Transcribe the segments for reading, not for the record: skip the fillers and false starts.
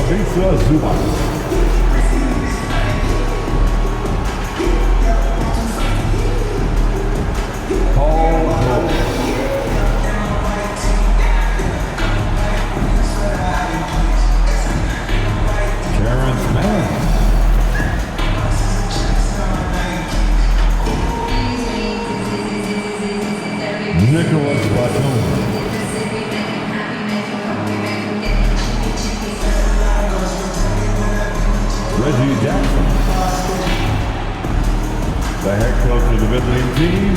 Zaytoowavii. The head coach of the visiting team,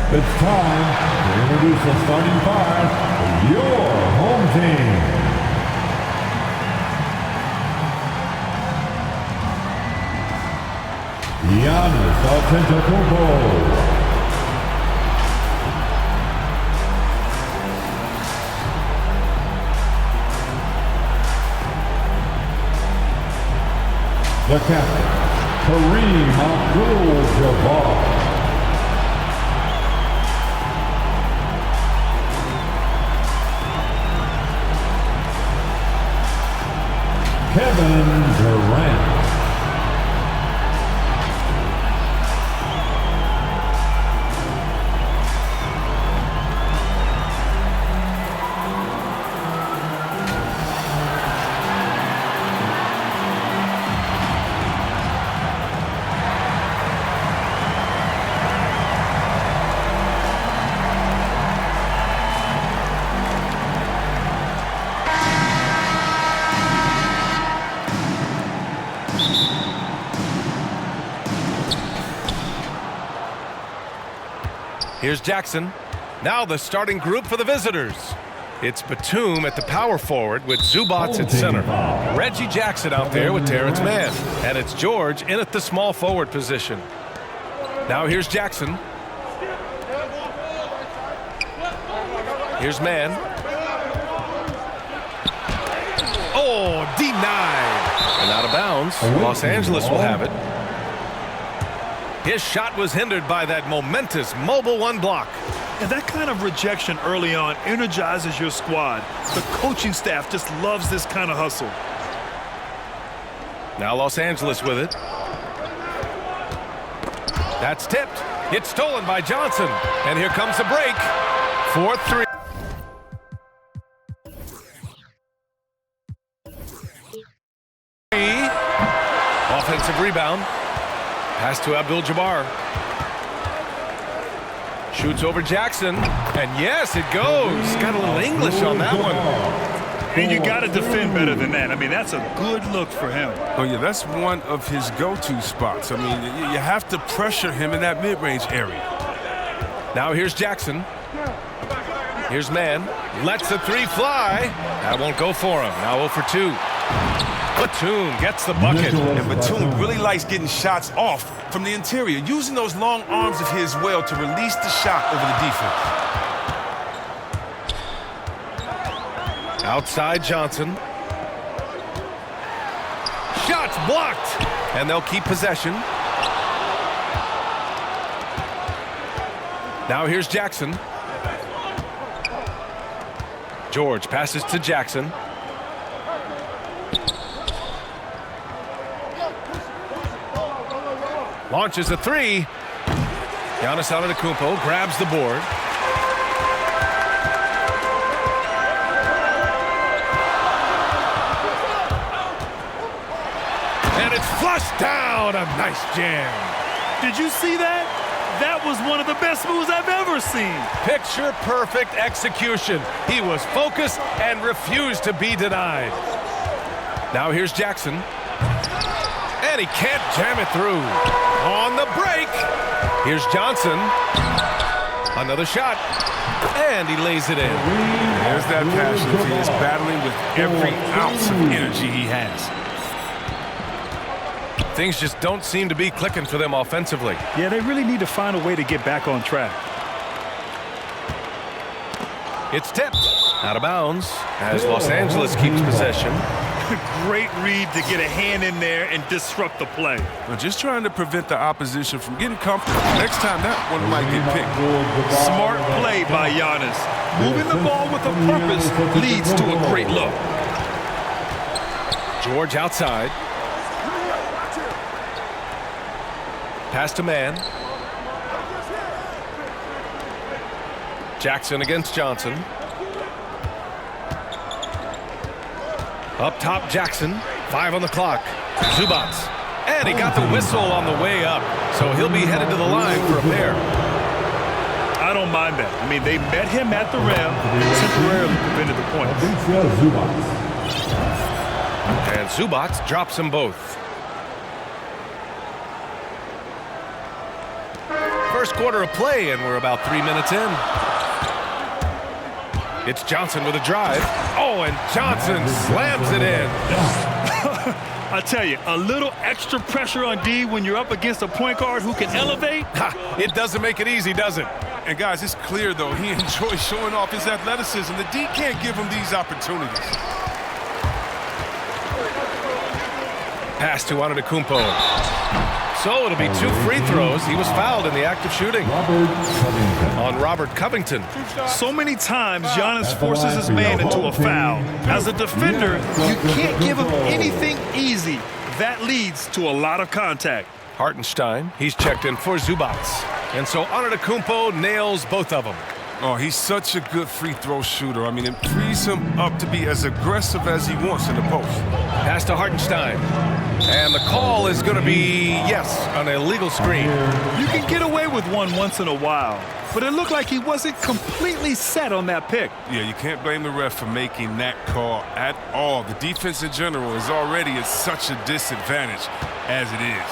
It's time to introduce the starting five for your home team. Zaytoowavii. The captain, Kareem Abdul-Jabbar. Kevin Durant. Here's Jackson. Now the starting group for the visitors. It's Batum at the power forward with Zubac at center. Reggie Jackson out there with Terrence Mann. And it's George in at the small forward position. Now here's Jackson. Here's Mann. Oh, denied. And out of bounds. Los Angeles will have it. His shot was hindered by that momentous mobile one block. And that kind of rejection early on energizes your squad. The coaching staff just loves this kind of hustle. Now Los Angeles with it. That's tipped. It's stolen by Johnson. And here comes the break. 4-3. Offensive rebound. Pass to Abdul-Jabbar. Shoots over Jackson. And yes, it goes. Got a little English on that one. And you got to defend better than that. I mean, that's a good look for him. Oh, yeah, that's one of his go-to spots. I mean, you have to pressure him in that mid-range area. Now here's Jackson. Here's Mann. Lets the three fly. That won't go for him. Now 0 for 2. Batum gets the bucket. And Batum really likes getting shots off from the interior, using those long arms of his well to release the shot over the defense. Outside Johnson. Shots blocked. And they'll keep possession. Now here's Jackson. George passes to Jackson. Launches a three. Giannis Antetokounmpo grabs the board. And it's flushed down. A nice jam. Did you see that? That was one of the best moves I've ever seen. Picture perfect execution. He was focused and refused to be denied. Now here's Jackson. And he can't jam it through. On the break. Here's Johnson. Another shot. And he lays it in. There's that passion. He is battling with every ounce of energy he has. Things just don't seem to be clicking for them offensively. Yeah, they really need to find a way to get back on track. It's tipped. Out of bounds as Los Angeles keeps possession. Great read to get a hand in there and disrupt the play. Well, just trying to prevent the opposition from getting comfortable. Next time, that one might get picked. Smart play by Giannis. Moving the ball with a purpose leads to a great look. George outside. Pass to man. Jackson against Johnson. Up top, Jackson. 5 on the clock. Zubac. And he got the whistle on the way up. So he'll be headed to the line for a pair. I don't mind that. I mean, they met him at the rim, temporarily prevented the points. And Zubac drops them both. First quarter of play, and we're about 3 minutes in. It's Johnson with a drive. Oh, and Johnson slams it in. I tell you, a little extra pressure on D when you're up against a point guard who can elevate. It doesn't make it easy, does it? And guys, it's clear, though, he enjoys showing off his athleticism. The D can't give him these opportunities. Pass to Antetokounmpo. So it'll be 2 free throws. He was fouled in the act of shooting on Robert Covington. So many times Giannis forces his man into a foul. As a defender, you can't give him anything easy. That leads to a lot of contact. Hartenstein, he's checked in for Zubac. And so Antetokounmpo nails both of them. Oh, he's such a good free throw shooter. I mean, it frees him up to be as aggressive as he wants in the post. Pass to Hartenstein. And the call is going to be, yes, an illegal screen. You can get away with one once in a while, but it looked like he wasn't completely set on that pick. Yeah, you can't blame the ref for making that call at all. The defense in general is already at such a disadvantage as it is.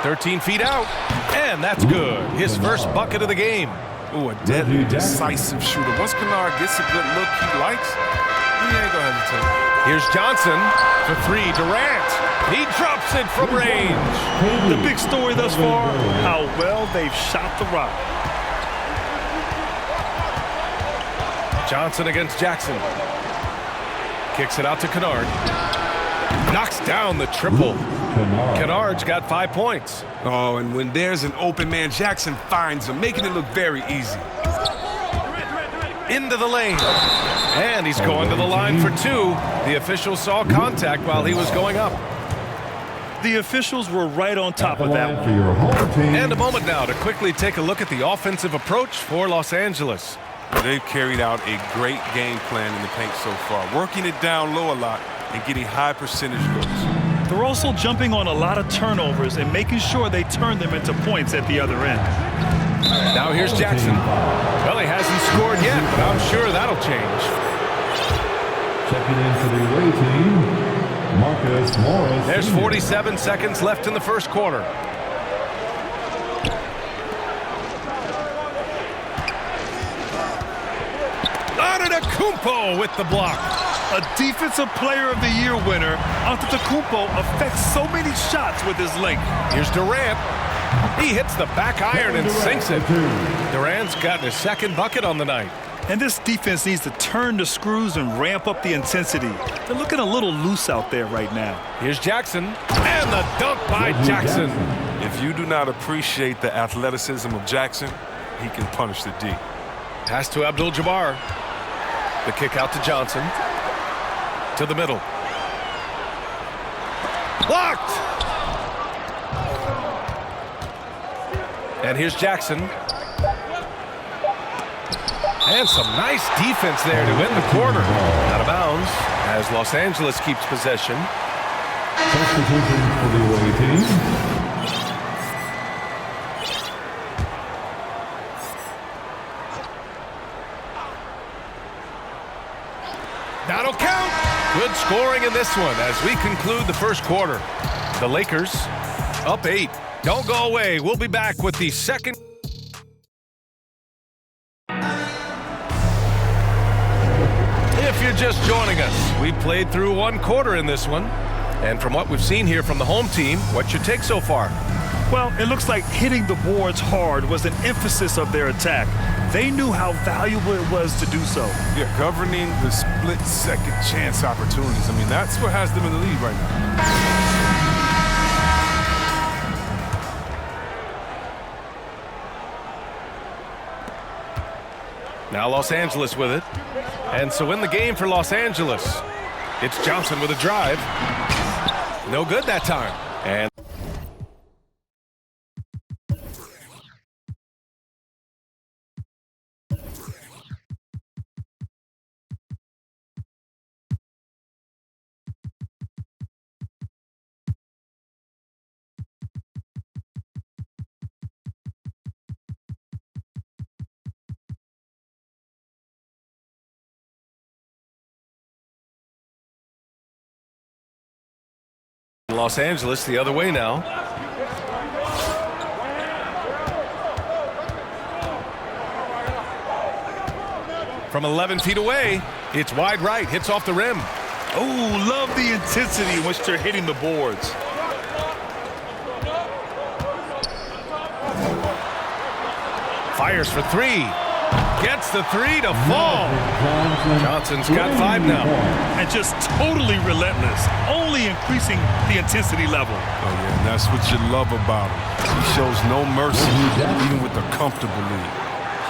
13 feet out, and that's good. His first bucket of the game. Ooh, a deadly, decisive shooter. Once Kennard gets a good look he likes, he ain't gonna hesitate. Here's Johnson for 3. Durant. He drops it from range. The big story thus far, how well they've shot the rock. Johnson against Jackson. Kicks it out to Kennard. Knocks down the triple. Kennard's got 5 points. Oh, and when there's an open man, Jackson finds him, making it look very easy. Into the lane. And he's going to the line for 2. The official saw contact while he was going up. The officials were right on top of that one. And a moment now to quickly take a look at the offensive approach for Los Angeles. They've carried out a great game plan in the paint so far, working it down low a lot and getting high percentage looks. They're also jumping on a lot of turnovers and making sure they turn them into points at the other end. Now here's Jackson. Well, he hasn't scored yet, but I'm sure that'll change. Checking in for the away team, Marcus Morris. There's 47 seconds left in the first quarter. Antetokounmpo with the block. A Defensive Player of the Year winner, Antetokounmpo affects so many shots with his length. Here's Durant. He hits the back iron and sinks it. Durant's got his second bucket on the night. And this defense needs to turn the screws and ramp up the intensity. They're looking a little loose out there right now. Here's Jackson. And the dunk by Jackson. If you do not appreciate the athleticism of Jackson, he can punish the D. Pass to Abdul-Jabbar. The kick out to Johnson. To the middle. Blocked! And here's Jackson. And some nice defense there to end the quarter. Out of bounds as Los Angeles keeps possession. Substitution for the away team. That'll count. Good scoring in this one as we conclude the first quarter. The Lakers up 8. Don't go away. We'll be back with the second. If you're just joining us, we played through one quarter in this one. And from what we've seen here from the home team, what's your take so far? Well, it looks like hitting the boards hard was an emphasis of their attack. They knew how valuable it was to do so. Yeah, governing the split-second chance opportunities. I mean, that's what has them in the lead right now. Now Los Angeles with it. And so in the game for Los Angeles, it's Johnson with a drive. No good that time. And Los Angeles the other way now. From 11 feet away, it's wide right, hits off the rim. Oh, love the intensity in which they're hitting the boards. Fires for three. Gets the three to fall. Johnson's got 5 now. And just totally relentless, only increasing the intensity level. Oh, yeah, and that's what you love about him. He shows no mercy, even with a comfortable lead.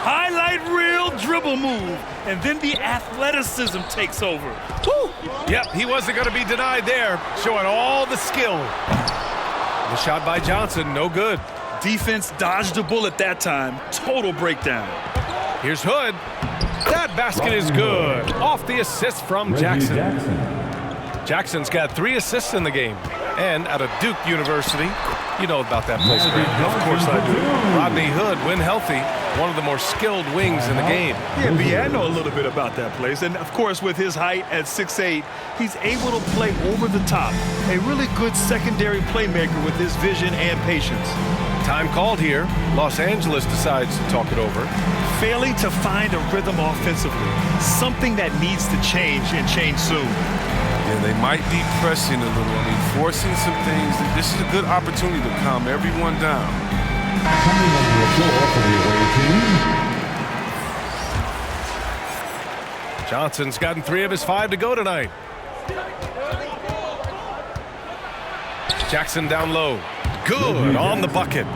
Highlight reel dribble move, and then the athleticism takes over. Woo! Yep, he wasn't going to be denied there, showing all the skill. The shot by Johnson, no good. Defense dodged a bullet that time. Total breakdown. Here's Hood. That basket is good. Off the assist from Jackson. Jackson's got 3 assists in the game. And out of Duke University, you know about that place, Grant. Of course I do. Rodney Hood, when healthy, one of the more skilled wings in the game. Yeah, B, I know a little bit about that place. And, of course, with his height at 6'8", he's able to play over the top. A really good secondary playmaker with his vision and patience. Time called here. Los Angeles decides to talk it over. Failing to find a rhythm offensively. Something that needs to change and change soon. Yeah, they might be pressing a little. I mean, forcing some things. This is a good opportunity to calm everyone down. Coming on the floor for the away team. Johnson's gotten 3 of his 5 to go tonight. Jackson down low. Good on the bucket.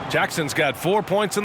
Jackson's got 4 points in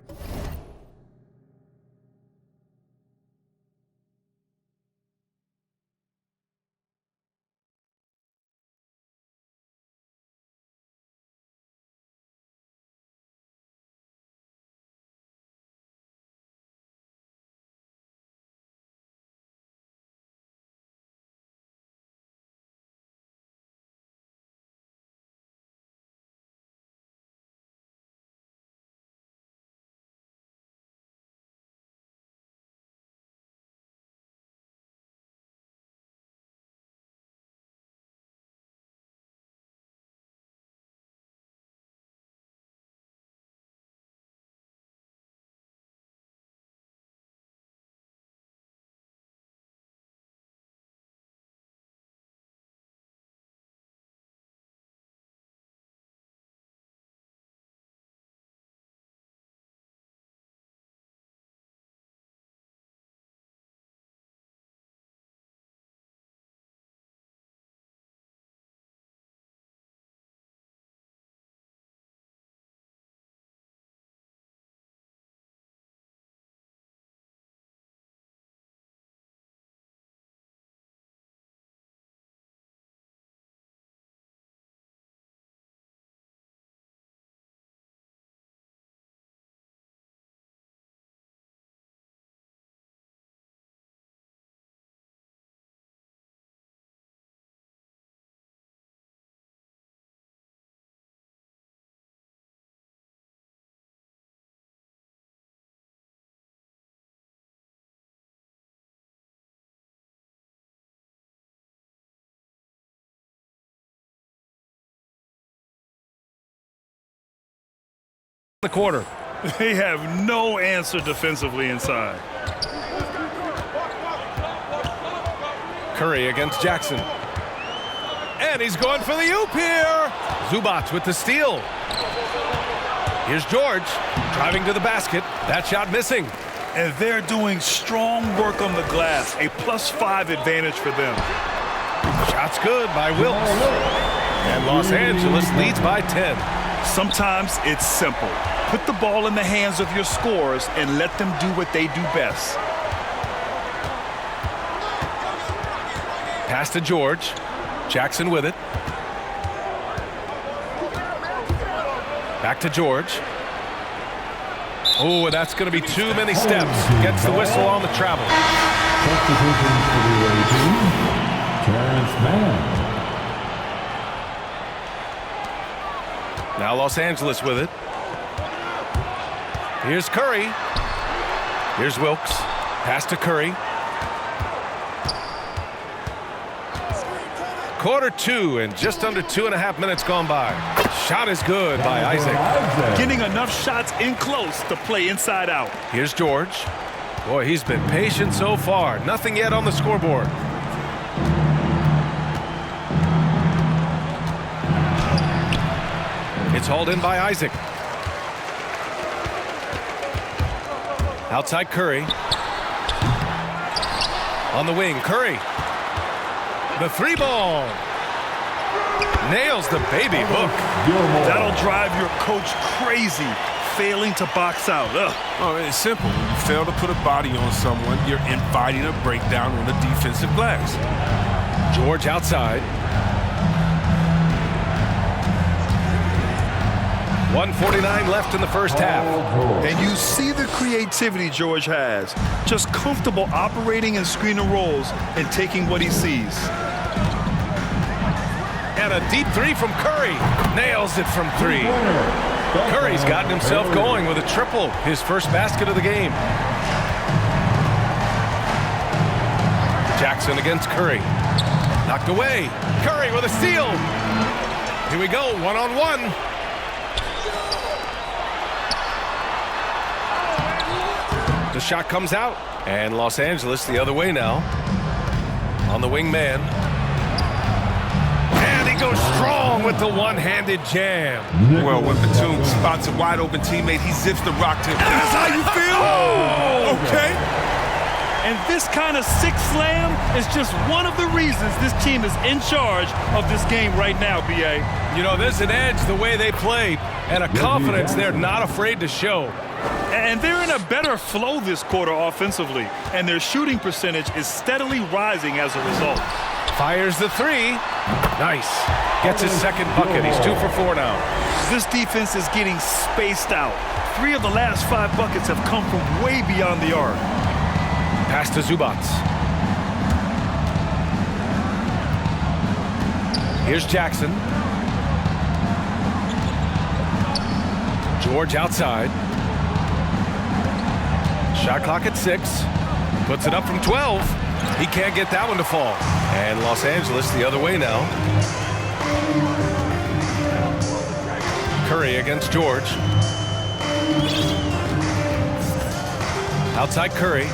the quarter. They have no answer defensively inside. Curry against Jackson. And he's going for the oop here. Zubac with the steal. Here's George driving to the basket. That shot missing. And they're doing strong work on the glass. A +5 advantage for them. Shot's good by Wilkes. And Los Angeles leads by 10. Sometimes it's simple. Put the ball in the hands of your scorers and let them do what they do best. Pass to George. Jackson with it. Back to George. Oh, and that's going to be too many steps. Gets the whistle on the travel. Substitutions for the away team. Terrence Mann. Now Los Angeles with it. Here's Curry. Here's Wilkes. Pass to Curry. Quarter 2 and just under 2.5 minutes gone by. Shot is good by Isaac. Getting enough shots in close to play inside out. Here's George. Boy, he's been patient so far. Nothing yet on the scoreboard. It's hauled in by Isaac. Outside Curry. On the wing, Curry. The 3-ball. Nails the baby hook. That'll drive your coach crazy, failing to box out. Ugh. Oh, it's simple. When you fail to put a body on someone, you're inviting a breakdown on the defensive glass. George outside. 1:49 left in the first half. And you see the creativity George has. Just comfortable operating in screen and rolls and taking what he sees. And a deep 3 from Curry. Nails it from 3. Curry's gotten himself going with a triple. His first basket of the game. Jackson against Curry. Knocked away. Curry with a steal. Here we go, one-on-one. The shot comes out. And Los Angeles the other way now. On the wing man. Goes strong with the one-handed jam. Well, when Batum spots a wide-open teammate, he zips the rock to him. That's how you feel? Oh, okay. And this kind of sick slam is just one of the reasons this team is in charge of this game right now, B.A. You know, there's an edge the way they played and a confidence they're not afraid to show. And they're in a better flow this quarter offensively, and their shooting percentage is steadily rising as a result. Fires the 3. Nice. Gets his second bucket. He's 2 for 4 now. This defense is getting spaced out. 3 of the last 5 buckets have come from way beyond the arc. Pass to Zubac. Here's Jackson. George outside. Shot clock at 6. Puts it up from 12. He can't get that one to fall. And Los Angeles the other way now. Curry against George. Outside Curry.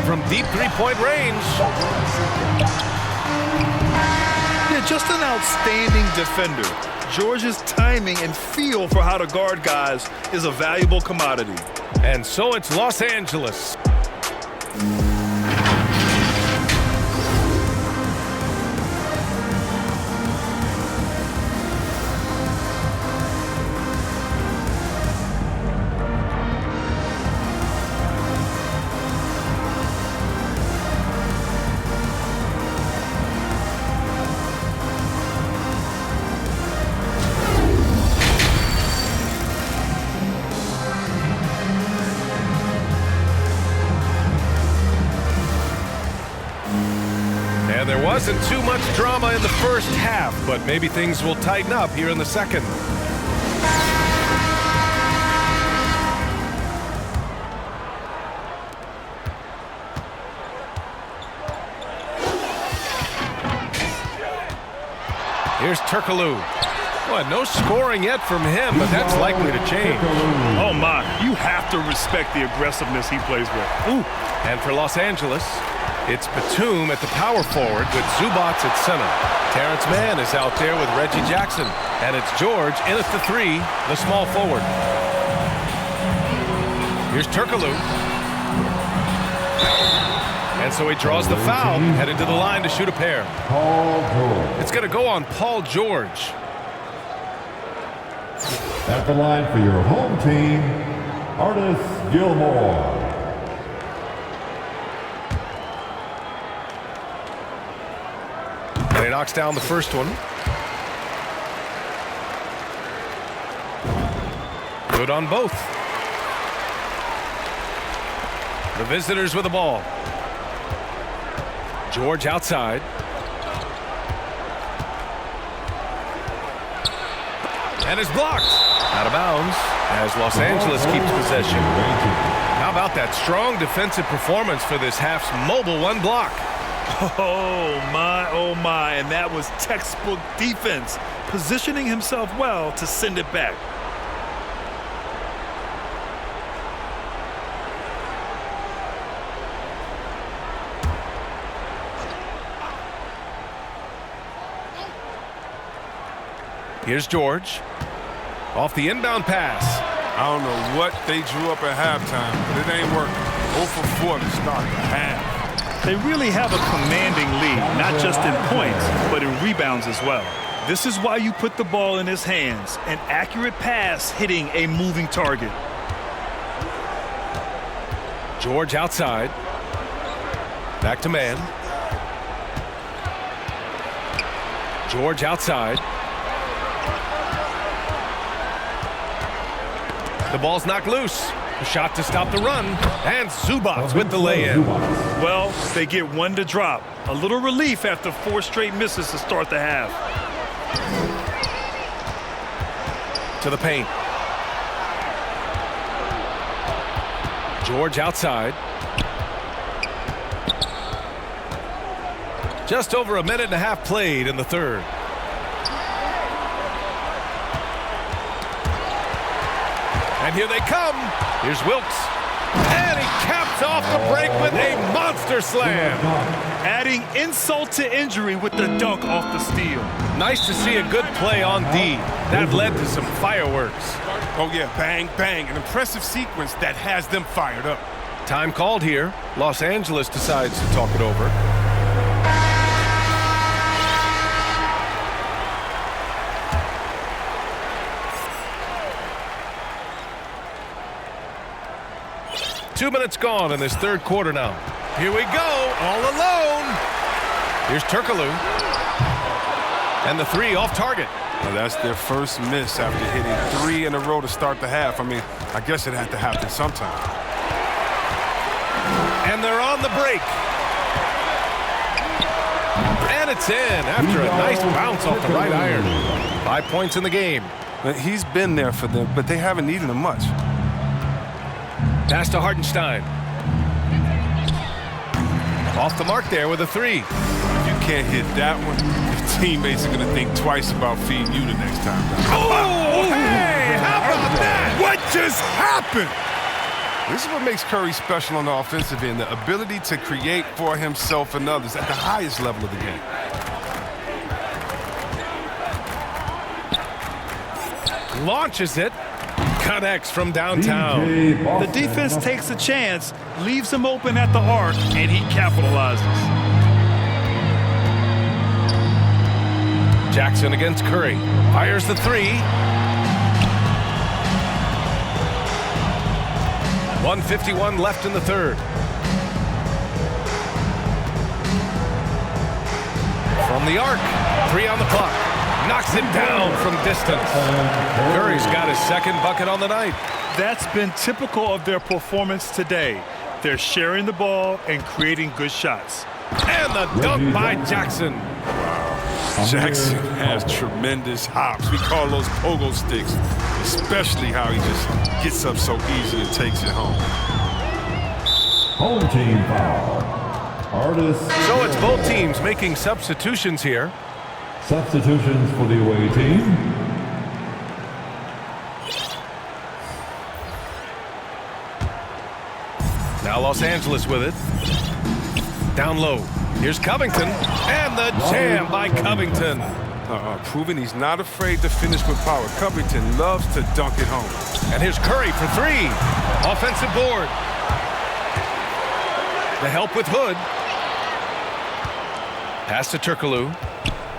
From deep three-point range. Yeah, just an outstanding defender. George's timing and feel for how to guard guys is a valuable commodity. And so it's Los Angeles. There wasn't too much drama in the first half, but maybe things will tighten up here in the second. Here's Turkoglu. Boy, no scoring yet from him, but that's likely to change. Oh, my. You have to respect the aggressiveness he plays with. Ooh. And for Los Angeles, It's Batum at the power forward with Zubats at center. Terrence Mann is out there with Reggie Jackson. And it's George in at the 3, the small forward. Here's Turkoglu. And so he draws the foul, headed to the line to shoot a pair. Paul George. It's going to go on Paul George. At the line for your home team, Artis Gilmore. And he knocks down the first one. Good on both. The visitors with the ball. George outside. And is blocked. Out of bounds as Los Angeles keeps possession. How about that strong defensive performance for this half's mobile one block? Oh my, and that was textbook defense, positioning himself well to send it back. Here's George. Off the inbound pass. I don't know what they drew up at halftime, but it ain't working. 0 for 4 to start the half. They really have a commanding lead, not just in points, but in rebounds as well. This is why you put the ball in his hands, an accurate pass hitting a moving target. George outside. Back to Mann. George outside. The ball's knocked loose. A shot to stop the run. And Zubats with the lay-in. Well, they get one to drop. A little relief after 4 straight misses to start the half. To the paint. George outside. Just over a minute and a half played in the third. And here they come. Here's Wilkes. And he caps off the break with a monster slam. Adding insult to injury with the dunk off the steal. Nice to see a good play on D. That led to some fireworks. Oh, yeah, bang, bang. An impressive sequence that has them fired up. Time called here. Los Angeles decides to talk it over. Two minutes gone in this third quarter now. Here we go, all alone. Here's Turkoglu. And the 3 off target. Well, that's their first miss after hitting 3 in a row to start the half. I mean, I guess it had to happen sometime. And they're on the break. And it's in after a nice bounce off the right iron. 5 points in the game. He's been there for them, but they haven't needed him much. Pass to Hartenstein. Off the mark there with a 3. If you can't hit that one, your teammates are going to think twice about feeding you the next time. Oh, hey, how about that? What just happened? This is what makes Curry special on the offensive end, the ability to create for himself and others at the highest level of the game. Launches it. Connects from downtown. The defense takes a chance, leaves him open at the arc, and he capitalizes. Jackson against Curry. Fires the 3. 1:51 left in the third. From the arc. 3 on the clock. Knocks it down from distance. Curry's got his second bucket on the night. That's been typical of their performance today. They're sharing the ball and creating good shots. And the dunk by Jackson. Jackson has tremendous hops. We call those pogo sticks, especially how he just gets up so easy and takes it home. Home team foul. Artis. So it's both teams making substitutions here. Substitutions for the away team. Now Los Angeles with it. Down low. Here's Covington. And the jam by Covington. Proving he's not afraid to finish with power. Covington loves to dunk it home. And here's Curry for three. Offensive board. The help with Hood. Pass to Turkoglu.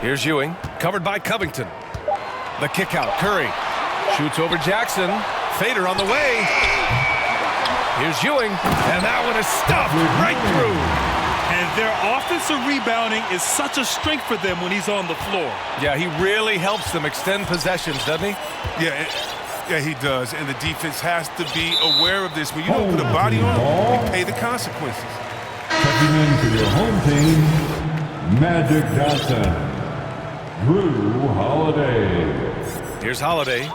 Here's Ewing. Covered by Covington. The kick out. Curry. Shoots over Jackson. Fader on the way. Here's Ewing. And that one is stuffed right through. And their offensive rebounding is such a strength for them when he's on the floor. Yeah, he really helps them extend possessions, doesn't he? Yeah, he does. And the defense has to be aware of this. When you don't put a body on him, you pay the consequences. Checking in for your home team, Magic Johnson, Drew Holiday. Here's Holiday.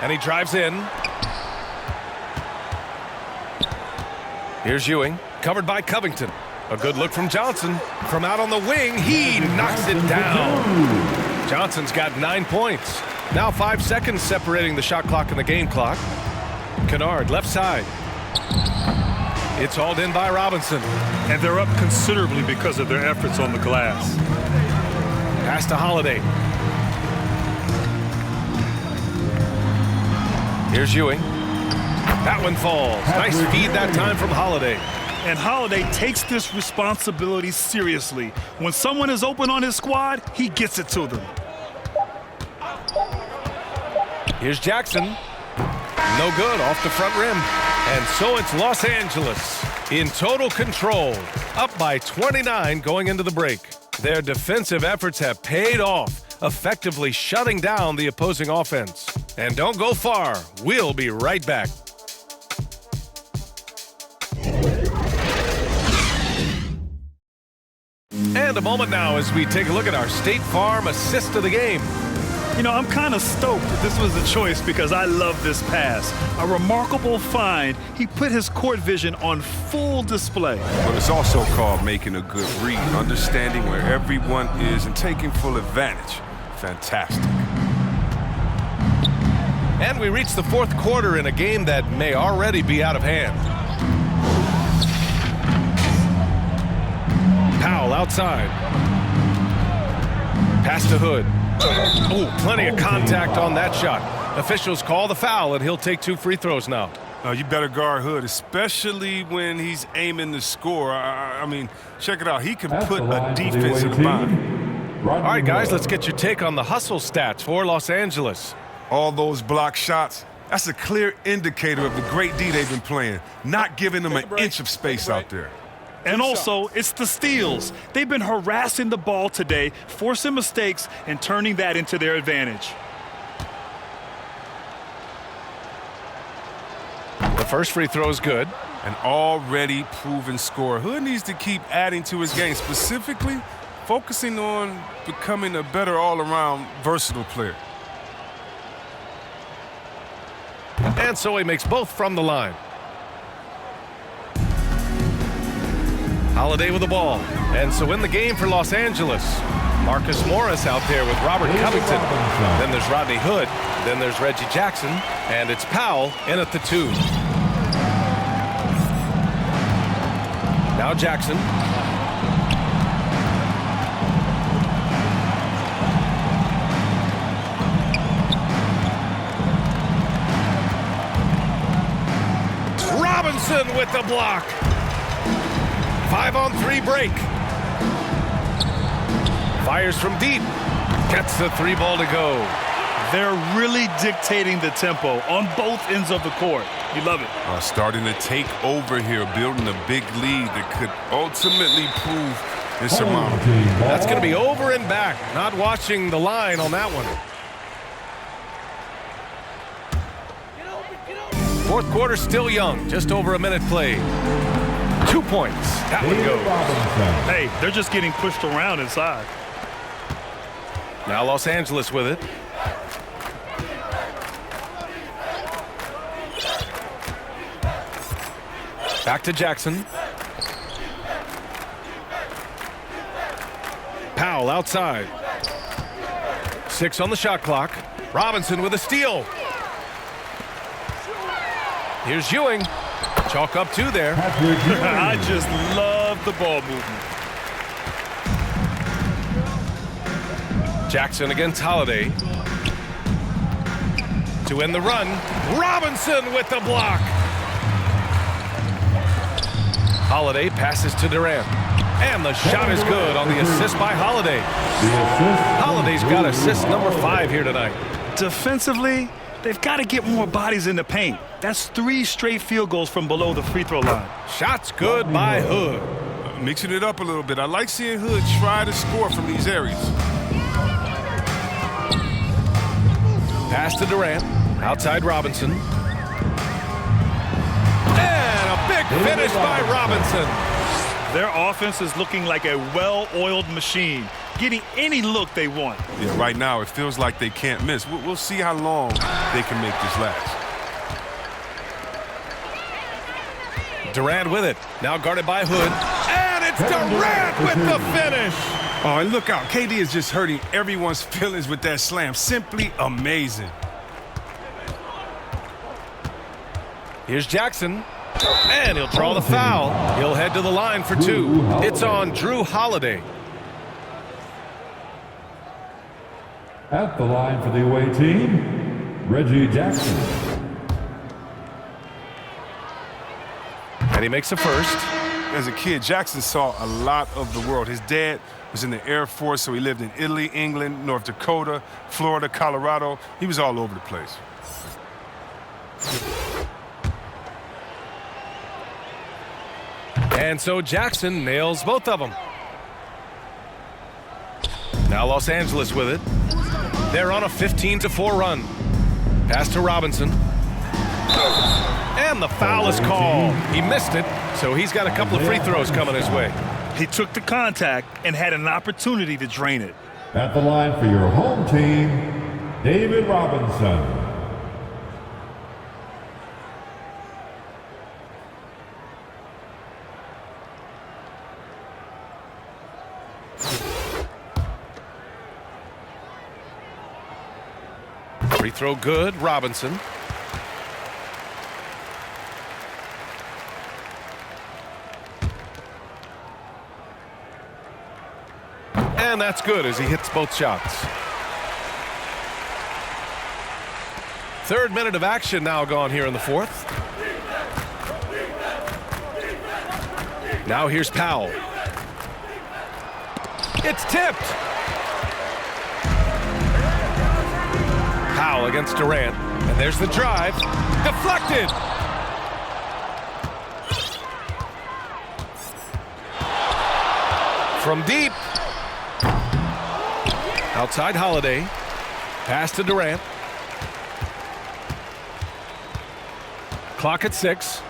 And he drives in. Here's Ewing, covered by Covington. A good look from Johnson. From out on the wing, he knocks it down. Johnson's got 9 points. Now 5 seconds separating the shot clock and the game clock. Kennard, left side. It's hauled in by Robinson. And they're up considerably because of their efforts on the glass. Pass to Holiday. Here's Ewing. That one falls. Nice feed that time from Holiday. And Holiday takes this responsibility seriously. When someone is open on his squad, he gets it to them. Here's Jackson. No good, off the front rim. And so it's Los Angeles in total control, up by 29 going into the break. Their defensive efforts have paid off, effectively shutting down the opposing offense. And don't go far. We'll be right back. And a moment now as we take a look at our State Farm assist of the game. You know, I'm kind of stoked that this was a choice because I love this pass. A remarkable find. He put his court vision on full display. But it's also called making a good read, understanding where everyone is and taking full advantage. Fantastic. And we reach the fourth quarter in a game that may already be out of hand. Powell outside. Pass to Hood. Oh, plenty of contact on that shot. Officials call the foul, and he'll take 2 free throws now. You better guard Hood, especially when he's aiming to score. I mean, check it out. He can put a defense in the bind. All right, guys, let's get your take on the hustle stats for Los Angeles. All those block shots, that's a clear indicator of the great D they've been playing, not giving them an inch of space out there. And also, it's the steals. They've been harassing the ball today, forcing mistakes, and turning that into their advantage. The first free throw is good. An already proven scorer. Hood needs to keep adding to his game, specifically focusing on becoming a better all-around versatile player. And so he makes both from the line. Holiday with the ball. And so in the game for Los Angeles, Marcus Morris out there with Robert Covington. Then there's Rodney Hood. Then there's Reggie Jackson. And it's Powell in at the 2. Now Jackson. Robinson with the block. 5-on-3 break. Fires from deep. Gets the 3 ball to go. They're really dictating the tempo on both ends of the court. You love it. Starting to take over here, building a big lead that could ultimately prove insurmountable. That's going to be over and back. Not watching the line on that one. Fourth quarter still young. Just over a minute played. 2 points. That one goes. Hey, they're just getting pushed around inside. Now Los Angeles with it. Back to Jackson. Powell outside. 6 on the shot clock. Robinson with a steal. Here's Ewing. Chalk up 2 there. I just love the ball movement. Jackson against Holiday. To end the run, Robinson with the block. Holiday passes to Durant. And the shot is good on the assist by Holiday. Holiday's got assist number 5 here tonight. Defensively, they've got to get more bodies in the paint. That's 3 straight field goals from below the free throw line. Shots good by Hood. Mixing it up a little bit. I like seeing Hood try to score from these areas. Pass to Durant. Outside Robinson. And a big finish by Robinson. Their offense is looking like a well-oiled machine, getting any look they want. Yeah, right now it feels like they can't miss. We'll see how long they can make this last. Durant with it. Now guarded by Hood. And it's Durant with the finish. Oh, and look out. KD is just hurting everyone's feelings with that slam. Simply amazing. Here's Jackson. And he'll draw the foul. He'll head to the line for 2. It's on Drew Holiday. At the line for the away team, Reggie Jackson. And he makes a first. As a kid, Jackson saw a lot of the world. His dad was in the Air Force, so he lived in Italy, England, North Dakota, Florida, Colorado. He was all over the place. And so Jackson nails both of them. Now Los Angeles with it. They're on a 15-4 run. Pass to Robinson. And the foul is called. He missed it, so he's got a couple of free throws coming his way. He took the contact and had an opportunity to drain it. At the line for your home team, David Robinson. Free throw good, Robinson. And that's good as he hits both shots. 3rd minute of action now gone here in the 4th. Now here's Powell. It's tipped. Powell against Durant. And there's the drive. Deflected. From deep. Outside Holiday. Pass to Durant. Clock at 6.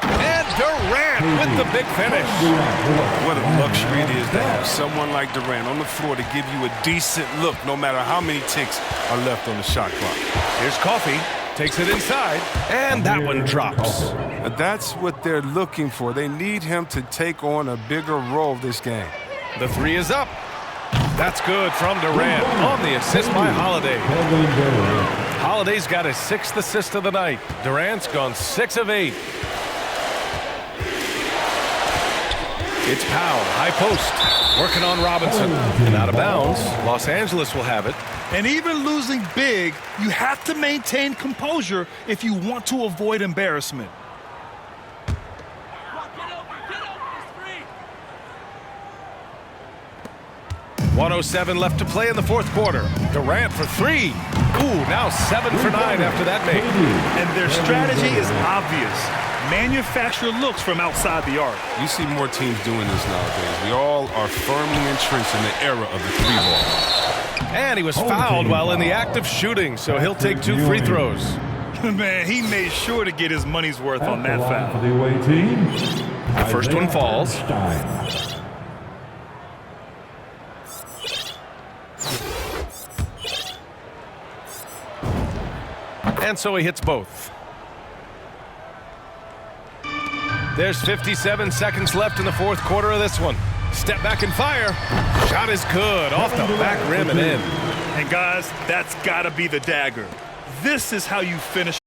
And Durant with the big finish. What a luxury it is to have someone like Durant on the floor to give you a decent look no matter how many ticks are left on the shot clock. Here's Coffee. Takes it inside. And that one drops. That's what they're looking for. They need him to take on a bigger role this game. The 3 is up. That's good from Durant on the assist by Holiday. Holiday's got his 6th assist of the night. Durant's gone 6 of 8. It's Powell, high post, working on Robinson. And out of bounds, Los Angeles will have it. And even losing big, you have to maintain composure if you want to avoid embarrassment. .107 left to play in the 4th quarter. Durant for 3. Ooh, now 7 for 9 after that make. And their strategy is obvious. Manufacture looks from outside the arc. You see more teams doing this nowadays. We all are firmly entrenched in the era of the 3-ball. And he was fouled while in the act of shooting, so he'll take 2 free throws. Man, he made sure to get his money's worth on that foul. For the away team, The first one falls. And so he hits both. There's 57 seconds left in the 4th quarter of this one. Step back and fire. Shot is good. Off the back rim and in. And guys, that's got to be the dagger. This is how you finish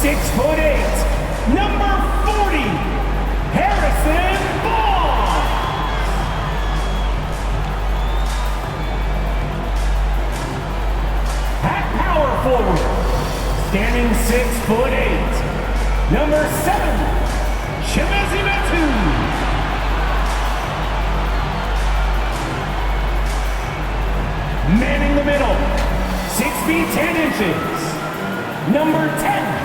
6'8", number 40, Harrison Ball. At power forward, standing 6'8", number 7, Zaytoowavii. Manning the middle, 6 feet 10 inches, number 10,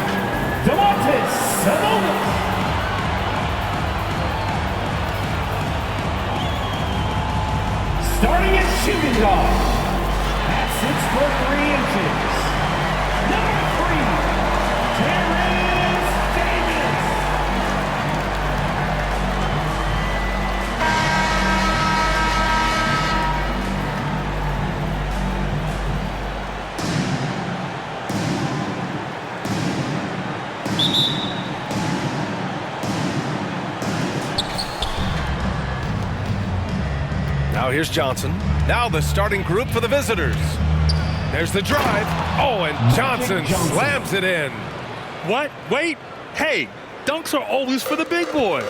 Domination. Starting at shooting guard, at 6'3" number 3, Davis. Now here's Johnson. Now the starting group for the visitors. There's the drive. Oh, and Johnson slams it in. What? Wait. Hey, dunks are always for the big boys.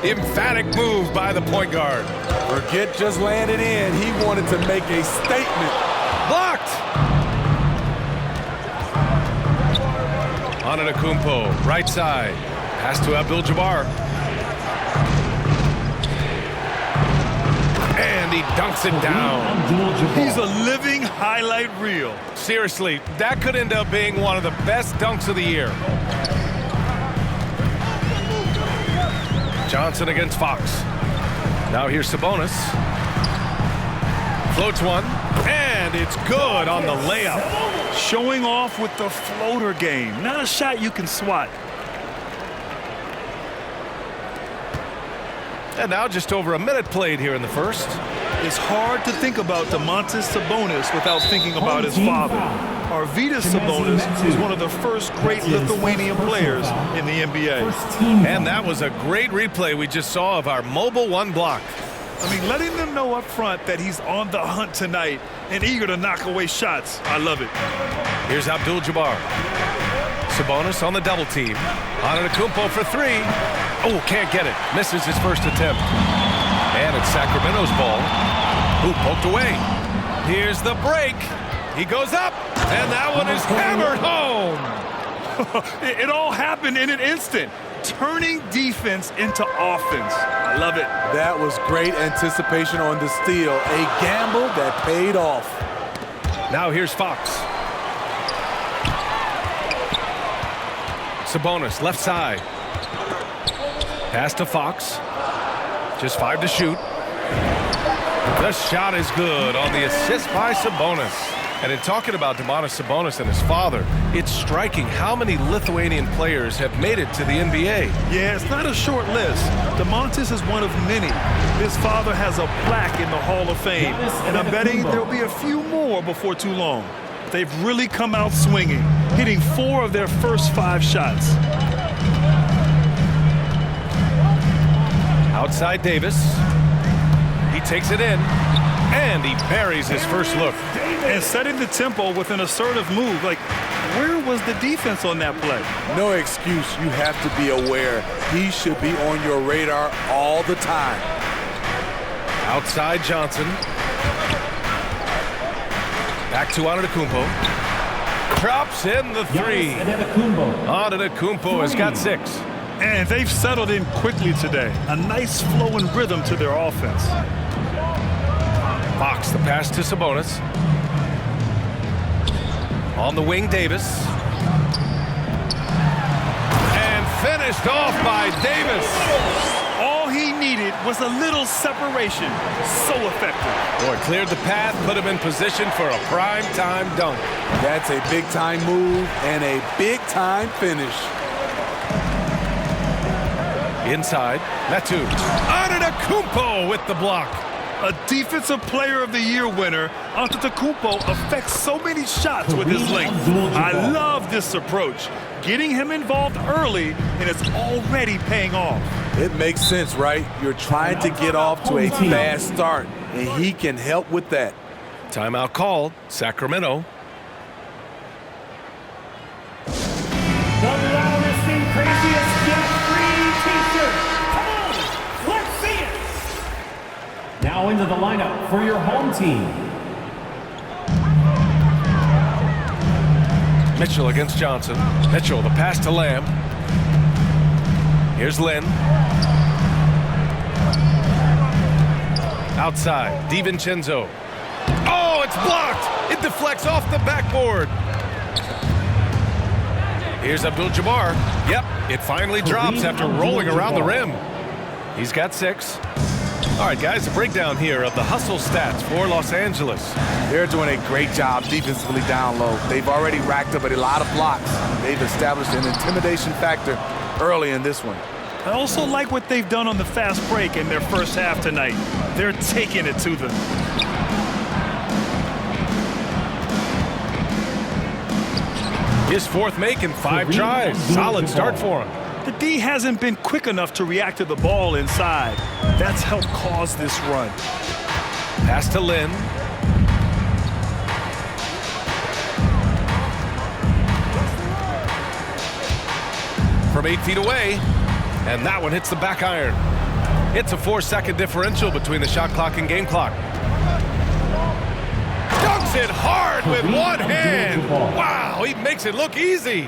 Emphatic move by the point guard. Forget just laying it in. He wanted to make a statement. Blocked. Antetokounmpo, right side. Pass to Abdul-Jabbar. And he dunks it down. He's a living highlight reel. Seriously, that could end up being one of the best dunks of the year. Johnson against Fox. Now here's Sabonis. Floats one, and it's good on the layup. Showing off with the floater game. Not a shot you can swat. And now just over a minute played here in the first. It's hard to think about Domantas Sabonis without thinking about his father. Arvydas Sabonis was one of the first great Lithuanian players in the NBA. And that was a great replay we just saw of our mobile one block. I mean, letting them know up front that he's on the hunt tonight and eager to knock away shots. I love it. Here's Abdul-Jabbar. Sabonis on the double team. Antetokounmpo for three. Oh, can't get it. Misses his first attempt. And it's Sacramento's ball. Who poked away. Here's the break. He goes up, and that one is hammered home. It all happened in an instant. Turning defense into offense. I love it. That was great anticipation on the steal. A gamble that paid off. Now here's Fox. Sabonis, left side. Pass to Fox. Just 5 to shoot. The shot is good on the assist by Sabonis. And in talking about Domantas Sabonis and his father, it's striking how many Lithuanian players have made it to the NBA. Yeah, it's not a short list. Domantas is one of many. His father has a plaque in the Hall of Fame, and I'm betting there'll be a few more before too long. They've really come out swinging, hitting 4 of their first 5 shots. Outside Davis. He takes it in, and he buries his first look. And setting the tempo with an assertive move. Like, where was the defense on that play? No excuse. You have to be aware. He should be on your radar all the time. Outside Johnson. Back to Antetokounmpo. Drops in the 3. Antetokounmpo has got 6. And they've settled in quickly today. A nice flow and rhythm to their offense. Fox, the pass to Sabonis. On the wing, Davis. And finished off by Davis. All he needed was a little separation. So effective. Boy, cleared the path, put him in position for a prime-time dunk. That's a big-time move and a big-time finish. Inside, Metu. Antetokounmpo with the block. A Defensive Player of the Year winner, Antetokounmpo affects so many shots with his length. I love this approach. Getting him involved early, and it's already paying off. It makes sense, right? You're trying to get off to a fast start, and he can help with that. Timeout called. Sacramento. The Now into the lineup for your home team. Mitchell against Johnson. Mitchell, the pass to Lamb. Here's Lynn. Outside, DiVincenzo. Oh, it's blocked! It deflects off the backboard. Here's Abdul-Jabbar. Yep, it finally drops after rolling around the rim. He's got 6. All right, guys, a breakdown here of the hustle stats for Los Angeles. They're doing a great job defensively down low. They've already racked up a lot of blocks. They've established an intimidation factor early in this one. I also like what they've done on the fast break in their first half tonight. They're taking it to them. His 4th make in 5 tries. Solid start for him. The D hasn't been quick enough to react to the ball inside. That's helped cause this run. Pass to Lynn. From 8 feet away, and that one hits the back iron. It's a 4-second differential between the shot clock and game clock. Dunks it hard with one hand. Wow, he makes it look easy.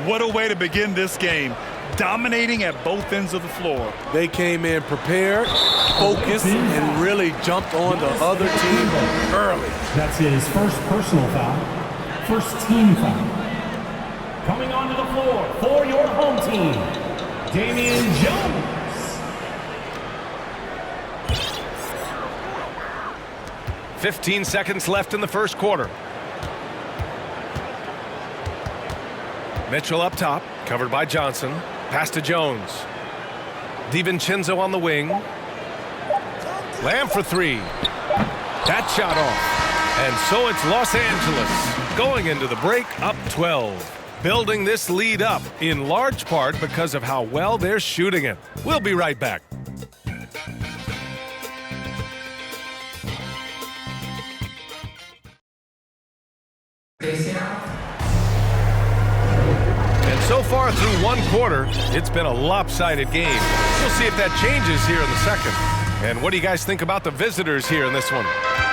What a way to begin this game. Dominating at both ends of the floor. They came in prepared, focused, and really jumped on the other team early. That's his first personal foul. First team foul. Coming onto the floor for your home team, Damian Jones. 15 seconds left in the first quarter. Mitchell up top, covered by Johnson. Pass to Jones. DiVincenzo on the wing. Lamb for 3. That shot off. And so it's Los Angeles going into the break up 12. Building this lead up in large part because of how well they're shooting it. We'll be right back. And so far through one quarter, it's been a lopsided game. We'll see if that changes here in the second. And what do you guys think about the visitors here in this one?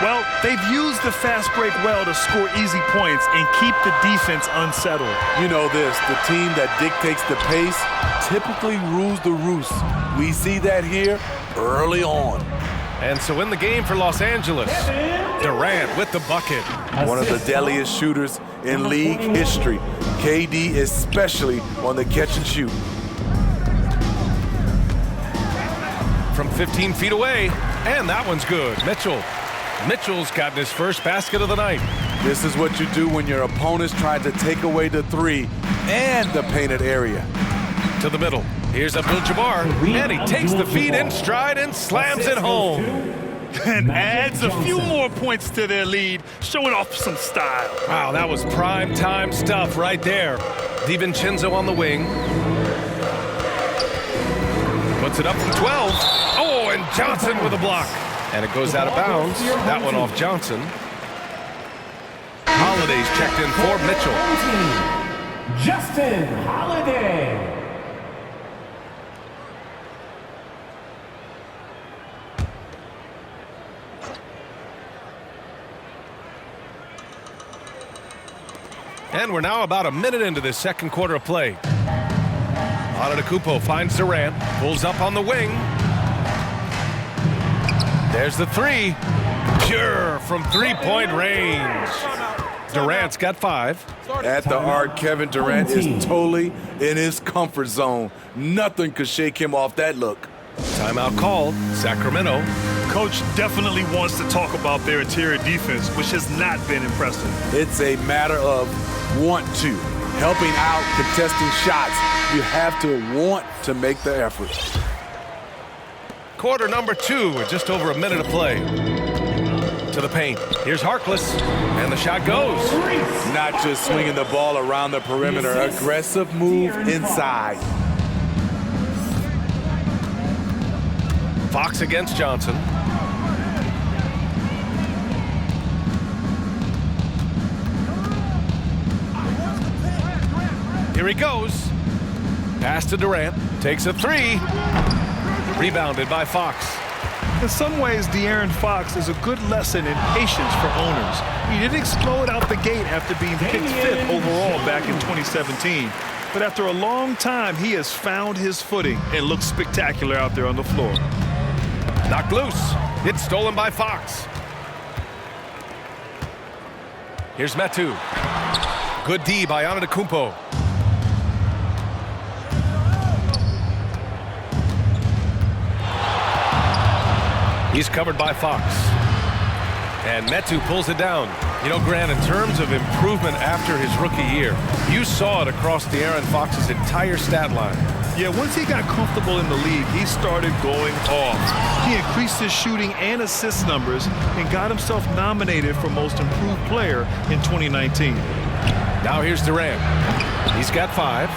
Well, they've used the fast break well to score easy points and keep the defense unsettled. You know this, the team that dictates the pace typically rules the roost. We see that here early on. And so in the game for Los Angeles, Durant with the bucket. One of the deadliest shooters in league history. KD especially on the catch and shoot. From 15 feet away, and that one's good. Mitchell's gotten his first basket of the night. This is what you do when your opponent's trying to take away the 3 and the painted area. To the middle. Here's Abdul-Jabbar, and he takes the feed in stride and slams it home. And adds a few more points to their lead, showing off some style. Wow, that was prime time stuff right there. DiVincenzo on the wing. Puts it up from 12. Oh, and Johnson with a block. And it goes out of bounds. That one off Johnson. Holiday's checked in for Mitchell. Justin Holiday. And we're now about a minute into this second quarter of play. Antetokounmpo finds Durant, pulls up on the wing. There's the 3. Pure from three-point range. Durant's got 5. At the arc, Kevin Durant is totally in his comfort zone. Nothing could shake him off that look. Timeout called, Sacramento. Coach definitely wants to talk about their interior defense, which has not been impressive. It's a matter of want to. Helping out, contesting shots. You have to want to make the effort. Quarter number 2 with just over a minute of play. To the paint. Here's Harkless, and the shot goes. Not just swinging the ball around the perimeter. Aggressive move inside. Fox against Johnson. Here he goes. Pass to Durant. Takes a 3. Rebounded by Fox. In some ways, De'Aaron Fox is a good lesson in patience for owners. He didn't explode out the gate after being picked 5th overall back in 2017. But after a long time, he has found his footing and looks spectacular out there on the floor. Knocked loose. It's stolen by Fox. Here's Metu. Good D by Antetokounmpo. He's covered by Fox. And Metu pulls it down. You know, Grant, in terms of improvement after his rookie year, you saw it across De'Aaron Fox's entire stat line. Yeah, once he got comfortable in the league, he started going off. He increased his shooting and assist numbers and got himself nominated for Most Improved Player in 2019. Now here's Durant. He's got 5.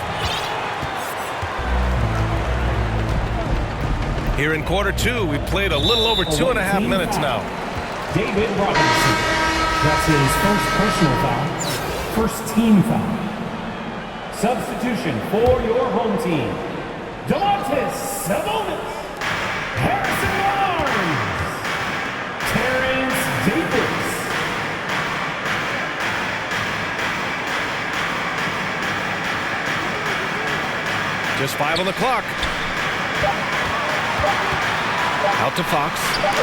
Here in quarter 2, we've played a little over 2.5 minutes now. David Robinson. That's his first personal foul. First team foul. Substitution for your home team. Domantas Sabonis. Harrison Barnes. Terrence Davis. Just 5 on the clock. Out to Fox.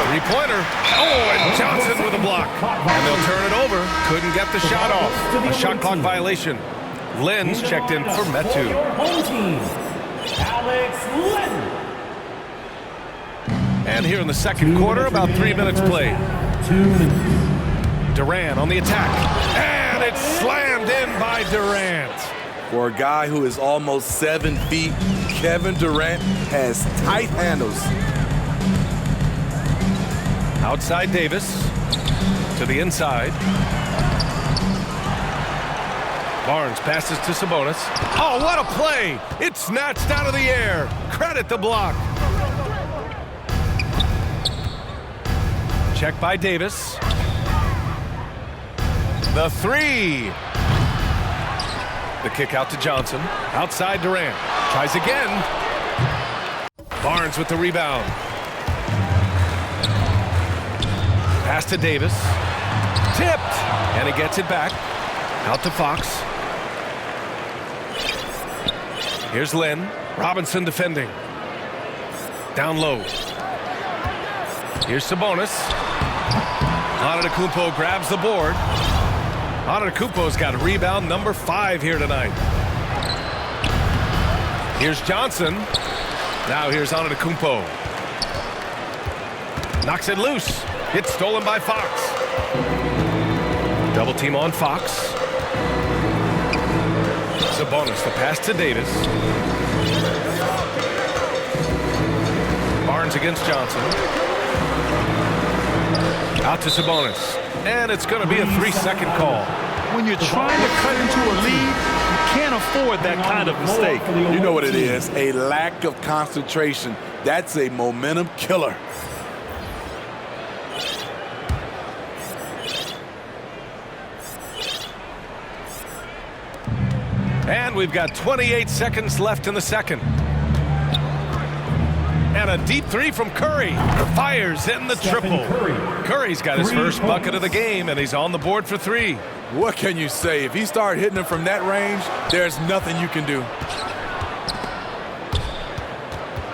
3-pointer. Oh, and Johnson with a block. And they'll turn it over. Couldn't get the shot off. A shot clock violation. Len's checked in for Metu. Home team. Alex Len. And here in the second quarter, about 3 minutes played. 2 minutes. Durant on the attack. And it's slammed in by Durant. For a guy who is almost 7 feet, Kevin Durant has tight handles. Outside Davis. To the inside. Barnes passes to Sabonis. Oh, what a play! It's snatched out of the air. Credit the block. Check by Davis. The 3. The kick out to Johnson. Outside Durant. Tries again. Barnes with the rebound. Pass to Davis. Tipped. And he gets it back. Out to Fox. Here's Len. Robinson defending. Down low. Here's Sabonis. Antetokounmpo grabs the board. Antetokounmpo's got rebound number 5 here tonight. Here's Johnson. Now here's Antetokounmpo. Knocks it loose. It's stolen by Fox. Double team on Fox. Sabonis, the pass to Davis. Barnes against Johnson. Out to Sabonis. And it's going to be a 3-second call. When you're trying to cut into a lead, you can't afford that kind of mistake. You know what it is, a lack of concentration. That's a momentum killer. And we've got 28 seconds left in the second. And a deep 3 from Curry. Fires in the triple. Curry's got his first bucket of the game, and he's on the board for 3. What can you say? If he started hitting them from that range, there's nothing you can do.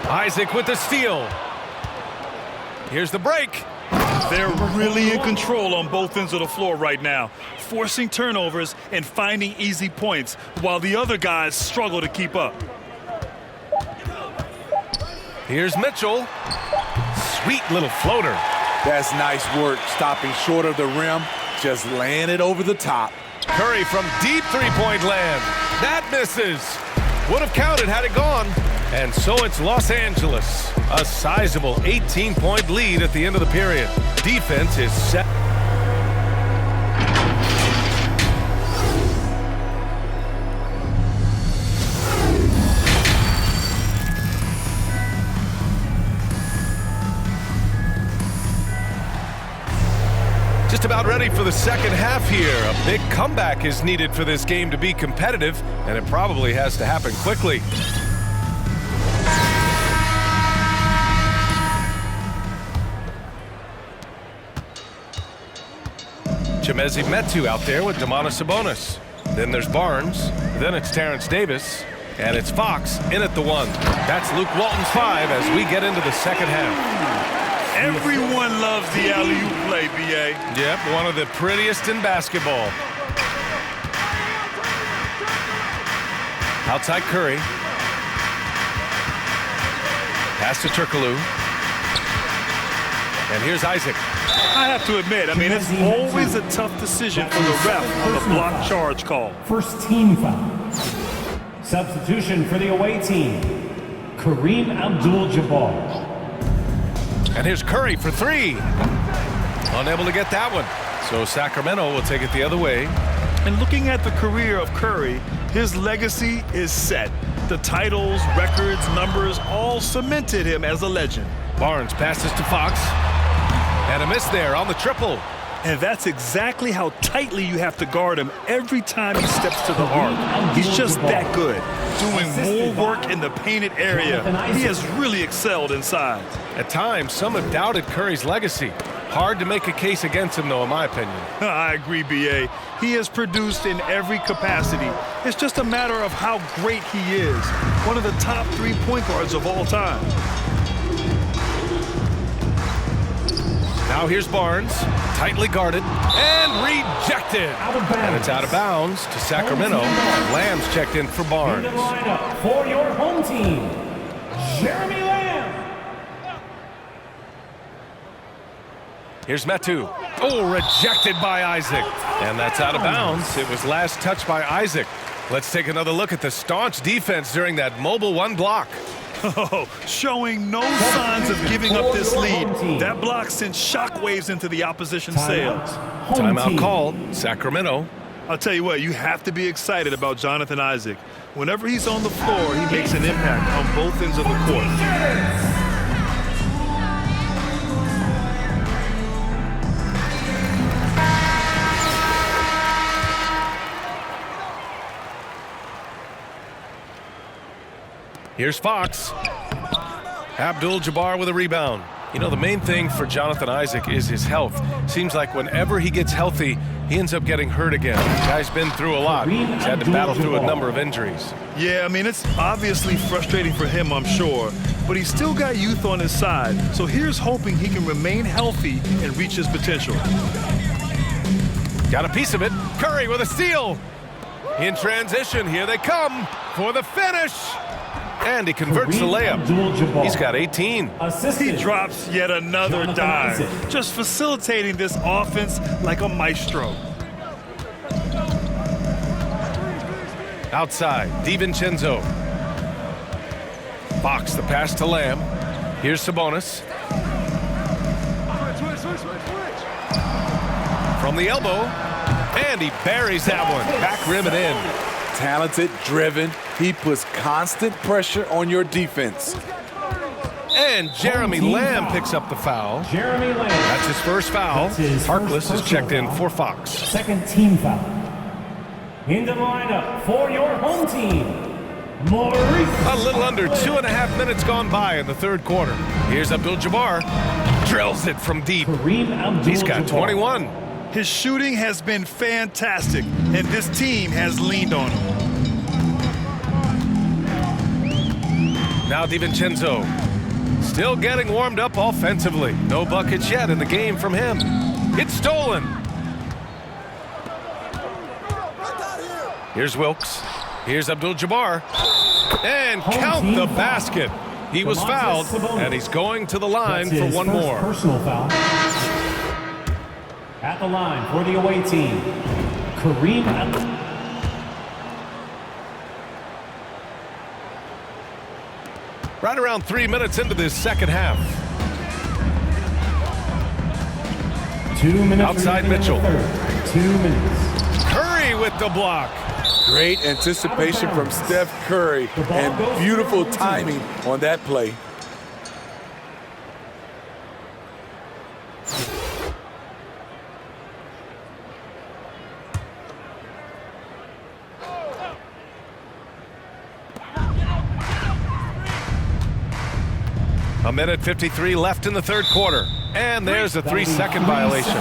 Isaac with the steal. Here's the break. They're really in control on both ends of the floor right now, forcing turnovers and finding easy points while the other guys struggle to keep up. Here's Mitchell. Sweet little floater. That's nice work, stopping short of the rim, just laying it over the top. Curry from deep 3-point land. That misses. Would have counted had it gone. And so it's Los Angeles. A sizable 18-point lead at the end of the period. Defense is set. Just about ready for the second half here. A big comeback is needed for this game to be competitive, and it probably has to happen quickly. Chimezie Metu out there with Sabonis. Then there's Barnes. Then it's Terrence Davis. And it's Fox in at the 1. That's Luke Walton's 5 as we get into the second half. Everyone loves the alley-oop play, B.A. Yep, one of the prettiest in basketball. Outside Curry. Pass to Turkoglu. And here's Isaac. I have to admit, it's always a tough decision for the ref on the block charge call. First team foul. Substitution for the away team, Kareem Abdul-Jabbar. And here's Curry for 3. Unable to get that one. So Sacramento will take it the other way. And looking at the career of Curry, his legacy is set. The titles, records, numbers all cemented him as a legend. Barnes passes to Fox. And a miss there on the triple. And that's exactly how tightly you have to guard him every time he steps to the arc. He's just that good. Doing more work in the painted area. He has really excelled inside. At times, some have doubted Curry's legacy. Hard to make a case against him, though, in my opinion. I agree, B.A. He has produced in every capacity. It's just a matter of how great he is. One of the top 3 point guards of all time. Now here's Barnes, tightly guarded, and rejected. And it's out of bounds to Sacramento. Lamb's checked in for Barnes. In the lineup for your home team, Jeremy Lamb. Here's Metu. Oh, rejected by Isaac. And that's out of bounds. It was last touched by Isaac. Let's take another look at the staunch defense during that mobile 1 block. Oh, showing no signs of giving up this lead. That block sent shockwaves into the opposition sails. Timeout called, Sacramento. I'll tell you what, you have to be excited about Jonathan Isaac. Whenever he's on the floor, he makes an impact on both ends of the court. Here's Fox. Abdul-Jabbar with a rebound. You know, the main thing for Jonathan Isaac is his health. Seems like whenever he gets healthy, he ends up getting hurt again. The guy's been through a lot. He's had to battle through a number of injuries. Yeah, it's obviously frustrating for him, I'm sure. But he's still got youth on his side. So here's hoping he can remain healthy and reach his potential. Got a piece of it. Curry with a steal. In transition, here they come for the finish. And he converts the layup. He's got 18. He drops yet another dime, just facilitating this offense like a maestro. Outside, DiVincenzo. Fox, the pass to Lamb. Here's Sabonis. From the elbow, and he buries that one. Back rim and in. Talented, driven. He puts constant pressure on your defense. And Jeremy Lamb picks up the foul. Jeremy Lamb. That's his first foul. Harkless is checked in for Fox. Second team foul. In the lineup for your home team, Maurice. A little under 2.5 minutes gone by in the third quarter. Here's Abdul-Jabbar. Drills it from deep. He's got 21. His shooting has been fantastic, and this team has leaned on him. Now DiVincenzo. Still getting warmed up offensively. No buckets yet in the game from him. It's stolen. Here's Wilkes. Here's Abdul-Jabbar. And count the basket. He was fouled, and he's going to the line for one more. Personal foul. At the line for the away team, Kareem Abdul. Right around 3 minutes into this second half. 2 minutes. Outside Mitchell. 2 minutes. Curry with the block. Great anticipation from Steph Curry and beautiful timing on that play. A minute 53 left in the third quarter. And there's a 3-second violation.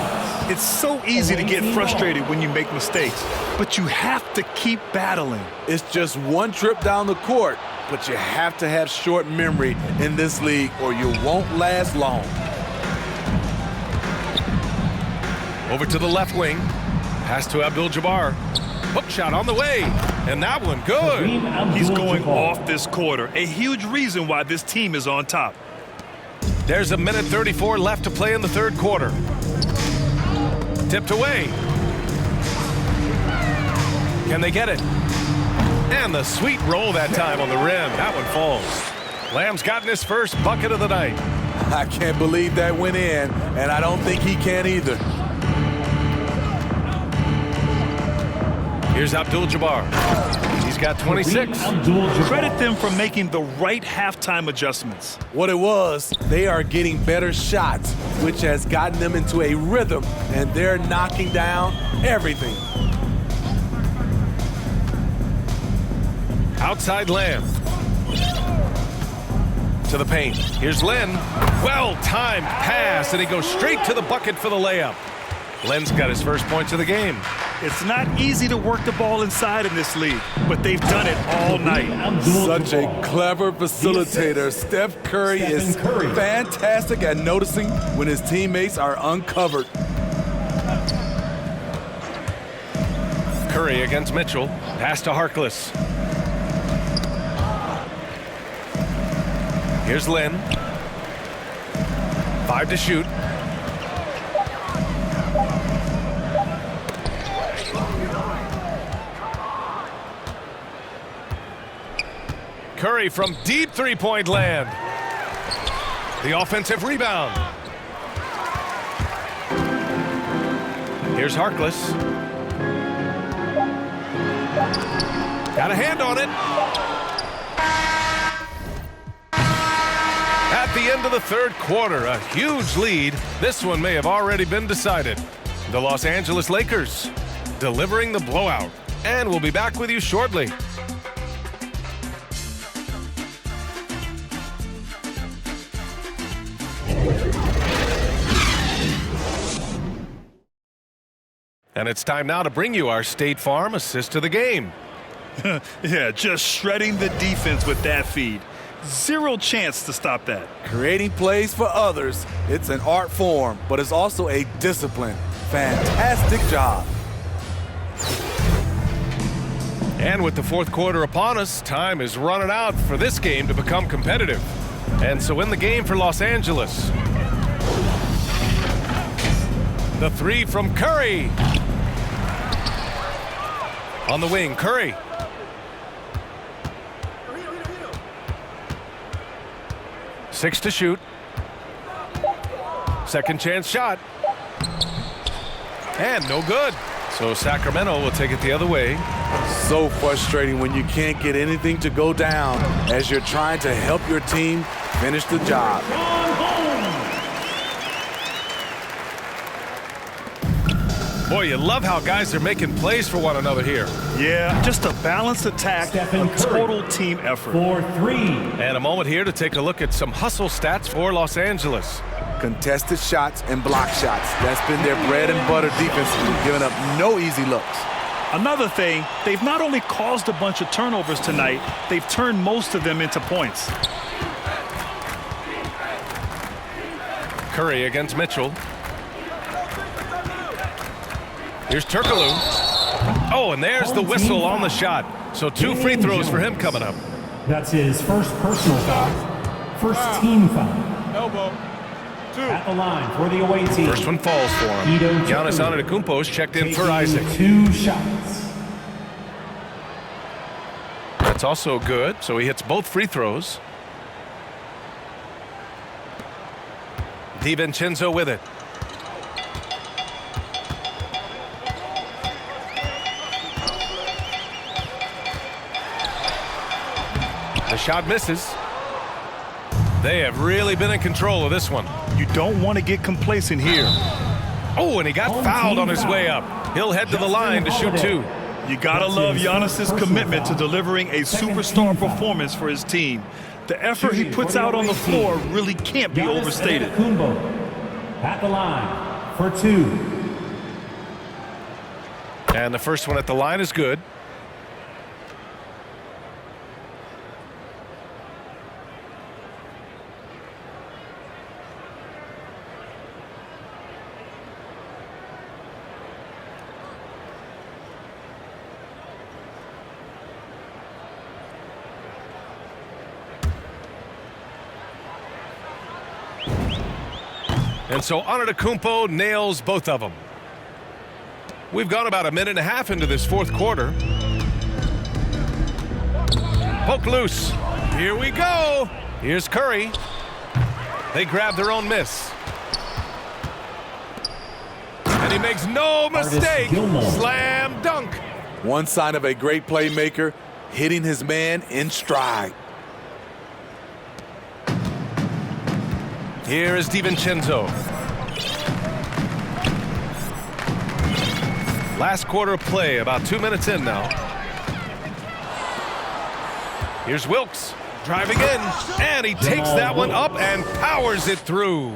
It's so easy to get frustrated when you make mistakes, but you have to keep battling. It's just one trip down the court, but you have to have short memory in this league or you won't last long. Over to the left wing. Pass to Abdul-Jabbar. Hook shot on the way. And that one good. He's going off this quarter. A huge reason why this team is on top. There's 1:34 left to play in the third quarter. Tipped away. Can they get it? And the sweet roll that time on the rim. That one falls. Lamb's gotten his first bucket of the night. I can't believe that went in, and I don't think he can either. Here's Abdul-Jabbar. He's got 26. Credit them for making the right halftime adjustments. What it was, they are getting better shots, which has gotten them into a rhythm, and they're knocking down everything. Outside Lamb. To the paint. Here's Len. Well-timed pass, and he goes straight to the bucket for the layup. Len's got his first points of the game. It's not easy to work the ball inside in this league, but they've done it all night. Such a clever facilitator. Steph Curry is fantastic at noticing when his teammates are uncovered. Curry against Mitchell. Pass to Harkless. Here's Len. 5 to shoot. Curry from deep three-point land. The offensive rebound. Here's Harkless. Got a hand on it. At the end of the third quarter, a huge lead. This one may have already been decided. The Los Angeles Lakers delivering the blowout. And we'll be back with you shortly. And it's time now to bring you our State Farm assist to the game. Yeah, just shredding the defense with that feed. Zero chance to stop that. Creating plays for others, it's an art form, but it's also a discipline. Fantastic job. And with the fourth quarter upon us, time is running out for this game to become competitive. And so in the game for Los Angeles. The three from Curry. On the wing, Curry. Six to shoot. Second chance shot. And no good. So Sacramento will take it the other way. So frustrating when you can't get anything to go down as you're trying to help your team finish the job. Boy, you love how guys are making plays for one another here. Yeah, just a balanced attack, a total team effort. For three. And a moment here to take a look at some hustle stats for Los Angeles. Contested shots and block shots. That's been their bread and butter defensively, giving up no easy looks. Another thing, they've not only caused a bunch of turnovers tonight, they've turned most of them into points. Curry against Mitchell. Here's Turkoglu. Oh, and there's the whistle on the shot. So 2 free throws for him coming up. That's his first personal foul. First team foul. Elbow. 2. At the line for the away team. First one falls for him. Giannis Antetokounmpo's checked in for Isaac. 2 shots. That's also good, so he hits both free throws. DiVincenzo with it. The shot misses. They have really been in control of this one. You don't want to get complacent here. Oh, and he got fouled on his way up. He'll head to the line to shoot 2. You gotta love Giannis's commitment to delivering a superstar performance for his team. The effort he puts out on the floor really can't be overstated. At the line for 2. And the first one at the line is good. And so Antetokounmpo nails both of them. We've gone about a minute and a half into this fourth quarter. Poke loose. Here we go. Here's Curry. They grab their own miss. And he makes no mistake. Slam dunk. One sign of a great playmaker, hitting his man in stride. Here is DiVincenzo. Last quarter of play, about 2 minutes in now. Here's Wilkes driving in, and he takes that one up and powers it through.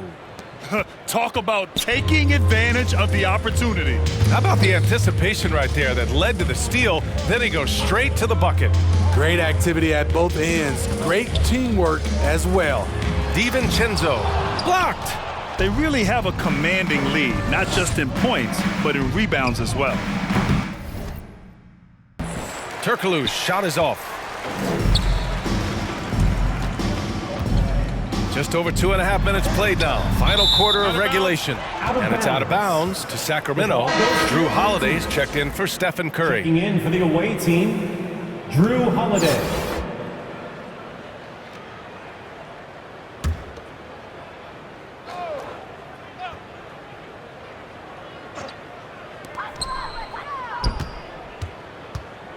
Talk about taking advantage of the opportunity. How about the anticipation right there that led to the steal? Then he goes straight to the bucket. Great activity at both ends. Great teamwork as well. DiVincenzo blocked. They really have a commanding lead, not just in points, but in rebounds as well. Turkoglu's shot is off. Just over 2.5 minutes played now. Final quarter of regulation. And it's out of bounds to Sacramento. Drew Holiday's checked in for Stephen Curry. Checking in for the away team, Drew Holiday.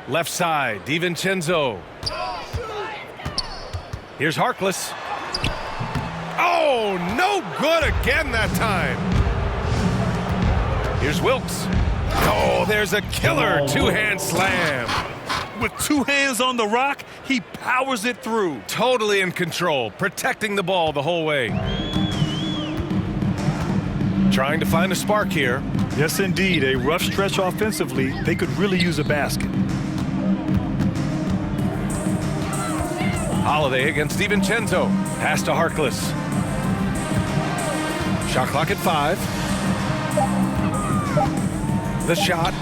Left side, DiVincenzo. Here's Harkless. Oh, no good again that time. Here's Wilkes. Oh, there's a killer two-hand slam. With two hands on the rock, he powers it through. Totally in control, protecting the ball the whole way. Trying to find a spark here. Yes, indeed. A rough stretch offensively. They could really use a basket. Holiday against DiVincenzo. Pass to Harkless. Shot clock at 5. The shot.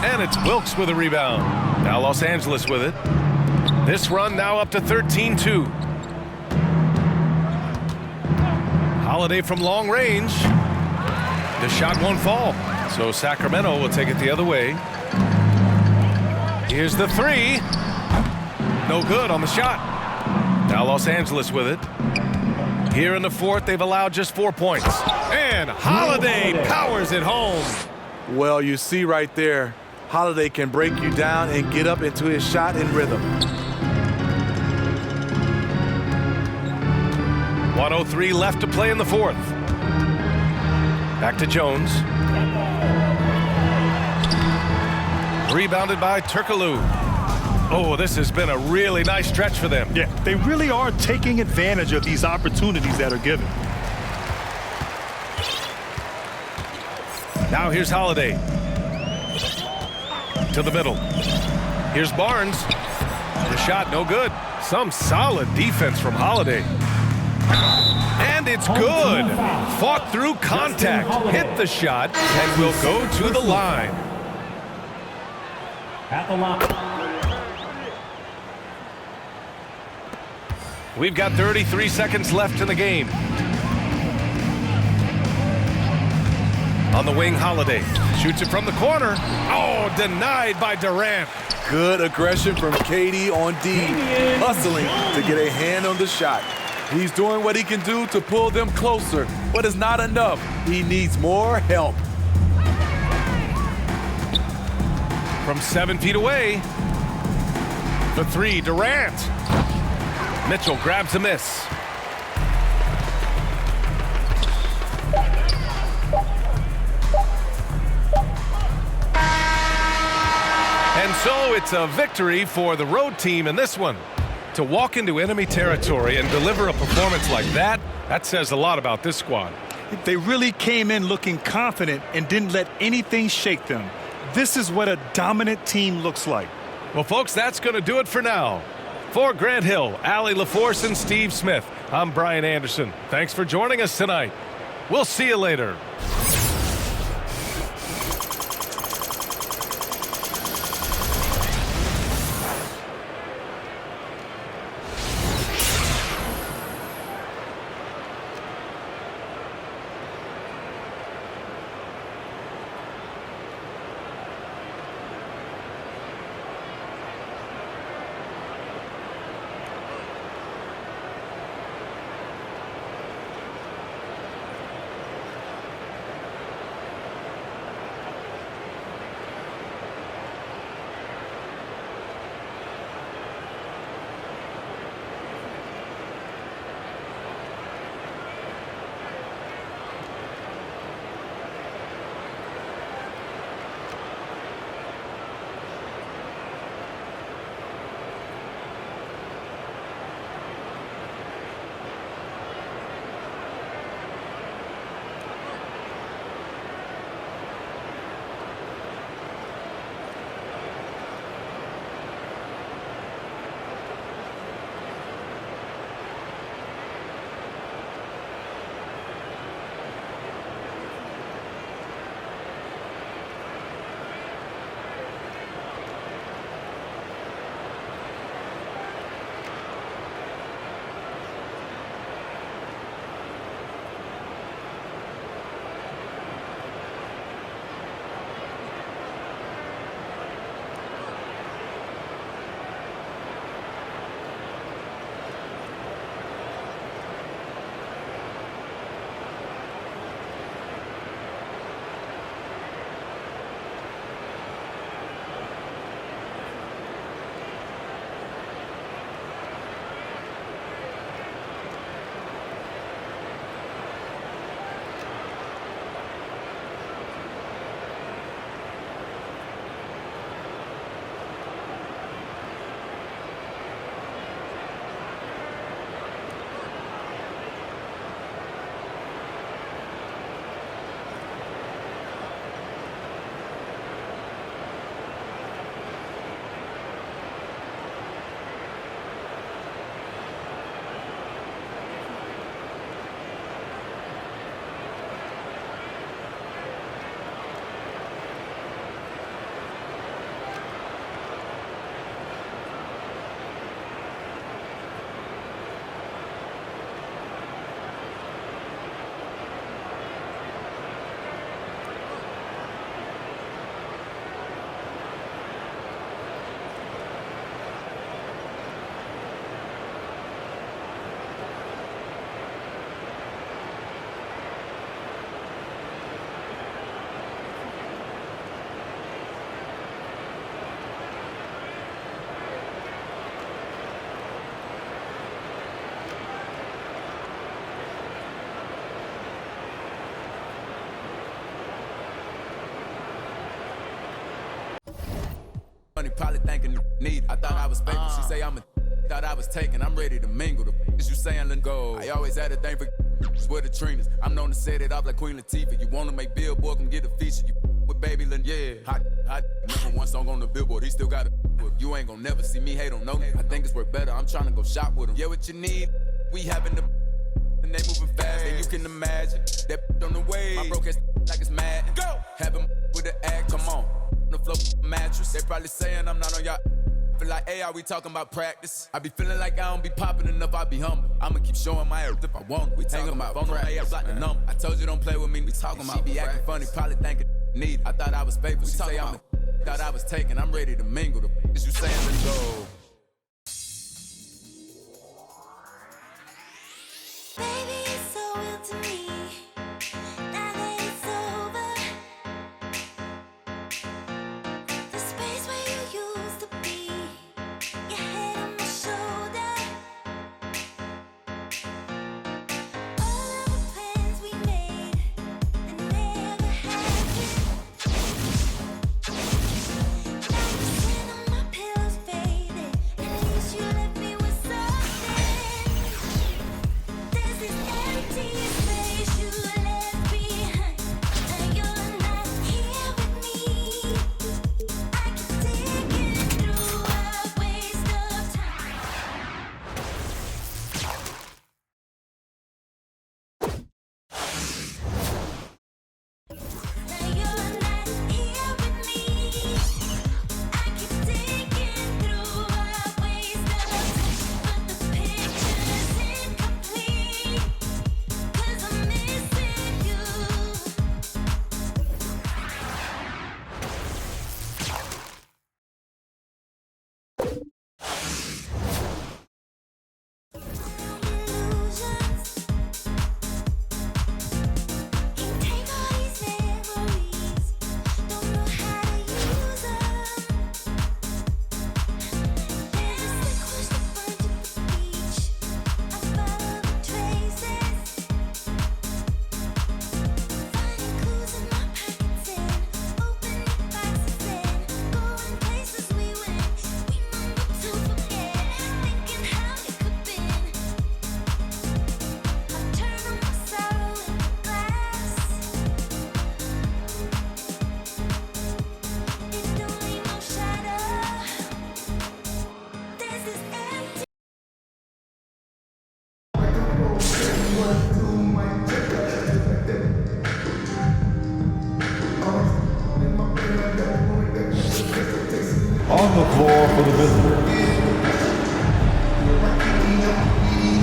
And it's Wilkes with a rebound. Now Los Angeles with it. This run now up to 13-2. Holiday from long range. The shot won't fall. So Sacramento will take it the other way. Here's the 3. No good on the shot. Now Los Angeles with it. Here in the fourth, they've allowed just 4 points. And Holiday powers it home. Well, you see right there, Holiday can break you down and get up into his shot in rhythm. 1:03 left to play in the fourth. Back to Jones. Rebounded by Turkoglu. Oh, this has been a really nice stretch for them. Yeah, they really are taking advantage of these opportunities that are given. Now here's Holiday. To the middle. Here's Barnes. The shot no good. Some solid defense from Holiday. And it's good. Fought through contact. Hit the shot and will go to the line. At the line. We've got 33 seconds left in the game. On the wing, Holiday shoots it from the corner. Oh, denied by Durant. Good aggression from KD on D, hustling to get a hand on the shot. He's doing what he can do to pull them closer, but it's not enough. He needs more help. From 7 feet away. The 3, Durant. Mitchell grabs a miss. And so it's a victory for the road team in this one. To walk into enemy territory and deliver a performance like that, that says a lot about this squad. They really came in looking confident and didn't let anything shake them. This is what a dominant team looks like. Well, folks, that's going to do it for now. For Grant Hill, Allie LaForce, and Steve Smith, I'm Brian Anderson. Thanks for joining us tonight. We'll see you later. Probably thinking need. I thought I was faithful. She say I'm a thought I was taken. I'm ready to mingle. The is you saying let go. I always had a thing for with the trainers. I'm known to set it off like Queen Latifah. You wanna make Billboard, come get a feature. You with Baby Lynn, yeah. Hot. Number one song on the Billboard. He still got it. You ain't gonna never see me hate on no. I think it's worth better. I'm trying to go shop with him. Yeah, what you need? We having the and they moving fast, and you can imagine that on the way. My broke ass like it's mad. Go. Have him with the act. Come on. The floor mattress. They probably saying I'm not on y'all. Feel like, hey, are we talking about practice? I be feeling like I don't be popping enough. I be humble. I'ma keep showing my ass if I want. We talking about phone practice. Like the number. I told you don't play with me. We talking about. She be acting funny, probably thinking need. I thought I was faithful. She say I'm a thought I was taken. I'm ready to mingle. The is you saying let's go. Baby, it's so real to me. Now that it's over, the space where you used to be, your head on my shoulder. All of the plans we made, they never happened. Now you sit on my pillows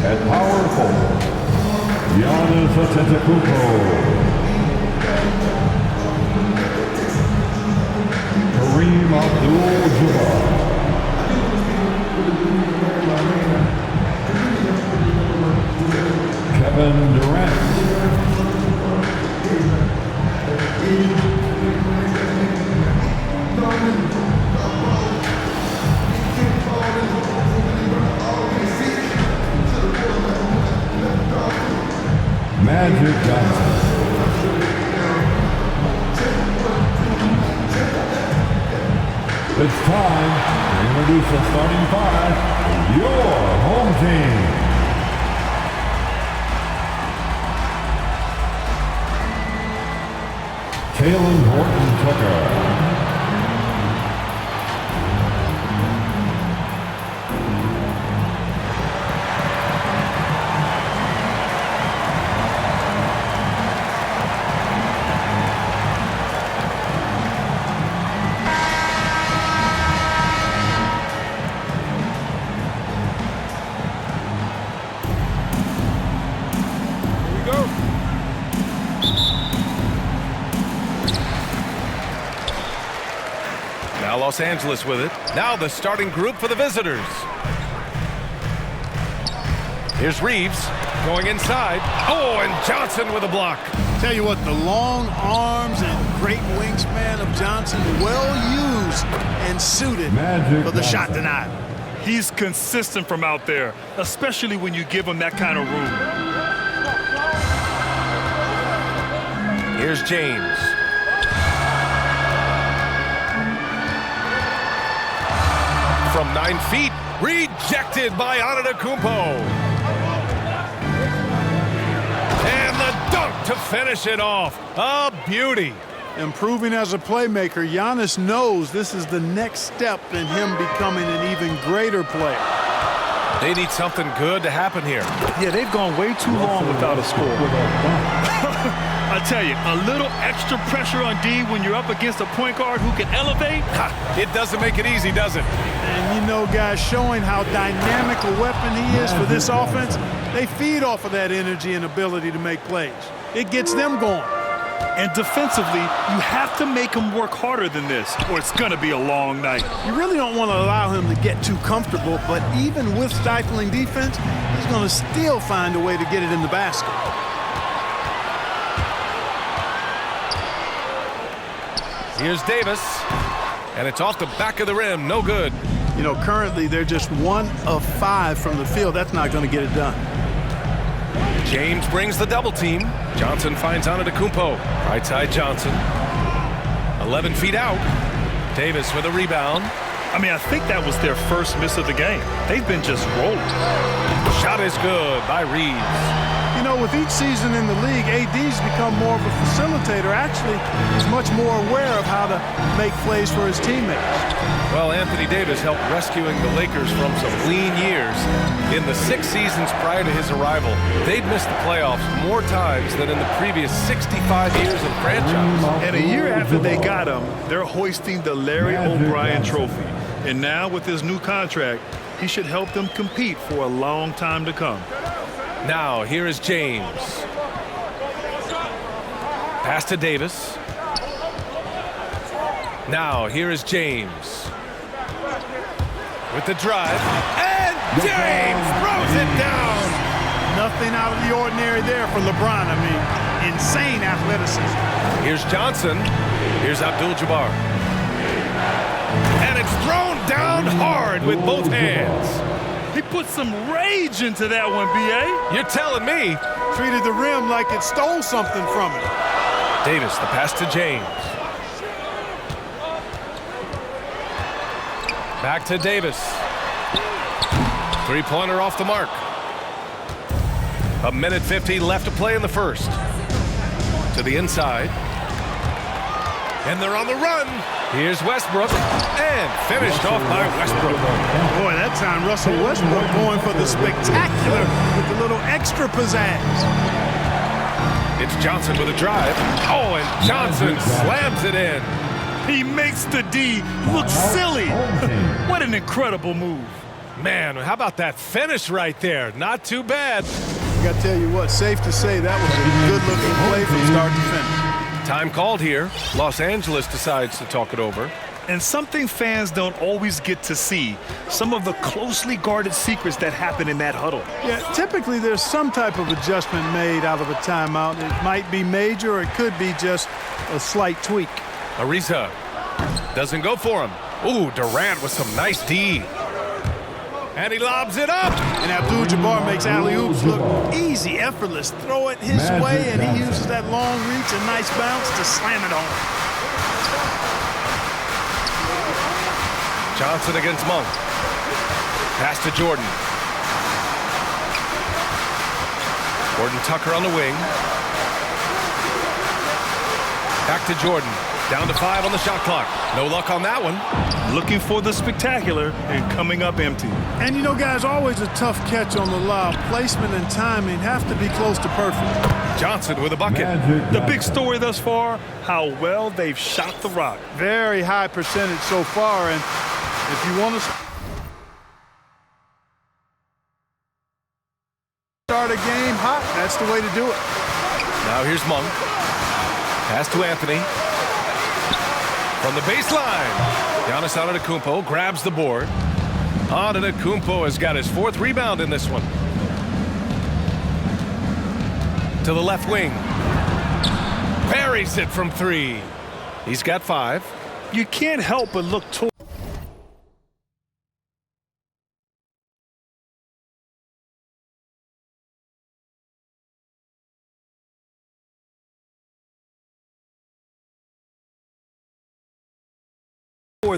At power forward, Giannis Antetokounmpo. Kareem Abdul-Jabbar. Kevin Durant. Magic Johnson. It's time to introduce the starting five of your home team. Taylor Horton-Tucker. Now Los Angeles with it. Now the starting group for the visitors. Here's Reeves going inside. Oh, and Johnson with a block. Tell you what, the long arms and great wingspan of Johnson, well used and suited for the shot denied. He's consistent from out there, especially when you give him that kind of room. Here's James. From 9 feet, rejected by Antetokounmpo. And the dunk to finish it off. A beauty. Improving as a playmaker, Giannis knows this is the next step in him becoming an even greater player. They need something good to happen here. Yeah, they've gone way too long without a score. I tell you, a little extra pressure on D when you're up against a point guard who can elevate. It doesn't make it easy, does it? And you know, guys, showing how dynamic a weapon he is for this offense, they feed off of that energy and ability to make plays. It gets them going. And defensively, you have to make him work harder than this, or it's going to be a long night. You really don't want to allow him to get too comfortable, but even with stifling defense, he's going to still find a way to get it in the basket. Here's Davis, and it's off the back of the rim. No good. You know, currently they're just 1 of 5 from the field. That's not going to get it done. James brings the double team. Johnson finds Antetokounmpo. Right side Johnson. 11 feet out. Davis with a rebound. I mean, I think that was their first miss of the game. They've been just rolling. Shot is good by Reeves. You know, with each season in the league, AD's become more of a facilitator. Actually, he's much more aware of how to make plays for his teammates. Well, Anthony Davis helped rescuing the Lakers from some lean years. In the 6 seasons prior to his arrival, they'd missed the playoffs more times than in the previous 65 years of franchise. And a year after they got him, they're hoisting the Larry O'Brien Trophy. And now with his new contract, he should help them compete for a long time to come. Now, here is James. Pass to Davis. Now, here is James. With the drive. And James throws it down. Nothing out of the ordinary there for LeBron. I mean, insane athleticism. Here's Johnson. Here's Abdul-Jabbar. And it's thrown down hard with both hands. He put some rage into that one, B.A. You're telling me. Treated the rim like it stole something from him. Davis, the pass to James. Back to Davis. Three-pointer off the mark. 1:50 left to play in the first. To the inside. And they're on the run. Here's Westbrook. And finished off by Westbrook. Boy, that time Russell Westbrook going for the spectacular with a little extra pizzazz. It's Johnson with a drive. Oh, and Johnson slams it in. He makes the D look silly. What an incredible move. Man, how about that finish right there? Not too bad. I got to tell you what, safe to say that was a good-looking play from start to finish. Time called here. Los Angeles decides to talk it over. And something fans don't always get to see, some of the closely guarded secrets that happen in that huddle. Yeah, typically there's some type of adjustment made out of a timeout. It might be major or it could be just a slight tweak. Ariza doesn't go for him. Ooh, Durant with some nice D. And he lobs it up. And Abdul-Jabbar makes alley-oops look easy, effortless. Throw it his way, and he uses that long reach and nice bounce to slam it home. Johnson against Monk. Pass to Jordan. Gordon Tucker on the wing. Back to Jordan. Down to 5 on the shot clock. No luck on that one. Looking for the spectacular and coming up empty. And you know, guys, always a tough catch on the lob. Placement and timing have to be close to perfect. Johnson with a bucket. The big story thus far, how well they've shot the rock. Very high percentage so far, and if you want to start a game hot, that's the way to do it. Now here's Monk. Pass to Anthony. From the baseline. Giannis Antetokounmpo grabs the board. Antetokounmpo has got his 4th rebound in this one. To the left wing. Buries it from 3. He's got 5. You can't help but look toward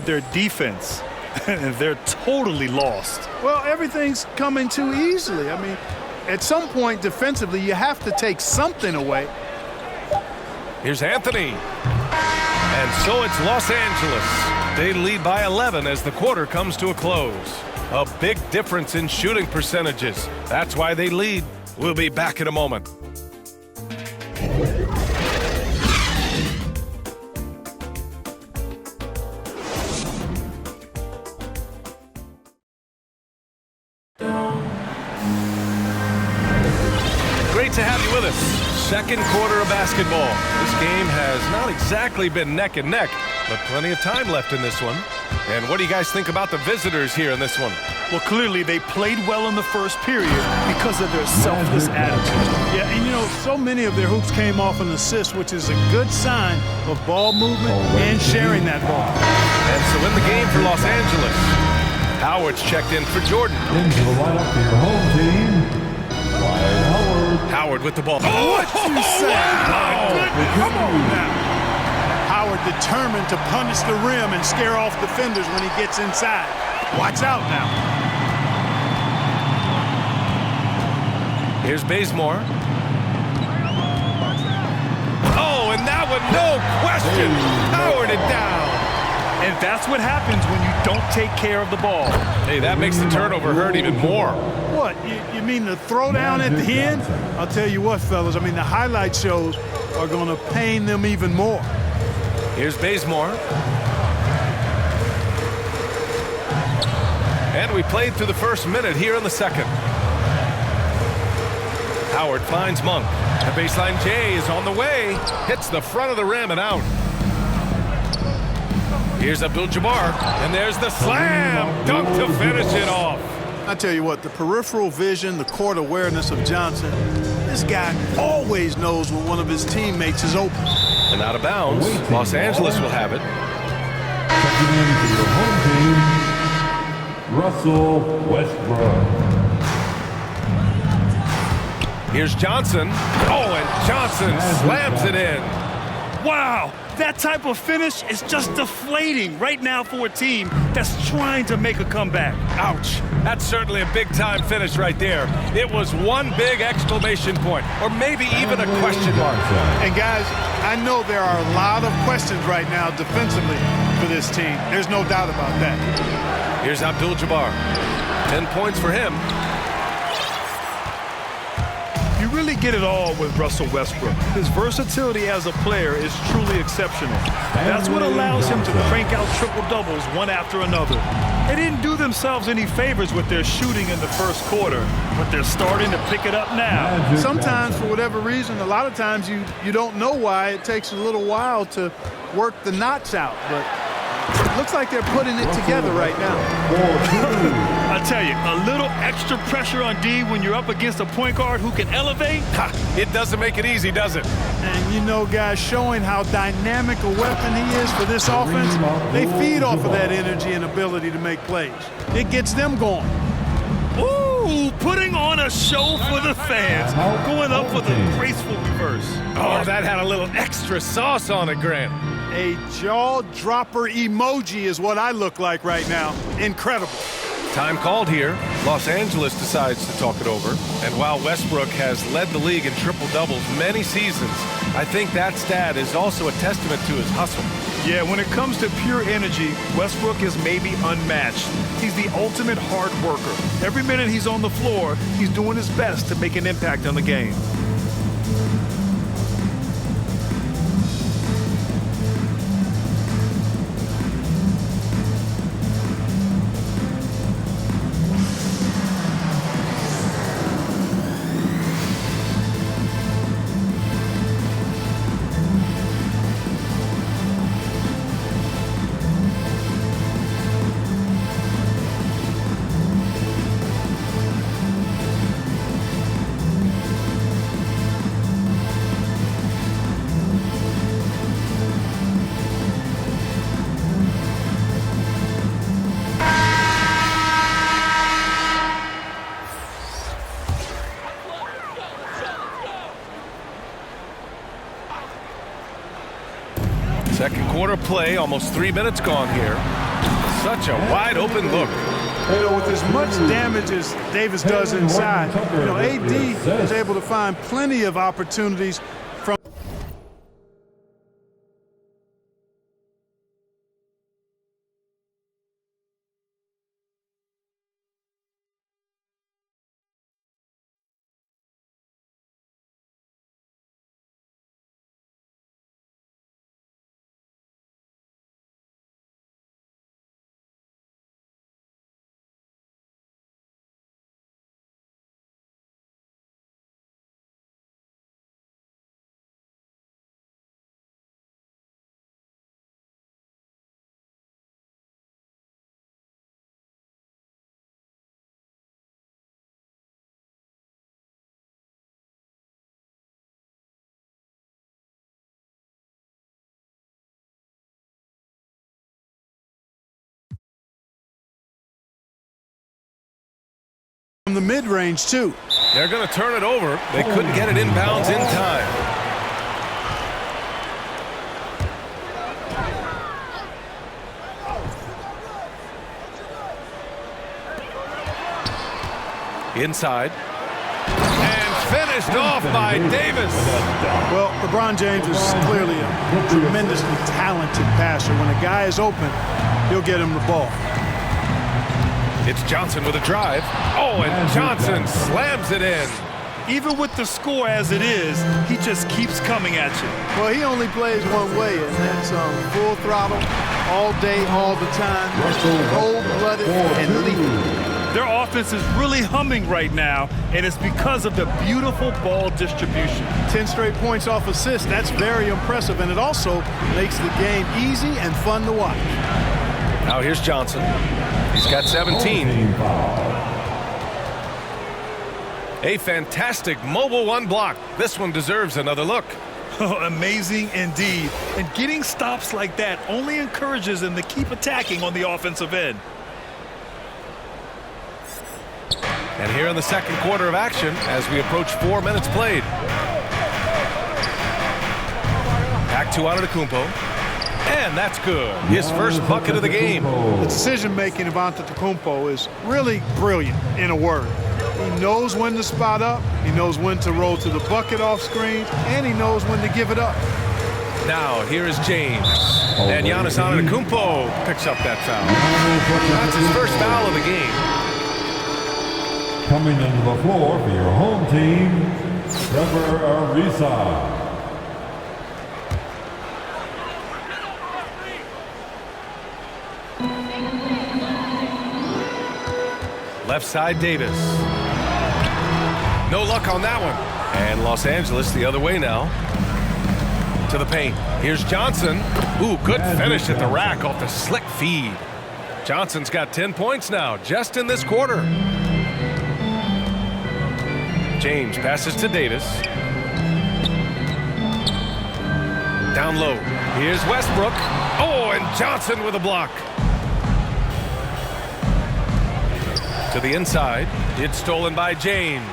their defense. They're totally lost. Well, everything's coming too easily. I mean, at some point defensively, you have to take something away. Here's Anthony. And so it's Los Angeles. They lead by 11 as the quarter comes to a close. A big difference in shooting percentages. That's why they lead. We'll be back in a moment. Great to have you with us. Second quarter of basketball. This game has not exactly been neck and neck, but plenty of time left in this one. And what do you guys think about the visitors here in this one? Well, clearly they played well in the first period because of their selfless attitude. Yeah, and you know, so many of their hoops came off an assist, which is a good sign of ball movement and sharing that ball. And so in the game for Los Angeles, Howard's checked in for Jordan. Into the lineup for your home team, Dwight Howard. Howard with the ball. What you say? Come on now. Howard determined to punish the rim and scare off defenders when he gets inside. Watch out now. Here's Bazemore. Oh, and that one, no question. Howard it down. And that's what happens when you don't take care of the ball. Hey, that makes the turnover hurt even more. What, you mean the throwdown at the end? I'll tell you what, fellas, I mean, the highlight shows are going to pain them even more. Here's Bazemore. And we played through the first minute here in the second. Howard finds Monk. The baseline J is on the way. Hits the front of the rim and out. Here's Abdul-Jabbar. And there's the slam. Dunk to finish it off. I tell you what, the peripheral vision, the court awareness of Johnson, this guy always knows when one of his teammates is open. And out of bounds, Los Angeles will have it. Checking in for your home team, Russell Westbrook. Here's Johnson. Oh, and Johnson slams it in. Wow, that type of finish is just deflating right now for a team that's trying to make a comeback. Ouch. That's certainly a big-time finish right there. It was one big exclamation point, or maybe even a question mark. And guys, I know there are a lot of questions right now defensively for this team. There's no doubt about that. Here's Abdul-Jabbar. 10 points for him. You really get it all with Russell Westbrook. His versatility as a player is truly exceptional. That's what allows him to crank out triple-doubles one after another. They didn't do themselves any favors with their shooting in the first quarter, but they're starting to pick it up now. Sometimes, for whatever reason, a lot of times you don't know why. It takes a little while to work the knots out, but it looks like they're putting it together right now. I tell you, a little extra pressure on D when you're up against a point guard who can elevate. It doesn't make it easy, does it? And you know, guys, showing how dynamic a weapon he is for this offense, they feed off of that energy and ability to make plays. It gets them going. Ooh, putting on a show for the fans. Going up with a graceful reverse. Oh, that had a little extra sauce on it, Grant. A jaw-dropper emoji is what I look like right now. Incredible. Time called here. Los Angeles decides to talk it over. And while Westbrook has led the league in triple-doubles many seasons, I think that stat is also a testament to his hustle. Yeah, when it comes to pure energy, Westbrook is maybe unmatched. He's the ultimate hard worker. Every minute he's on the floor, he's doing his best to make an impact on the game. Second quarter play, almost 3 minutes gone here. Such a wide open look. You know, with as much damage as Davis does inside, you know, AD is able to find plenty of opportunities from the mid-range, too. They're going to turn it over. They couldn't get it inbounds in time. Inside. And finished off by Davis. Well, LeBron James is clearly a tremendously talented passer. When a guy is open, he'll get him the ball. It's Johnson with a drive. Oh, and Johnson slams it in. Even with the score as it is, he just keeps coming at you. Well, he only plays one way, and that's full throttle, all day, all the time, cold-blooded and lethal. Their offense is really humming right now, and it's because of the beautiful ball distribution. 10 straight points off assists, that's very impressive, and it also makes the game easy and fun to watch. Now here's Johnson. He's got 17. A fantastic mobile one block. This one deserves another look. Oh, amazing indeed. And getting stops like that only encourages them to keep attacking on the offensive end. And here in the second quarter of action as we approach 4 minutes played. Back to Antetokounmpo. And that's good. His first bucket of the game. The decision-making of Antetokounmpo is really brilliant, in a word. He knows when to spot up, he knows when to roll to the bucket off screen, and he knows when to give it up. Now, here is James. And Giannis Antetokounmpo picks up that foul. That's his first foul of the game. Coming into the floor for your home team, Trevor Ariza. Left side, Davis. No luck on that one. And Los Angeles the other way now. To the paint. Here's Johnson. Ooh, good finish at the rack off the slick feed. Johnson's got 10 points now, just in this quarter. James passes to Davis. Down low. Here's Westbrook. Oh, and Johnson with a block. To the inside. It's stolen by James.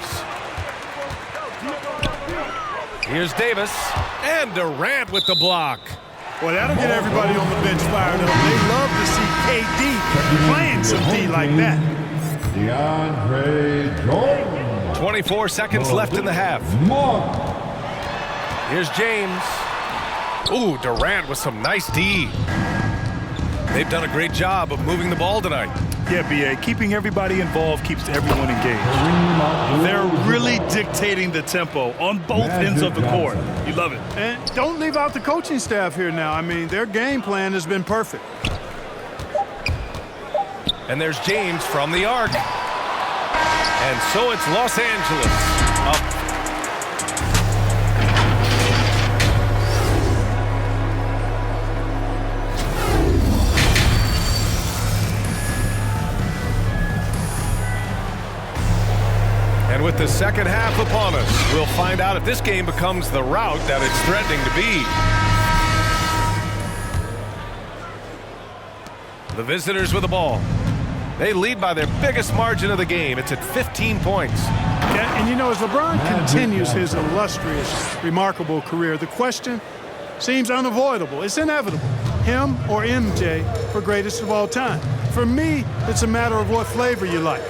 Here's Davis. And Durant with the block. Well, that'll get everybody on the bench fired up. They love to see KD playing some D like that. DeAndre Jordan. 24 seconds left in the half. Here's James. Ooh, Durant with some nice D. They've done a great job of moving the ball tonight. Yeah, B.A., keeping everybody involved keeps everyone engaged. They're really dictating the tempo on both ends of the court. You love it. And don't leave out the coaching staff here now. I mean, their game plan has been perfect. And there's James from the arc. And so it's Los Angeles up. And with the second half upon us, we'll find out if this game becomes the rout that it's threatening to be. The visitors with the ball. They lead by their biggest margin of the game. It's at 15 points. Yeah, and you know, as LeBron continues his illustrious, remarkable career, the question seems unavoidable. It's inevitable. Him or MJ for greatest of all time. For me, it's a matter of what flavor you like.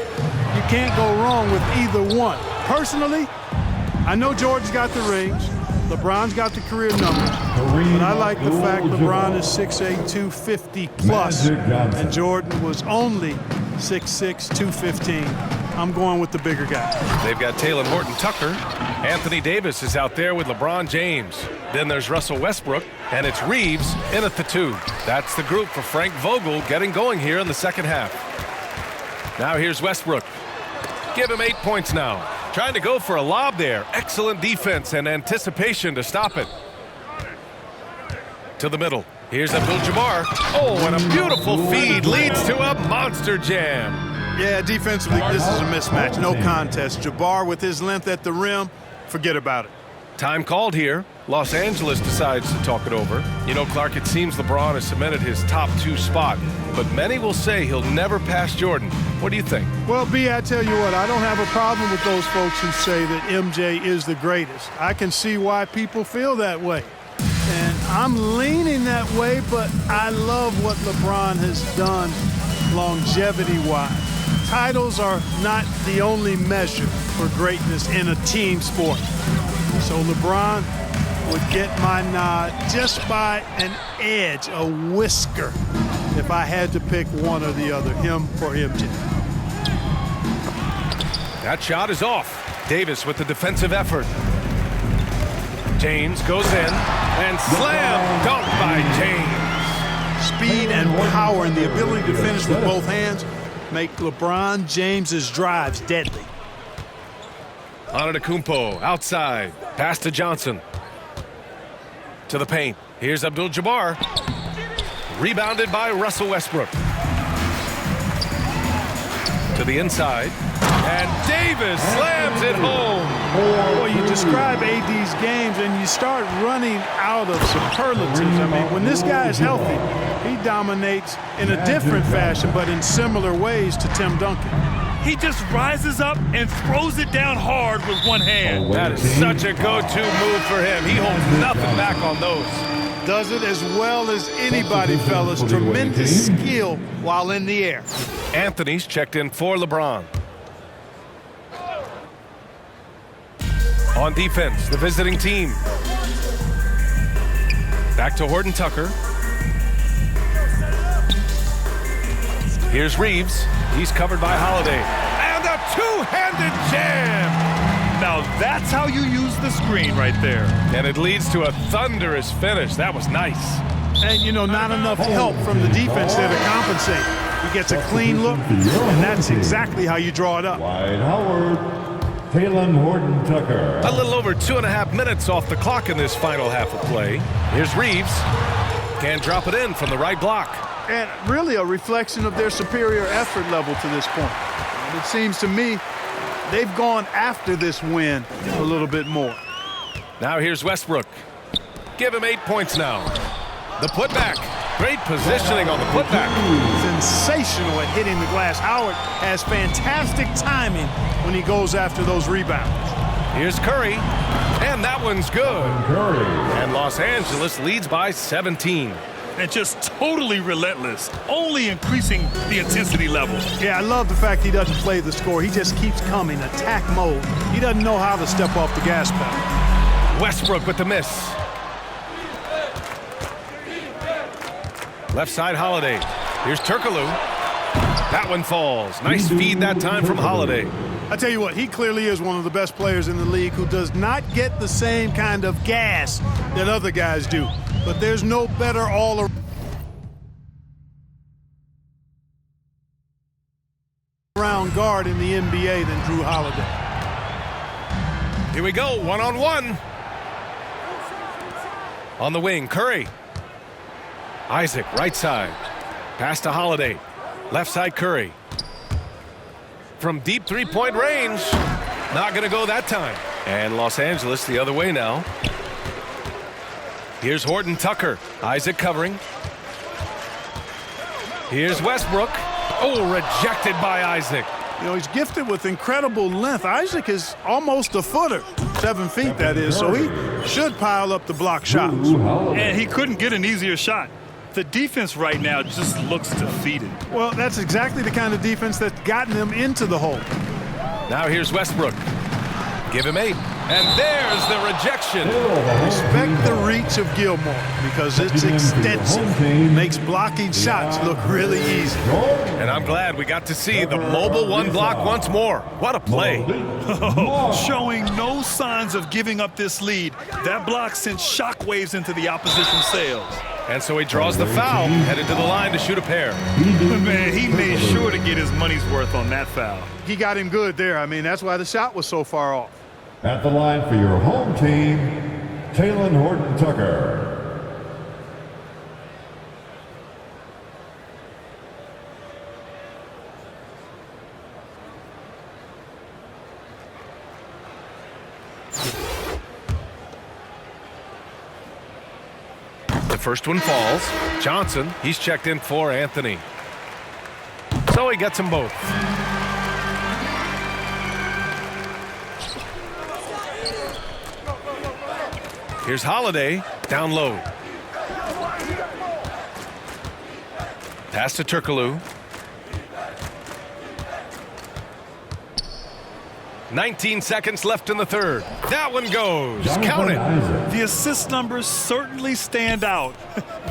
You can't go wrong with either one. Personally, I know Jordan's got the rings, LeBron's got the career numbers, but I like the fact LeBron is 6'8", 250 plus, and Jordan was only 6'6", 215. I'm going with the bigger guy. They've got Taylor Horton-Tucker. Anthony Davis is out there with LeBron James. Then there's Russell Westbrook, and it's Reeves in at the 2. That's the group for Frank Vogel getting going here in the second half. Now here's Westbrook. Give him 8 points now. Trying to go for a lob there. Excellent defense and anticipation to stop it. To the middle. Here's Abdul-Jabbar. Oh, and a beautiful feed leads to a monster jam. Yeah, defensively, this is a mismatch. No contest. Jabbar with his length at the rim, forget about it. Time called here. Los Angeles decides to talk it over. You know, Clark, it seems LeBron has cemented his top 2 spot, but many will say he'll never pass Jordan. What do you think? Well, B, I tell you what, I don't have a problem with those folks who say that MJ is the greatest. I can see why people feel that way. And I'm leaning that way, but I love what LeBron has done longevity-wise. Titles are not the only measure for greatness in a team sport. So LeBron would get my nod just by an edge, a whisker, if I had to pick one or the other, him or MJ. That shot is off. Davis with the defensive effort. James goes in and slam dunk by James. Speed and power and the ability to finish with both hands make LeBron James's drives deadly. Antetokounmpo outside. Pass to Johnson. To the paint. Here's Abdul-Jabbar. Rebounded by Russell Westbrook. To the inside. And Davis slams it home. Well, you describe AD's games and you start running out of superlatives. I mean, when this guy is healthy, he dominates in a different fashion, but in similar ways to Tim Duncan. He just rises up and throws it down hard with one hand. That is such a go-to move for him. He holds nothing back on those. Does it as well as anybody, fellas. Tremendous skill while in the air. Anthony's checked in for LeBron. On defense, the visiting team. Back to Horton-Tucker. Here's Reeves. He's covered by Holiday. And a two-handed jam. Now that's how you use the screen right there. And it leads to a thunderous finish. That was nice. And, you know, not enough help from the defense there to compensate. He gets a clean look, and that's exactly how you draw it up. Dwight Howard, Taylor Horton Tucker. A little over 2.5 minutes off the clock in this final half of play. Here's Reeves. Can't drop it in from the right block. And really a reflection of their superior effort level to this point. And it seems to me they've gone after this win a little bit more. Now here's Westbrook. Give him 8 points now. The putback. Great positioning on the putback. Sensational at hitting the glass. Howard has fantastic timing when he goes after those rebounds. Here's Curry. And that one's good. Curry. And Los Angeles leads by 17. And just totally relentless, only increasing the intensity level. Yeah, I love the fact he doesn't play the score. He just keeps coming, attack mode. He doesn't know how to step off the gas pedal. Westbrook with the miss. Left side, Holiday. Here's Turkoglu. That one falls. Nice feed that time from Holiday. I tell you what, he clearly is one of the best players in the league who does not get the same kind of gas that other guys do. But there's no better all-around guard in the NBA than Drew Holiday. Here we go, one-on-one. On the wing, Curry. Isaac, right side. Pass to Holiday. Left side, Curry. From deep three-point range. Not going to go that time. And Los Angeles the other way now. Here's Horton Tucker. Isaac covering. Here's Westbrook. Oh, rejected by Isaac. You know, he's gifted with incredible length. Isaac is almost a footer. 7 feet, that is, so he should pile up the block shots. And he couldn't get an easier shot. The defense right now just looks defeated. Well, that's exactly the kind of defense that's gotten them into the hole. Now here's Westbrook. Give him 8. And there's the rejection. Respect the reach of Gilmore because it's extensive. Makes blocking shots look really easy. And I'm glad we got to see the mobile one block once more. What a play. Showing no signs of giving up this lead. That block sent shockwaves into the opposition sails. And so he draws the foul, headed to the line to shoot a pair. Man, he made sure to get his money's worth on that foul. He got him good there. I mean, that's why the shot was so far off. At the line for your home team, Taylor Horton Tucker. The first one falls. Johnson, he's checked in for Anthony. So he gets them both. Here's Holiday, down low. Pass to Turkoglu. 19 seconds left in the third. That one goes. Count it. The assist numbers certainly stand out.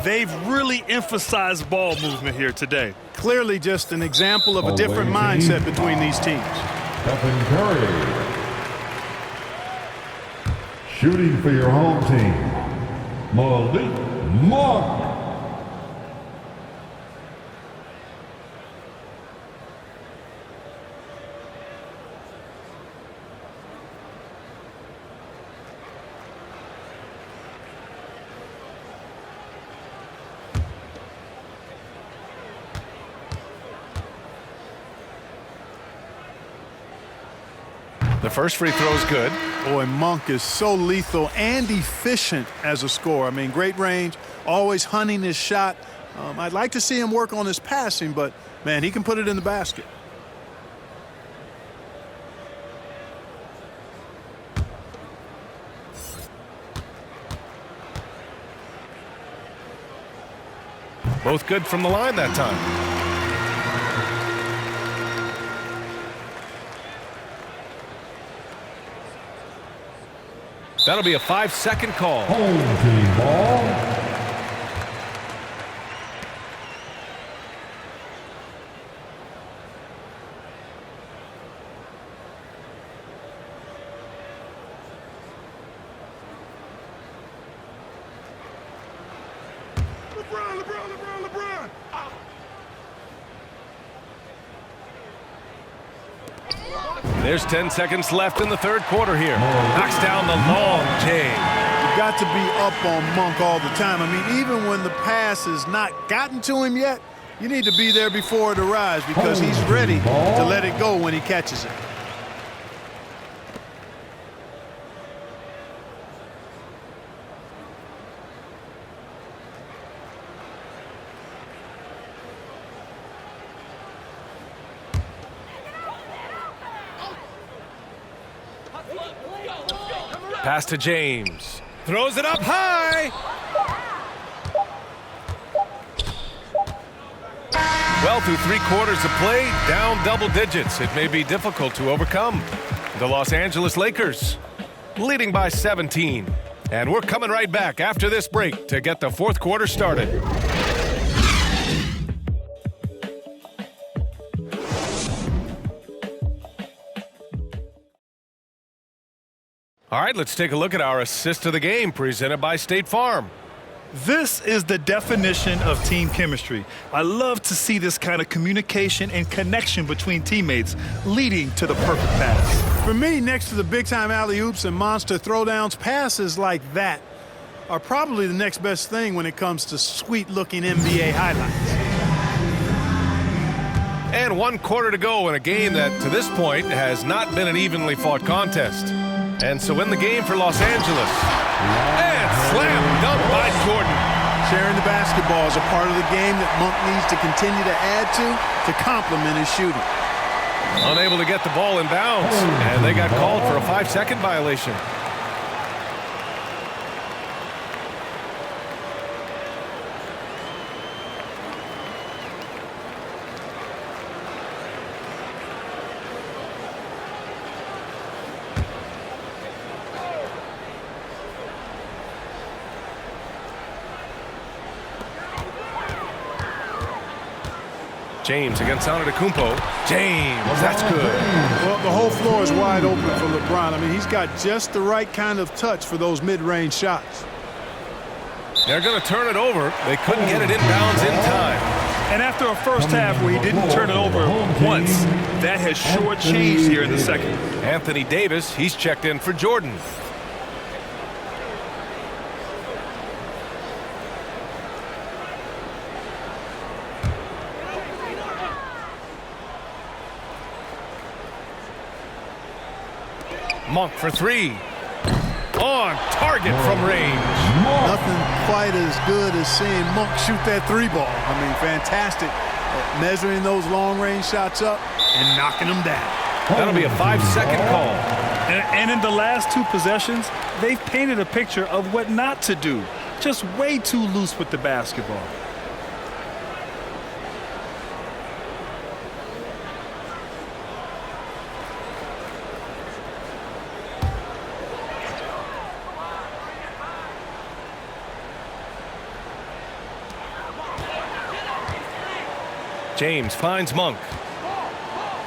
They've really emphasized ball movement here today. Clearly just an example of a different mindset between these teams. Stephen Curry. Shooting for your home team, Malik Monk. The first free throw is good. Boy, Monk is so lethal and efficient as a scorer. I mean, great range, always hunting his shot. I'd like to see him work on his passing, but, man, he can put it in the basket. Both good from the line that time. That'll be a 5-second call. Home team ball. LeBron. There's 10 seconds left in the third quarter here. Knocks down the long J. You got to be up on Monk all the time. I mean, even when the pass has not gotten to him yet, you need to be there before it arrives because he's ready to let it go when he catches it. Pass to James. Throws it up high. Well, through 3 quarters of play, down double digits. It may be difficult to overcome. The Los Angeles Lakers leading by 17. And we're coming right back after this break to get the fourth quarter started. All right, let's take a look at our assist of the game presented by State Farm. This is the definition of team chemistry. I love to see this kind of communication and connection between teammates leading to the perfect pass. For me, next to the big-time alley-oops and monster throwdowns, passes like that are probably the next best thing when it comes to sweet-looking NBA highlights. And 1 quarter to go in a game that, to this point, has not been an evenly fought contest. And so in the game for Los Angeles. And slam dunk by Jordan. Sharing the basketball is a part of the game that Monk needs to continue to add to complement his shooting. Unable to get the ball in bounds. And they got called for a 5-second violation. James against Antetokounmpo. James, that's good. Well, the whole floor is wide open for LeBron. I mean, he's got just the right kind of touch for those mid-range shots. They're going to turn it over. They couldn't get it inbounds in time. And after a first half where he didn't turn it over once, that has sure changed here in the second. Anthony Davis, he's checked in for Jordan. Monk for 3. On target from range. Nothing quite as good as seeing Monk shoot that 3-ball. I mean, fantastic at measuring those long-range shots up and knocking them down. That'll be a 5-second call. And in the last 2 possessions, they've painted a picture of what not to do. Just way too loose with the basketball. James finds Monk.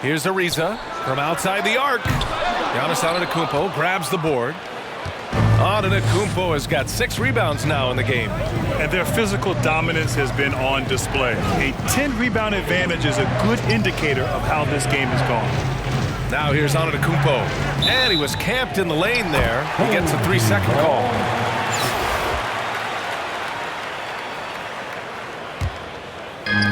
Here's Ariza from outside the arc. Giannis Antetokounmpo grabs the board. Antetokounmpo has got 6 rebounds now in the game. And their physical dominance has been on display. A 10-rebound advantage is a good indicator of how this game has gone. Now here's Antetokounmpo. And he was camped in the lane there. He gets a 3-second call.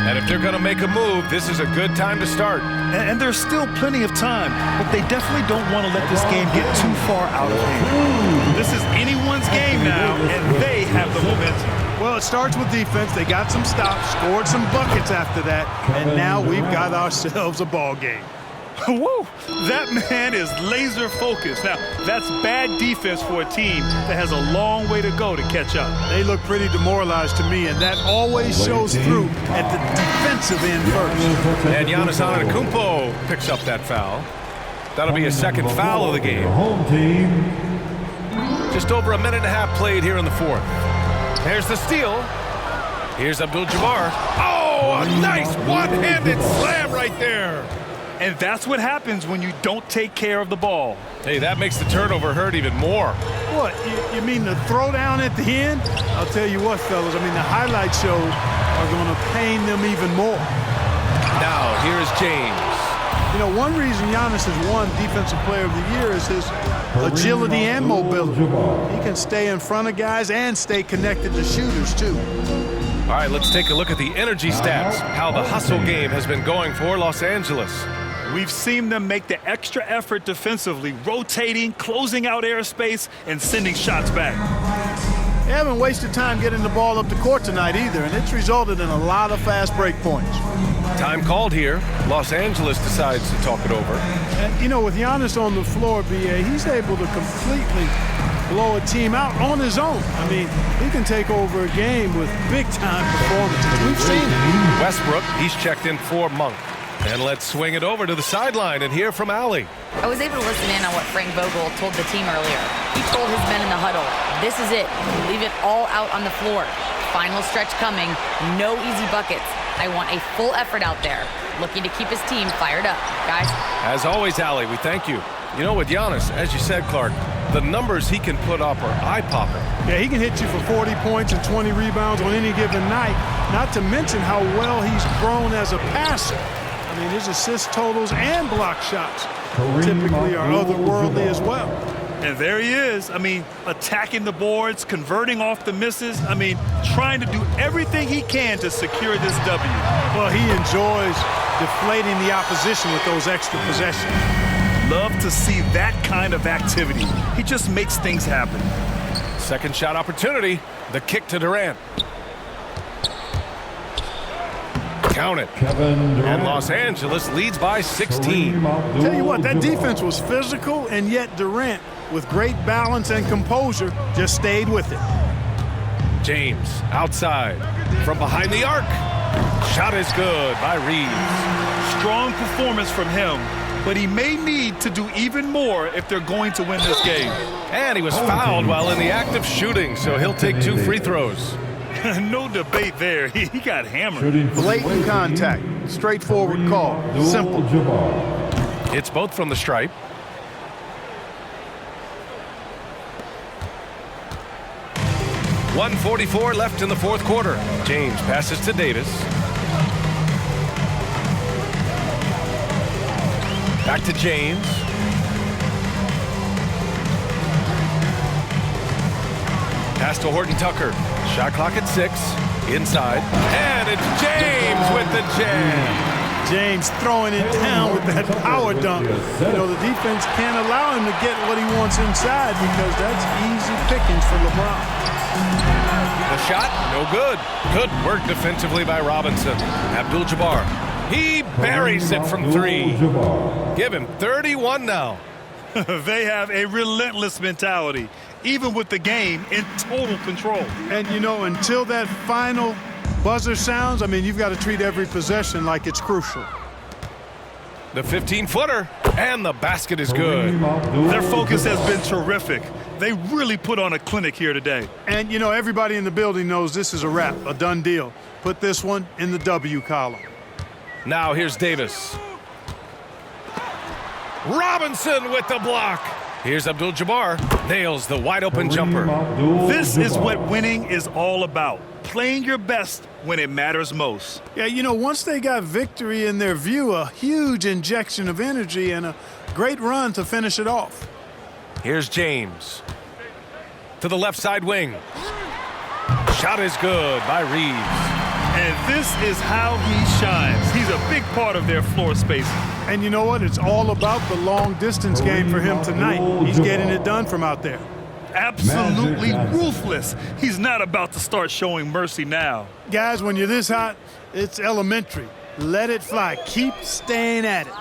And if they're going to make a move, this is a good time to start. And there's still plenty of time, but they definitely don't want to let this game get too far out of hand. This is anyone's game now, and they have the momentum. Well, it starts with defense. They got some stops, scored some buckets after that, and now we've got ourselves a ball game. Woo! That man is laser focused. Now, that's bad defense for a team that has a long way to go to catch up. They look pretty demoralized to me, and that always shows through at the defensive end first. And Giannis Antetokounmpo picks up that foul. That'll be a second foul of the game. Home team. Just over a minute and a half played here in the fourth. There's the steal. Here's Abdul-Jabbar. Oh, a nice one-handed slam right there. And that's what happens when you don't take care of the ball. Hey, that makes the turnover hurt even more. What, you mean the throwdown at the end? I'll tell you what, fellas, I mean, the highlight shows are going to pain them even more. Now, here's James. You know, one reason Giannis has won Defensive Player of the Year is his agility and mobility. He can stay in front of guys and stay connected to shooters, too. All right, let's take a look at the energy stats, how the hustle game has been going for Los Angeles. We've seen them make the extra effort defensively, rotating, closing out airspace, and sending shots back. They haven't wasted time getting the ball up the court tonight either, and it's resulted in a lot of fast break points. Time called here. Los Angeles decides to talk it over. And, you know, with Giannis on the floor, B.A., he's able to completely blow a team out on his own. I mean, he can take over a game with big-time performances. We've seen it. Westbrook, he's checked in for Monk. And let's swing it over to the sideline and hear from Allie. I was able to listen in on what Frank Vogel told the team earlier. He told his men in the huddle, this is it. Leave it all out on the floor. Final stretch coming. No easy buckets. I want a full effort out there. Looking to keep his team fired up. Guys? As always, Allie, we thank you. You know, with Giannis, as you said, Clark, the numbers he can put up are eye-popping. Yeah, he can hit you for 40 points and 20 rebounds on any given night, not to mention how well he's grown as a passer. I mean, his assist totals and block shots typically are otherworldly as well. And there he is. I mean, attacking the boards, converting off the misses. I mean, trying to do everything he can to secure this W. Well, he enjoys deflating the opposition with those extra possessions. Love to see that kind of activity. He just makes things happen. Second shot opportunity. The kick to Durant. Count it. And Los Angeles leads by 16. Tell you what, that defense was physical, and yet Durant, with great balance and composure, just stayed with it. James outside from behind the arc. Shot is good by Reeves. Strong performance from him, but he may need to do even more if they're going to win this game. And he was fouled while in the act of shooting, so he'll take 2 free throws. No debate there. He got hammered. Blatant contact. Straightforward call. Simple. It's both from the stripe. .144 left in the fourth quarter. James passes to Davis. Back to James. Pass to Horton Tucker. Shot clock at 6. Inside. And it's James with the jam. James throwing it down with that power dunk. You know, the defense can't allow him to get what he wants inside because that's easy pickings for LeBron. The shot, no good. Good work defensively by Robinson. Abdul-Jabbar. He buries it from 3. Give him 31 now. They have a relentless mentality, even with the game in total control. And, you know, until that final buzzer sounds, I mean, you've got to treat every possession like it's crucial. The 15-footer, and the basket is good. Their focus has been terrific. They really put on a clinic here today. And, you know, everybody in the building knows this is a wrap, a done deal. Put this one in the W column. Now here's Davis. Robinson with the block. Here's Abdul-Jabbar. Nails the wide-open jumper. This is what winning is all about. Playing your best when it matters most. Yeah, you know, once they got victory in their view, a huge injection of energy and a great run to finish it off. Here's James. To the left side wing. Shot is good by Reeves. And this is how he shines. He's a big part of their floor spacing. And you know what? It's all about the long-distance game for him tonight. He's getting it done from out there. Absolutely ruthless. He's not about to start showing mercy now. Guys, when you're this hot, it's elementary. Let it fly. Keep staying at it.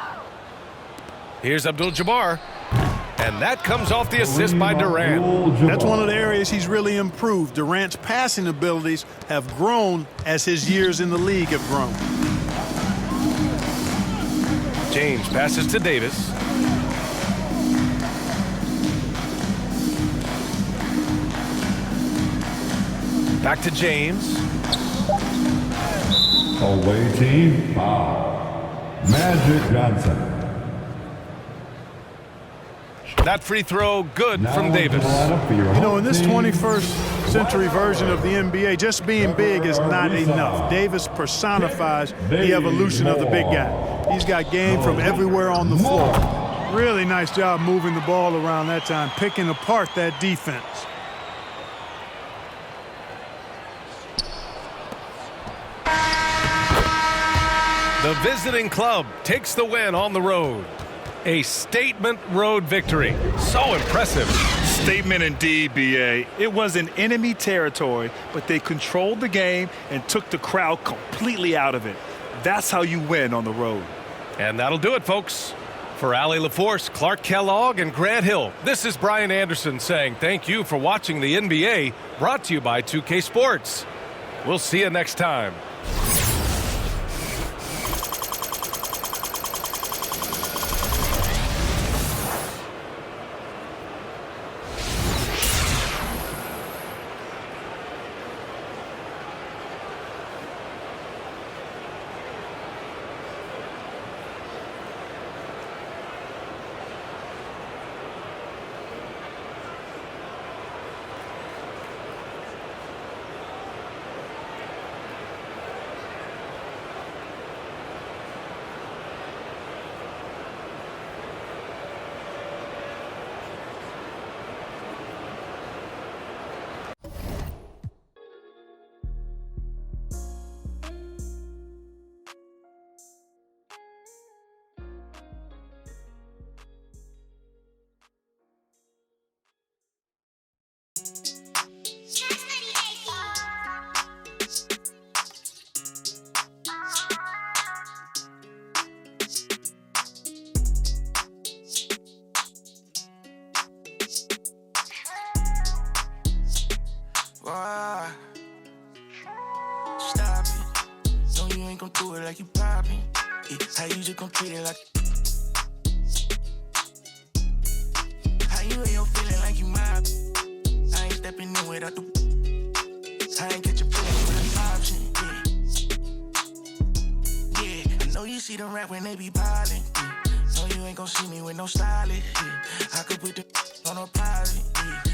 Here's Abdul-Jabbar. And that comes off the assist by Durant. That's one of the areas he's really improved. Durant's passing abilities have grown as his years in the league have grown. James passes to Davis. Back to James. Away team foul. Magic Johnson. That free throw good from Davis. You know, in this 21st century version of the NBA, just being big is not enough. Davis personifies the evolution of the big guy. He's got game from everywhere on the floor. Really nice job moving the ball around that time, picking apart that defense. The visiting club takes the win on the road. A statement road victory. So impressive. Statement indeed, B.A. It was in enemy territory, but they controlled the game and took the crowd completely out of it. That's how you win on the road. And that'll do it, folks. For Allie LaForce, Clark Kellogg, and Grant Hill, this is Brian Anderson saying thank you for watching the NBA, brought to you by 2K Sports. We'll see you next time. Why? Stop it. No, you ain't gon' do it like you poppin'. Yeah, how you just gon' treat it like. How you ain't your feeling like you mob. I ain't stepping in without the. I ain't get your feeling with an option. Yeah, I know you see them rap when they be ballin'. No, you ain't gon' see me with no stylist. I could put the on a private.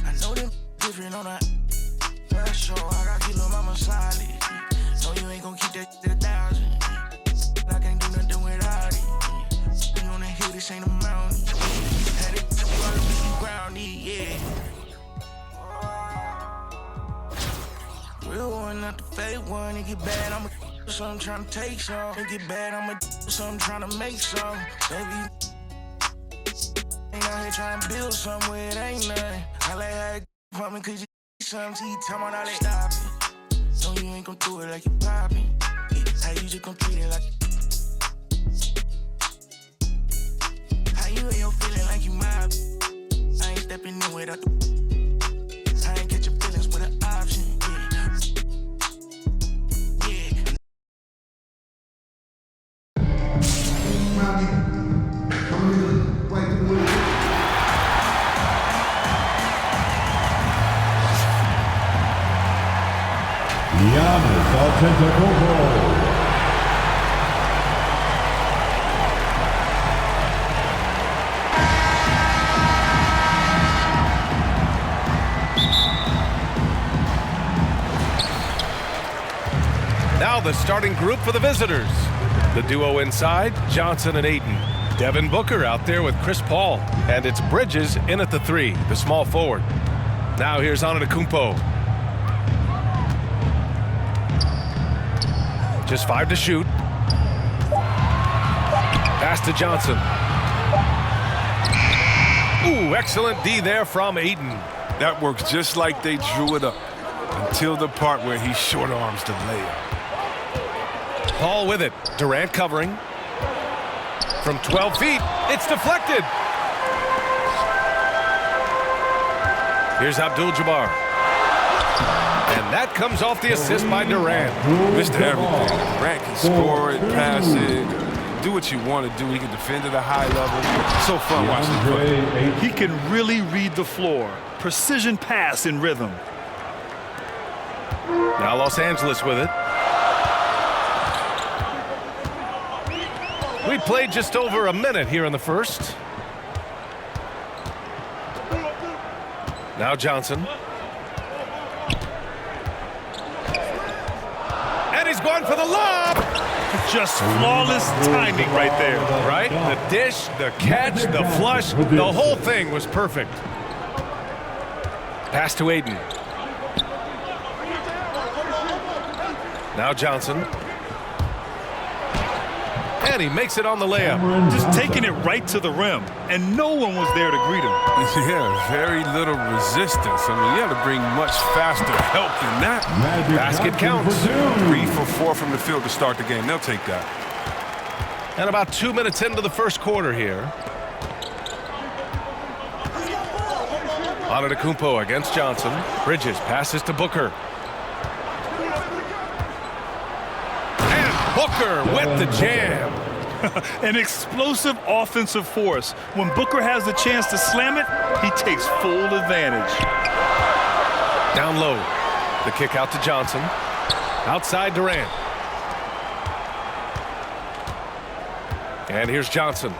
I know them different on a. Sure, I got kilo mama solid. No, you ain't gon' keep that to 1,000. I can't do nothing without it. You wanna hear this ain't a mountain. Had it while you grounded, yeah. Real one, not the fake one. It get bad, I'ma do something tryna take some. It get bad, I'ma do something tryna make some. Baby, ain't out here tryna build somewhere it ain't nothing. I like how it for me 'cause you something time on all that. Stop it. No, you ain't gon' do it like you poppin'. Yeah, how you just gon' treat it like. How you ain't your feeling like you mob. I ain't stepping in without the. I ain't get your feelings with an option. Giannis Antetokounmpo. Now the starting group for the visitors. The duo inside, Johnson and Ayton. Devin Booker out there with Chris Paul. And it's Bridges in at the 3, the small forward. Now here's Antetokounmpo. Just 5 to shoot. Pass to Johnson. Ooh, excellent D there from Ayton. That works just like they drew it up until the part where he short arms the layup. Paul with it. Durant covering. From 12 feet, it's deflected. Here's Abdul-Jabbar. And that comes off the assist by Durant. Mr. Everything. Durant can score it, pass it, do what you want to do. He can defend at a high level. So fun watching him play. He can really read the floor. Precision pass in rhythm. Now Los Angeles with it. We played just over a minute here in the first. Now Johnson. And he's going for the lob. Just flawless timing right there. Right? The dish, the catch, the flush, the whole thing was perfect. Pass to Aiden. Now Johnson. And he makes it on the layup. Just taking it right to the rim, and no one was there to greet him. Yeah, very little resistance. I mean, you have to bring much faster help than that. Basket counts. 3 for 4 from the field to start the game. They'll take that. And about 2 minutes into the first quarter here. Antetokounmpo against Johnson. Bridges passes to Booker. And Booker with the jam. An explosive offensive force. When Booker has the chance to slam it, he takes full advantage. Down low. The kick out to Johnson. Outside Durant. And here's Johnson.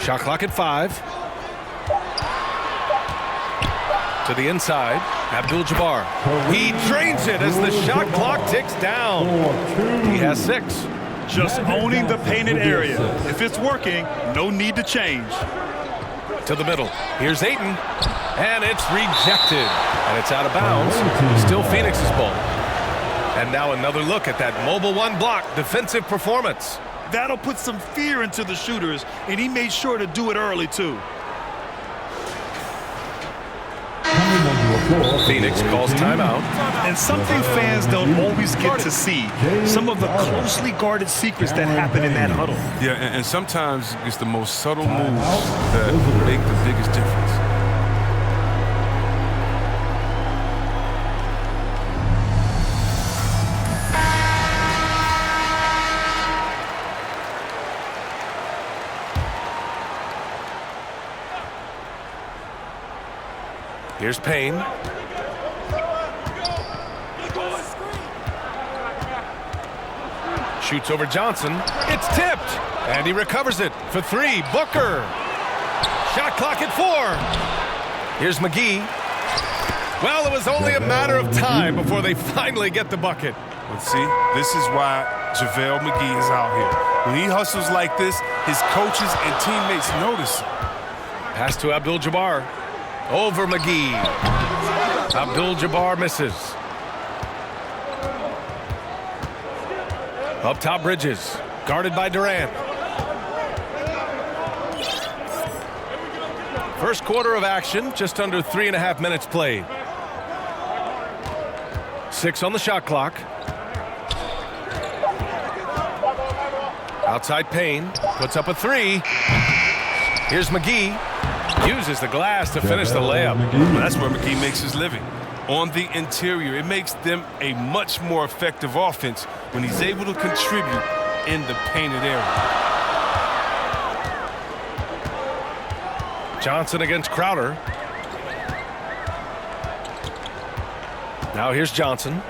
Shot clock at 5. To the inside, Abdul-Jabbar. He drains it as the shot clock ticks down. He has 6. Just owning the painted area. If it's working, no need to change. To the middle. Here's Ayton. And it's rejected. And it's out of bounds. Still Phoenix's ball. And now another look at that mobile one block defensive performance. That'll put some fear into the shooters, and he made sure to do it early, too. Phoenix calls timeout. And something fans don't always get to see. Some of the closely guarded secrets that happen in that huddle. Yeah, and sometimes it's the most subtle moves that make the biggest difference. Here's Payne. Shoots over Johnson. It's tipped. And he recovers it for 3. Booker. Shot clock at 4. Here's McGee. Well, it was only a matter of time before they finally get the bucket. But see, this is why JaVale McGee is out here. When he hustles like this, his coaches and teammates notice it. Pass to Abdul-Jabbar. Over McGee. Abdul-Jabbar misses. Up top, Bridges. Guarded by Durant. First quarter of action, just under 3.5 minutes played. 6 on the shot clock. Outside Payne. Puts up a 3. Here's McGee. Uses the glass to finish the layup. Well, that's where McGee makes his living. On the interior, it makes them a much more effective offense when he's able to contribute in the painted area. Johnson against Crowder. Now here's Johnson.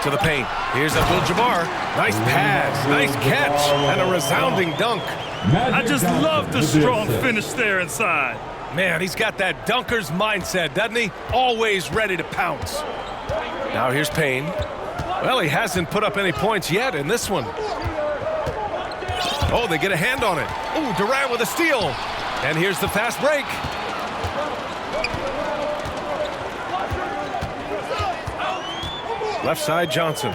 To the paint. Here's Abdul-Jabbar. Nice pass, nice catch, and a resounding dunk. I just love the strong finish there inside. Man, he's got that dunker's mindset, doesn't he? Always ready to pounce. Now here's Payne. Well, he hasn't put up any points yet in this one. Oh, they get a hand on it. Ooh, Durant with a steal. And here's the fast break. Left side, Johnson.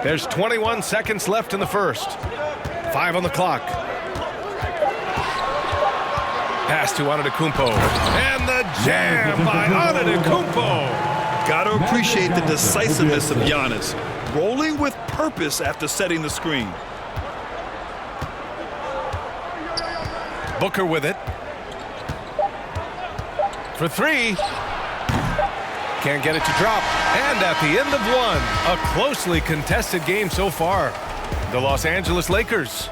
There's 21 seconds left in the first. 5 on the clock. Pass to Antetokounmpo. And the jam by Antetokounmpo. Got to appreciate the decisiveness of Giannis. Rolling with purpose after setting the screen. Booker with it. For 3. Can't get it to drop. And at the end of 1, a closely contested game so far. The Los Angeles Lakers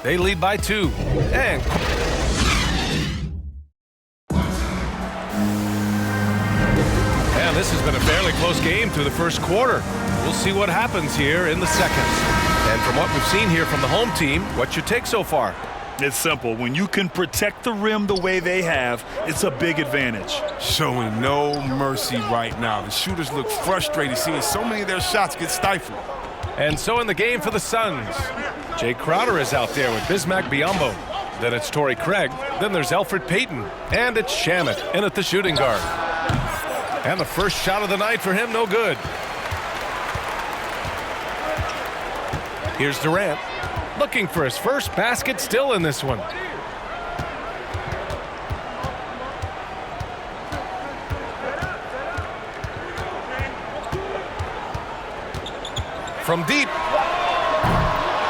They lead by 2. And this has been a fairly close game through the first quarter. We'll see what happens here in the second. And from what we've seen here from the home team, what's your take so far? It's simple. When you can protect the rim the way they have, it's a big advantage. Showing no mercy right now. The shooters look frustrated seeing so many of their shots get stifled. And so in the game for the Suns, Jay Crowder is out there with Bismack Biyombo. Then it's Torrey Craig. Then there's Elfrid Payton. And it's Shamet in at the shooting guard. And the first shot of the night for him, no good. Here's Durant, looking for his first basket, still in this one. From deep.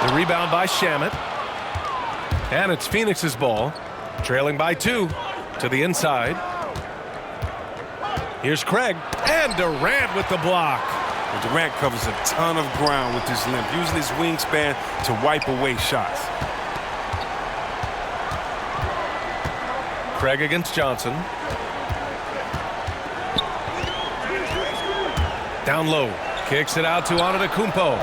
The rebound by Shamet. And it's Phoenix's ball, trailing by 2 to the inside. Here's Craig, and Durant with the block. Well, Durant covers a ton of ground with his limp, using his wingspan to wipe away shots. Craig against Johnson. Down low, kicks it out to Antetokounmpo.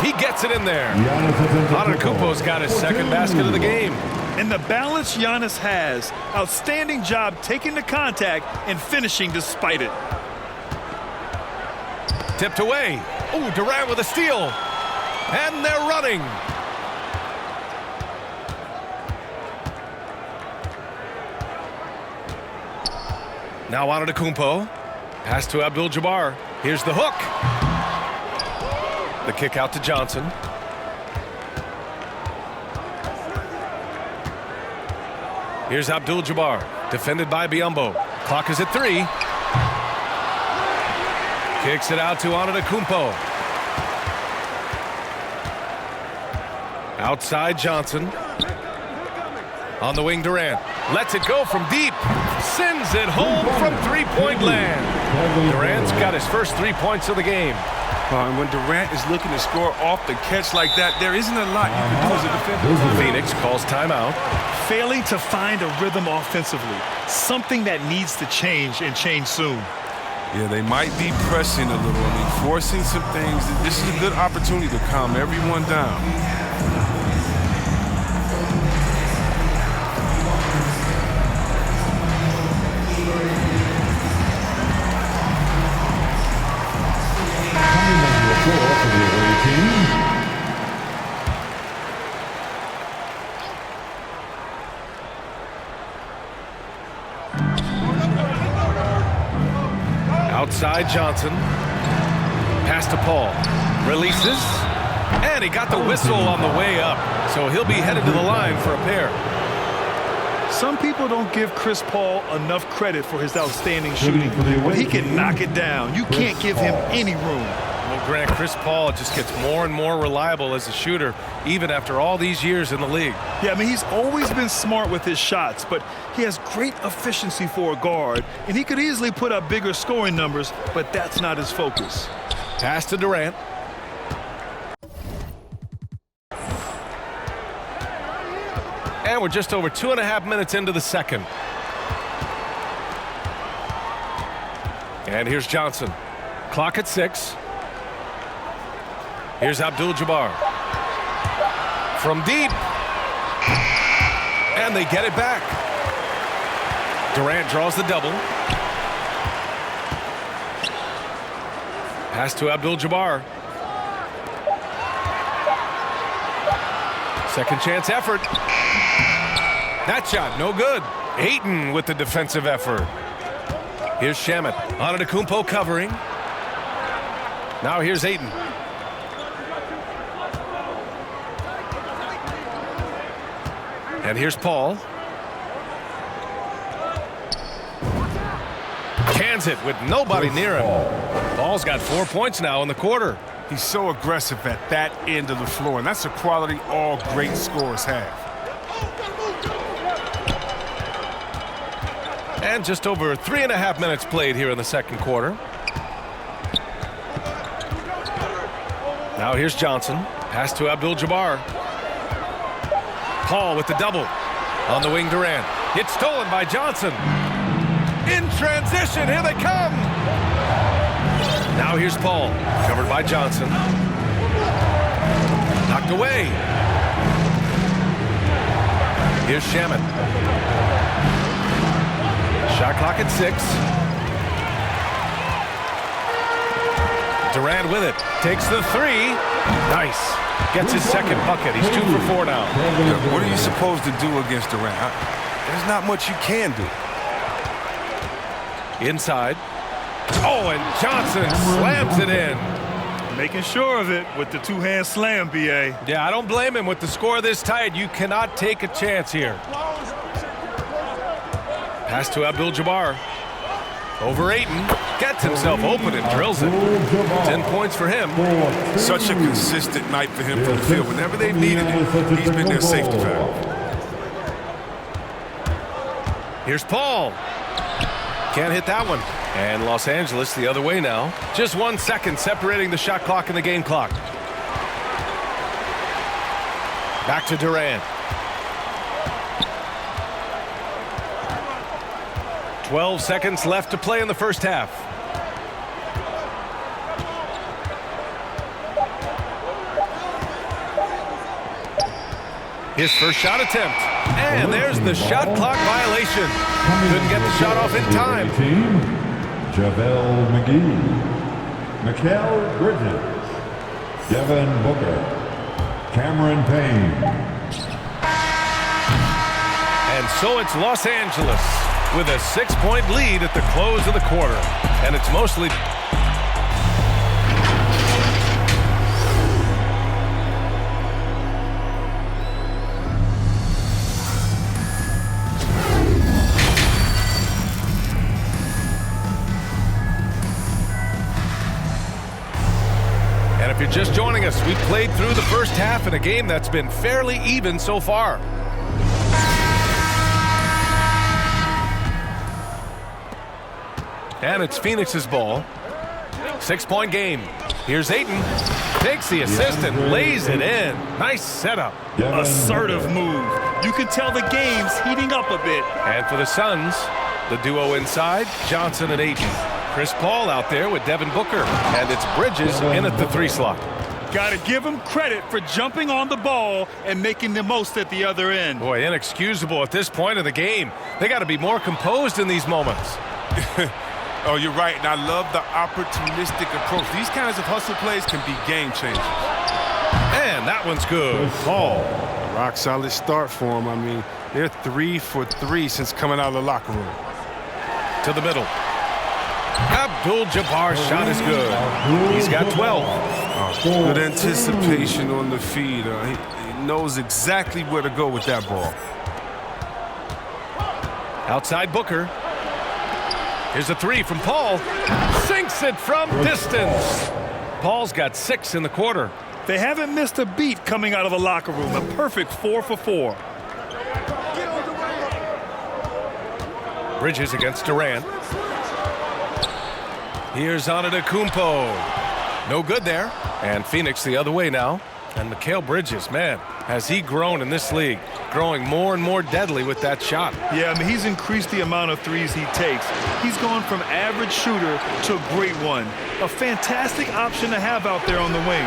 He gets it in there. Antetokounmpo's got his second basket of the game. And the balance Giannis has, outstanding job taking the contact and finishing despite it. Tipped away. Ooh, Durant with a steal. And they're running. Now Antetokounmpo. Pass to Abdul-Jabbar. Here's the hook. The kick out to Johnson. Here's Abdul-Jabbar, defended by Biyombo. Clock is at 3. Kicks it out to Antetokounmpo. Outside Johnson. On the wing, Durant. Lets it go from deep. Sends it home from three-point land. Durant's got his first 3 points of the game. And when Durant is looking to score off the catch like that, there isn't a lot you can do as a defender. Phoenix calls timeout. Failing to find a rhythm offensively, something that needs to change and change soon. Yeah, they might be pressing a little. I mean, forcing some things. This is a good opportunity to calm everyone down. Outside Johnson. Pass to Paul. Releases. And he got the whistle on the way up. So he'll be headed to the line for a pair. Some people don't give Chris Paul enough credit for his outstanding shooting, but he can knock it down. You can't give him any room. Well, Grant, Chris Paul just gets more and more reliable as a shooter, even after all these years in the league. Yeah, I mean, he's always been smart with his shots, but he has great efficiency for a guard, and he could easily put up bigger scoring numbers, but that's not his focus. Pass to Durant. And we're just over 2.5 minutes into the second. And here's Johnson. Clock at 6. Here's Abdul-Jabbar. From deep. And they get it back. Durant draws the double. Pass to Abdul-Jabbar. Second chance effort. That shot, no good. Ayton with the defensive effort. Here's Shamet. Antetokounmpo covering. Now here's Ayton. And here's Paul. Cans it with nobody near him. Paul's got 4 points now in the quarter. He's so aggressive at that end of the floor, and that's a quality all great scorers have. And just over 3.5 minutes played here in the second quarter. Now here's Johnson. Pass to Abdul-Jabbar. Paul with the double. On the wing, Durant. It's stolen by Johnson. In transition, here they come. Now here's Paul, covered by Johnson. Knocked away. Here's Shaman. Shot clock at 6. Durant with it. Takes the 3. Nice. Gets his second bucket. He's 2 for 4 now. Yeah, what are you supposed to do against Durant? There's not much you can do. Inside. Oh, and Johnson slams it in. Making sure of it with the two-hand slam, B.A. Yeah, I don't blame him. With the score this tight, you cannot take a chance here. Pass to Abdul-Jabbar. Over Ayton. Gets himself open and drills it. 10 points for him. Such a consistent night for him from the field. Whenever they've needed it, he's been their safety valve. Here's Paul. Can't hit that one. And Los Angeles the other way now. Just 1 second separating the shot clock and the game clock. Back to Durant. 12 seconds left to play in the first half. His first shot attempt. And there's the shot clock violation. Couldn't get the shot off in time. JaVale McGee, Mikal Bridges, Devin Booker, Cameron Payne. And so it's Los Angeles with a 6-point lead at the close of the quarter. And it's mostly... And if you're just joining us, we played through the first half in a game that's been fairly even so far. And it's Phoenix's ball. 6-point game. Here's Ayton. Takes the assist and lays it in. Nice setup. Assertive move. You can tell the game's heating up a bit. And for the Suns, the duo inside, Johnson and Ayton. Chris Paul out there with Devin Booker. And it's Bridges in at the 3 slot. Got to give him credit for jumping on the ball and making the most at the other end. Boy, inexcusable at this point of the game. They got to be more composed in these moments. Oh, you're right, and I love the opportunistic approach. These kinds of hustle plays can be game changers. And that one's good. Paul. Rock solid start for them. I mean, they're 3 for 3 since coming out of the locker room. To the middle. Abdul-Jabbar's shot is good. He's got 12. Good anticipation on the feed. He knows exactly where to go with that ball. Outside Booker. Here's a 3 from Paul. Sinks it from distance. Paul's got 6 in the quarter. They haven't missed a beat coming out of the locker room. A perfect 4 for 4. Bridges against Durant. Here's Antetokounmpo. No good there. And Phoenix the other way now. And Mikal Bridges, man, has he grown in this league, growing more and more deadly with that shot. Yeah, I mean, he's increased the amount of threes he takes. He's gone from average shooter to a great one. A fantastic option to have out there on the wing.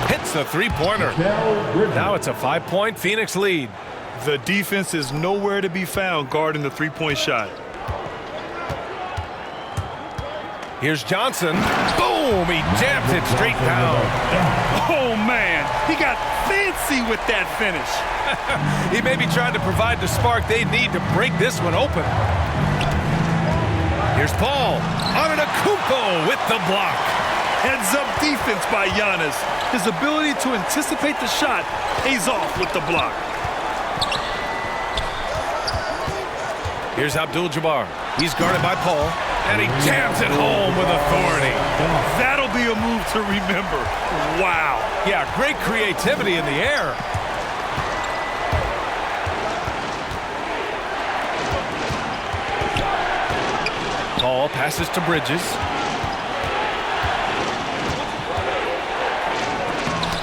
Hits the 3-pointer. Now it's a 5-point Phoenix lead. The defense is nowhere to be found guarding the 3-point shot. Here's Johnson. Boom! He jams it straight down. Oh, man. He got fancy with that finish. He may be trying to provide the spark they need to break this one open. Here's Paul. Antetokounmpo with the block. Heads-up defense by Giannis. His ability to anticipate the shot pays off with the block. Here's Abdul-Jabbar. He's guarded by Paul. And he jams it home with authority. That'll be a move to remember. Wow. Yeah, great creativity in the air. Paul passes to Bridges.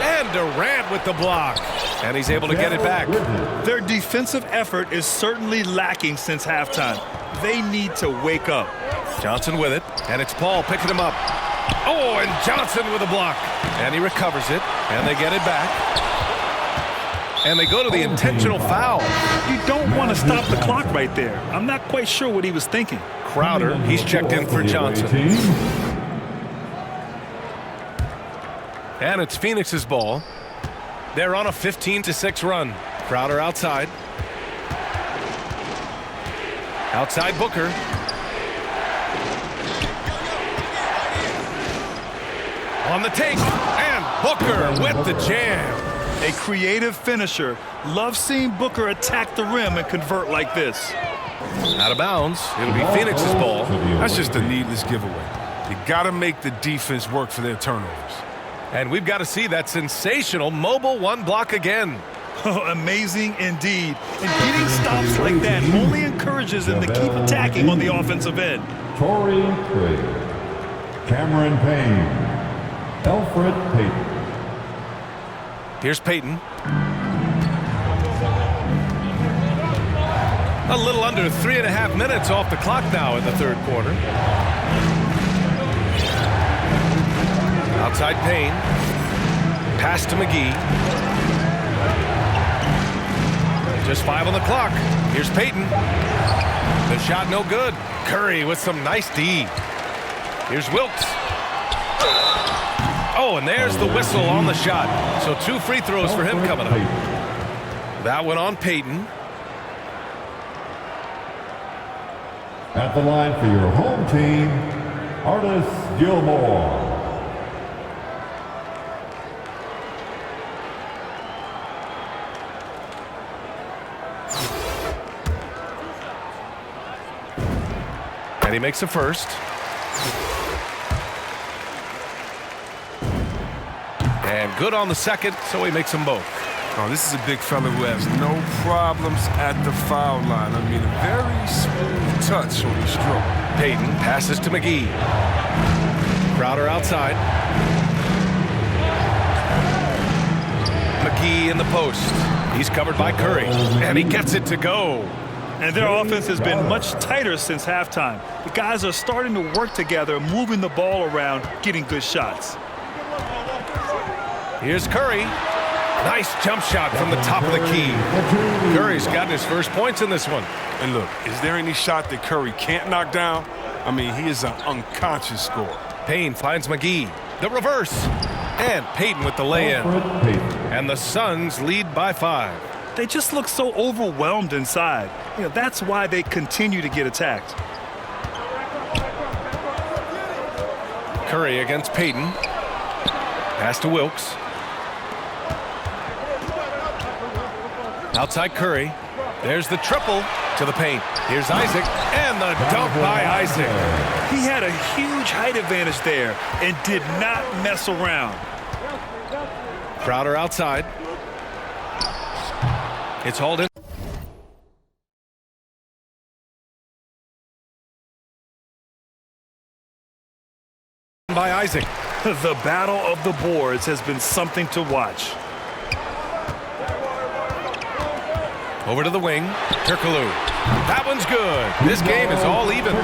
And And Durant with the block. And he's able to get it back. Their defensive effort is certainly lacking since halftime. They need to wake up. Johnson with it. And it's Paul picking him up. Oh, and Johnson with a block. And he recovers it. And they get it back. And they go to the intentional foul. You don't want to stop the clock right there. I'm not quite sure what he was thinking. Crowder, he's checked in for Johnson. And it's Phoenix's ball. They're on a 15-6 run. Crowder outside. Outside Booker. On the take. And Booker with the jam. A creative finisher. Love seeing Booker attack the rim and convert like this. Out of bounds. It'll be Phoenix's ball. That's just a needless giveaway. You got to make the defense work for their turnovers. And we've got to see that sensational mobile one block again. Amazing indeed. And getting stops like that only encourages them to keep attacking on the offensive end. Torrey Craig, Cameron Payne, Elfrid Payton. Here's Payton. A little under 3.5 minutes off the clock now in the third quarter. Outside Payne. Pass to McGee. Just 5 on the clock. Here's Payton. The shot no good. Curry with some nice D. Here's Wilkes. Oh, and there's the whistle on the shot. So 2 free throws for him coming up. That one on Payton. At the line for your home team, Artis Gilmore. And he makes a first. And good on the second, so he makes them both. Oh, this is a big fella who has no problems at the foul line. I mean, a very smooth touch on his stroke. Payton passes to McGee. Crowder outside. McGee in the post. He's covered by Curry, and he gets it to go. And their offense has been much tighter since halftime. The guys are starting to work together, moving the ball around, getting good shots. Here's Curry. Nice jump shot from the top of the key. Curry's gotten his first points in this one. And look, is there any shot that Curry can't knock down? I mean, he is an unconscious scorer. Payne finds McGee. The reverse. And Payton with the lay-in. And the Suns lead by 5. They just look so overwhelmed inside. You know, that's why they continue to get attacked. Curry against Payton. Pass to Wilkes. Outside Curry. There's the triple to the paint. Here's Isaac. And the dunk by Isaac. He had a huge height advantage there and did not mess around. Crowder outside. It's hauled in by Isaac. The battle of the boards has been something to watch. Over to the wing. Turkoglu. That one's good. This game is all even.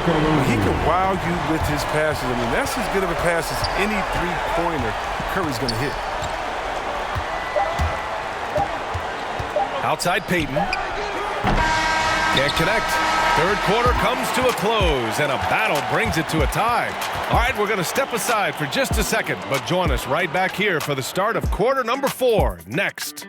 He can wow you with his passes. I mean, that's as good of a pass as any three-pointer Curry's going to hit. Outside Payton. Can't connect. Third quarter comes to a close, and a battle brings it to a tie. All right, we're going to step aside for just a second, but join us right back here for the start of quarter number 4 next.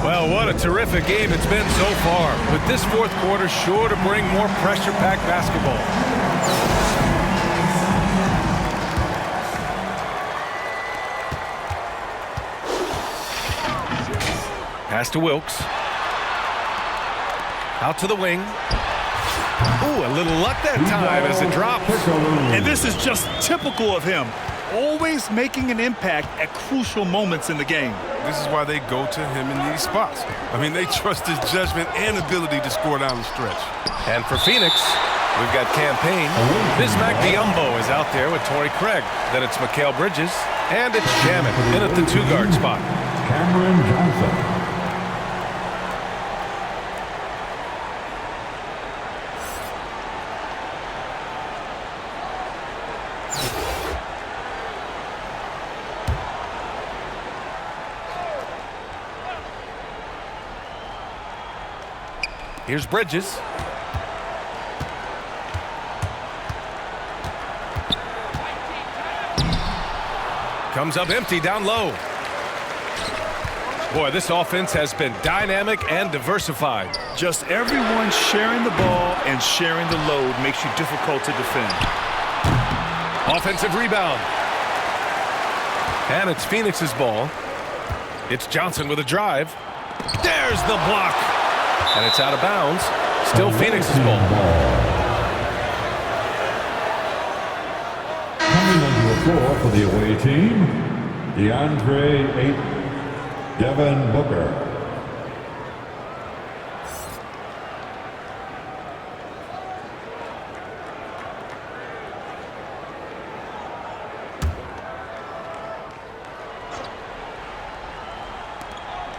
Well, what a terrific game it's been so far, with this fourth quarter sure to bring more pressure-packed basketball. Pass to Wilkes. Out to the wing. Ooh, a little luck that time as it drops. And this is just typical of him. always making an impact at crucial moments in the game. This is why they go to him in these spots. I mean, they trust his judgment and ability to score down the stretch. And for Phoenix, we've got Campaign. Bismack Biyombo is out there with Torrey Craig. Then it's Mikal Bridges. And it's Shamet in at the 2-guard spot. Cameron Johnson. Here's Bridges. Comes up empty down low. Boy, this offense has been dynamic and diversified. Just everyone sharing the ball and sharing the load makes you difficult to defend. Offensive rebound. And it's Phoenix's ball. It's Johnson with a drive. There's the block. And it's out of bounds. Still Phoenix's ball. Coming onto the floor for the away team, DeAndre Ayton, Devin Booker.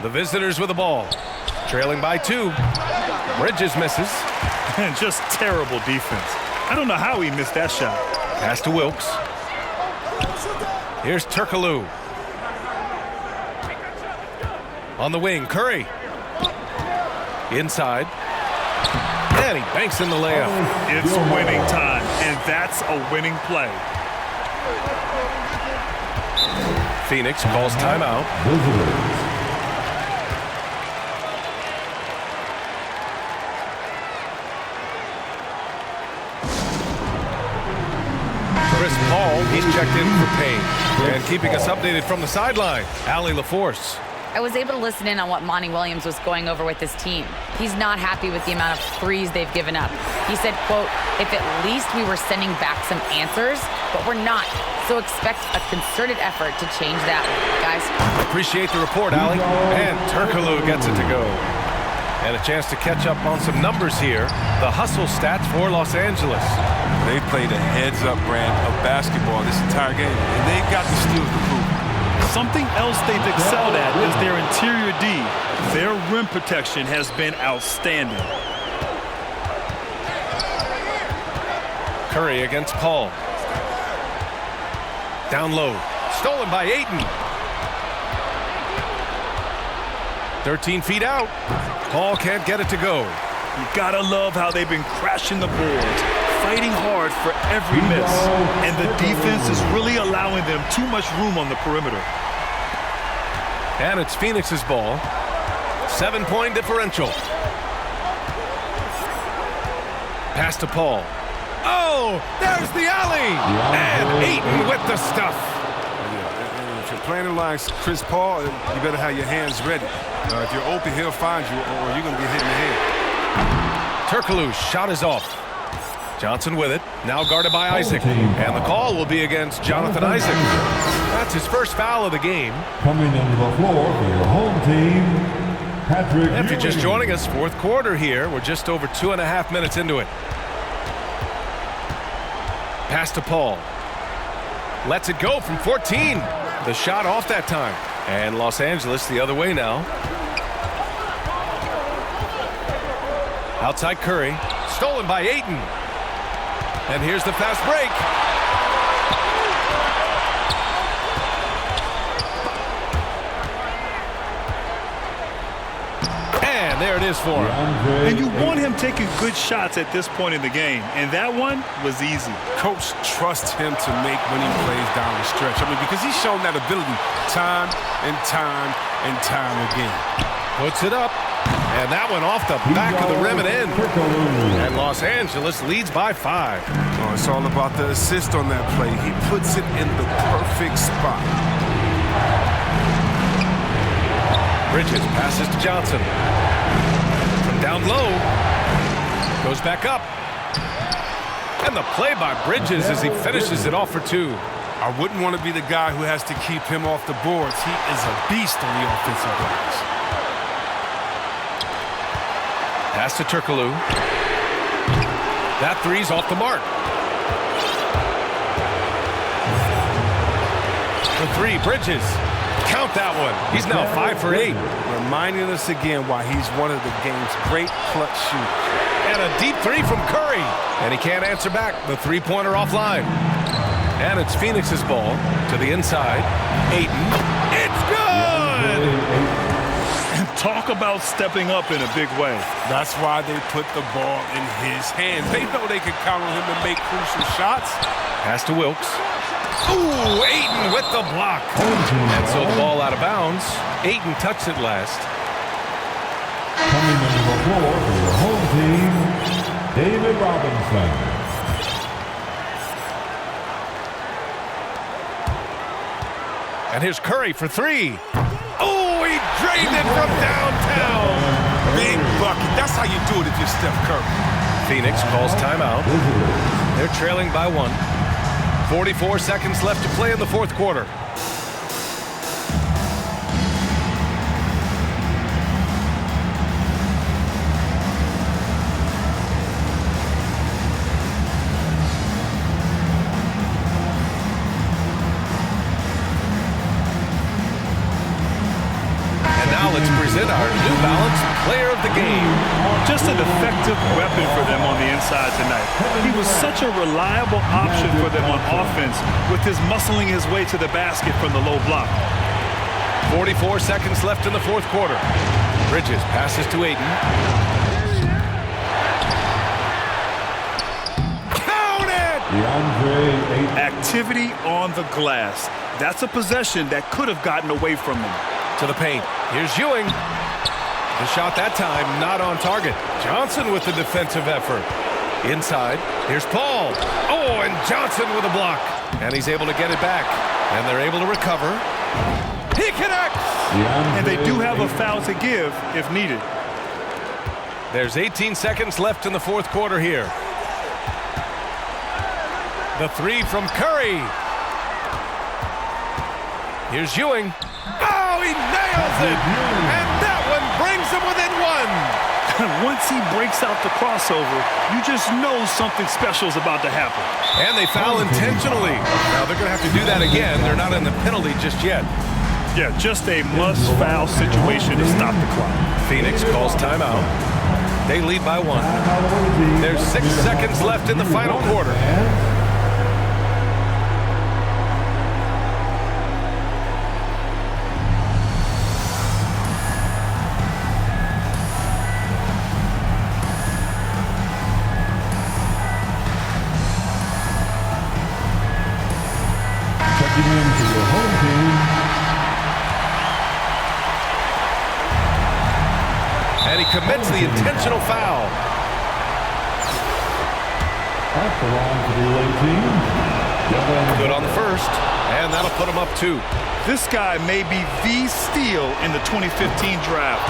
The visitors with the ball. Trailing by 2. Bridges misses. And just terrible defense. I don't know how he missed that shot. Pass to Wilkes. Here's Turkoglu. On the wing, Curry. Inside. And he banks in the layup. It's winning time, and that's a winning play. Phoenix calls timeout. Visitors. Chris Paul, he's checked in for Payne. And keeping us updated from the sideline, Allie LaForce. I was able to listen in on what Monty Williams was going over with his team. He's not happy with the amount of threes they've given up. He said, quote, if at least we were sending back some answers, but we're not. So expect a concerted effort to change that, guys. Appreciate the report, Allie. And Turkoglu gets it to go. And a chance to catch up on some numbers here. The hustle stats for Los Angeles. They played a heads-up brand of basketball this entire game, and they got the steals to prove it. Something else they've excelled at is their interior D. Their rim protection has been outstanding. Curry against Paul. Down low. Stolen by Ayton. 13 feet out. Paul can't get it to go. You gotta love how they've been crashing the boards, fighting hard for every miss. And the defense is really allowing them too much room on the perimeter. And it's Phoenix's ball. 7-point differential. Pass to Paul. Oh, there's the alley. And Ayton with the stuff. If you're playing along Chris Paul, you better have your hands ready. If you're open, he'll find you, or you're going to get hit in the head. Turkoglu's shot is off. Johnson with it, now guarded by Isaac. And the call will be against Jonathan Isaac. That's his first foul of the game. Coming onto the floor for your home team, Patrick. If you're just joining us, fourth quarter here. We're just over 2.5 minutes into it. Pass to Paul. Lets it go from 14. The shot off that time. And Los Angeles the other way now. Outside Curry. Stolen by Ayton. And here's the fast break. And there it is for him. And you want him taking good shots at this point in the game. And that one was easy. Coach trusts him to make winning plays down the stretch. I mean, because he's shown that ability time and time and time again. Puts it up. And that one off the back of the rim and in. And Los Angeles leads by 5. Oh, it's all about the assist on that play. He puts it in the perfect spot. Bridges passes to Johnson. From down low. Goes back up. And the play by Bridges as he finishes it off for 2. I wouldn't want to be the guy who has to keep him off the boards. He is a beast on the offensive glass. Pass to Turkoglu. That three's off the mark. The three, Bridges. Count that one. He's now 5 for 8. Reminding us again why he's one of the game's great clutch shooters. And a deep three from Curry. And he can't answer back. The three-pointer offline. And it's Phoenix's ball to the inside. Ayton. It's good! And talk about stepping up in a big way. That's why they put the ball in his hands. They know they can count on him to make crucial shots. Pass to Wilkes. Ooh, Ayton with the block. And so the ball out of bounds. Ayton touched it last. Coming into the floor for the home team, David Robinson. And here's Curry for three. Oh, he drained it from downtown. Big bucket. That's how you do it if you're Steph Curry. Phoenix calls timeout. They're trailing by 1. 44 seconds left to play in the fourth quarter. And now let's present our New Balance Player of the Game. Just an effective weapon for them on the inside tonight. He was such a reliable option for them on offense with his muscling his way to the basket from the low block. 44 seconds left in the fourth quarter. Bridges passes to Ayton. Count it! Activity on the glass. That's a possession that could have gotten away from them. To the paint. Here's Ewing. The shot that time not on target. Johnson with the defensive effort. Inside, here's Paul. Oh, and Johnson with a block. And he's able to get it back. And they're able to recover. He connects! And they do have a foul to give if needed. There's 18 seconds left in the fourth quarter here. The three from Curry. Here's Ewing. Oh, he nails it! And that one brings him within 1. Once he breaks out the crossover, you just know something special is about to happen. And they foul intentionally. Now they're going to have to do that again. They're not in the penalty just yet. Yeah, just a must-foul situation to stop the clock. Phoenix calls timeout. They lead by 1. There's 6 seconds left in the final quarter. And he commits the intentional foul. That belongs to the away team. Good on the first, and that'll put him up 2. This guy may be the steal in the 2015 draft.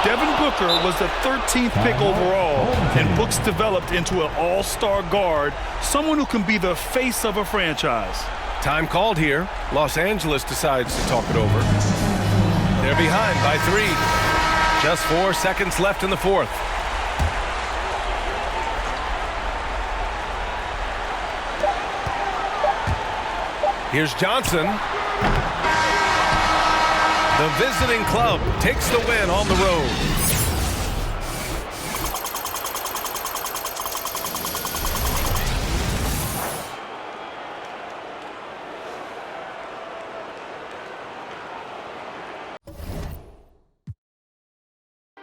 Devin Booker was the 13th pick overall, and Brooks developed into an all-star guard, someone who can be the face of a franchise. Time called here. Los Angeles decides to talk it over. They're behind by 3. Just 4 seconds left in the fourth. Here's Johnson. The visiting club takes the win on the road.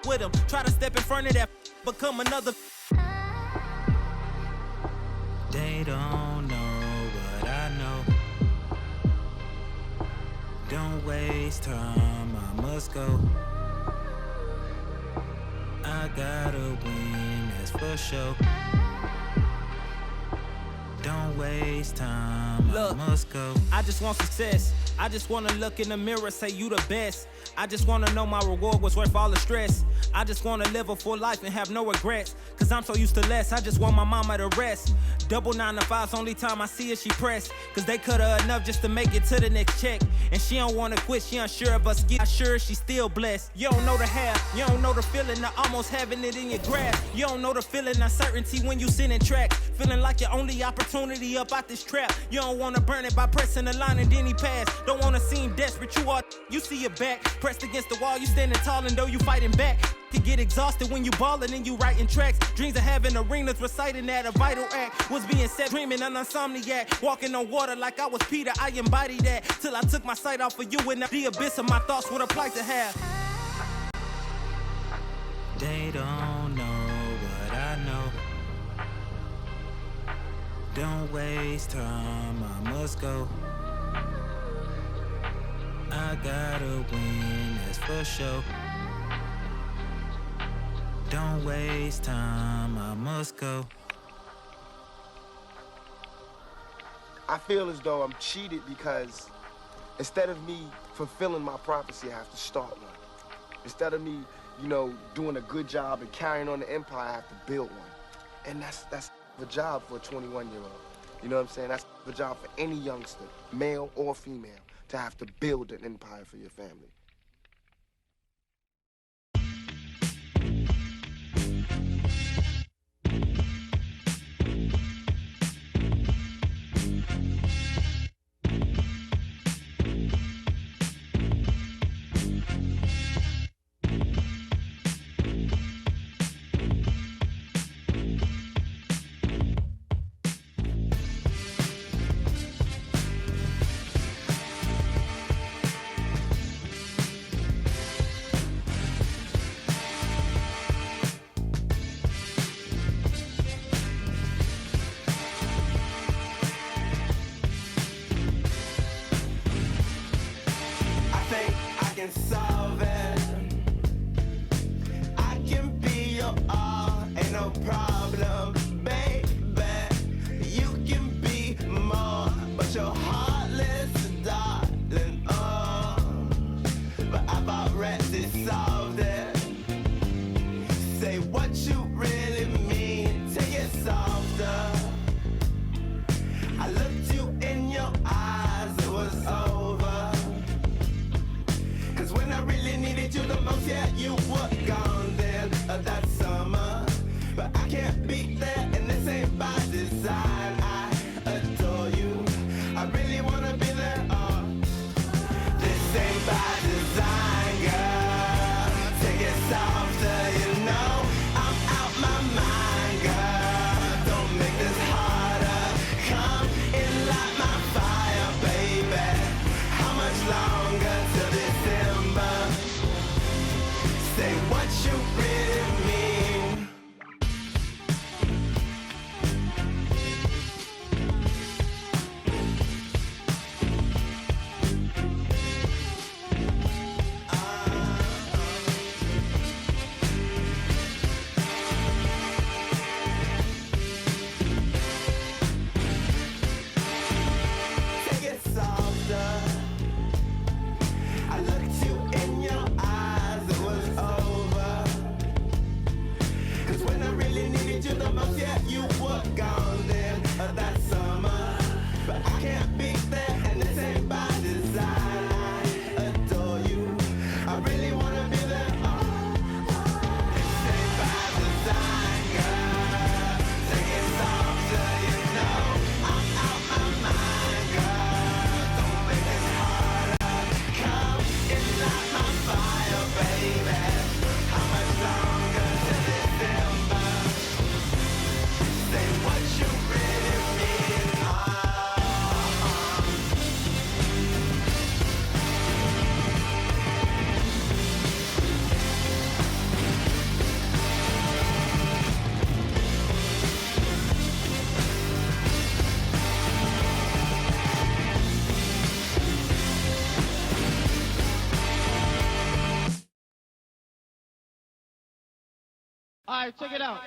With him, try to step in front of that, become another. They don't know what I know. Don't waste time, I must go. I gotta win, that's for sure. Don't waste time, look, I must go. I just want success. I just wanna look in the mirror, say you the best. I just wanna know my reward was worth all the stress. I just wanna live a full life and have no regrets. Cause Cause I'm so used to less, I just want my mama to rest. Double 9 to 5's only time I see her, she pressed. Cause they cut her enough just to make it to the next check. And she don't wanna quit, she unsure of us. I'm sure she's still blessed. You don't know the half, you don't know the feeling of almost having it in your grasp. You don't know the feeling of uncertainty when you sending tracks. Feeling like your only opportunity up out this trap. You don't wanna burn it by pressing the line and then he pass. Don't wanna seem desperate, you see your back. Pressed against the wall, you standing tall and though you fighting back. Could get exhausted when you ballin' and you writing tracks. Dreams of having arenas, reciting that a vital act. Was being set, dreaming an insomniac. Walking on water like I was Peter, I embodied that. Till I took my sight off of you and the abyss of my thoughts would apply to have. They don't know what I know. Don't waste time, I must go. I gotta win, that's for sure. Don't waste time, I must go. I feel as though I'm cheated because instead of me fulfilling my prophecy, I have to start one. Instead of me, doing a good job and carrying on the empire, I have to build one. And that's the job for a 21-year-old. You know what I'm saying? That's the job for any youngster, male or female, to have to build an empire for your family. All right, check it out.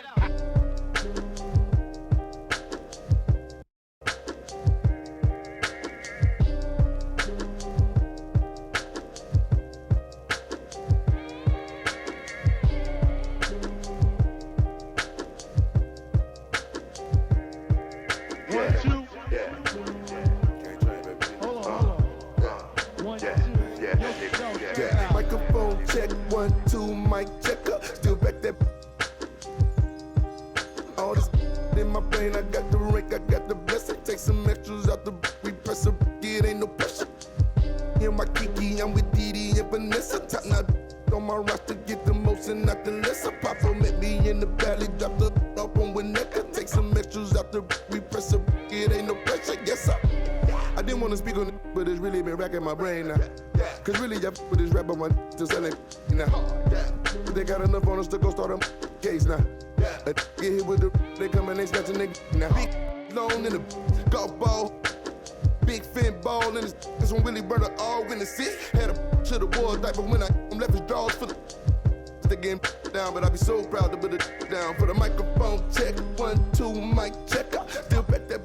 repressive. It ain't no pressure, yes sir. I didn't want to speak on it, but it's really been racking my brain now. Cause really, I with this rap on my to selling now. But they got enough on us to go start a case now. Get hit with the, they come and they snatch a nigga now. Big loan in the golf ball. Big fin ball in this one really burn her all in the sit. Had a to the wall type of when I left his drawers for the. They getting down, but I be so proud to put it down. For the microphone check, 1, 2, mic check. Still back that.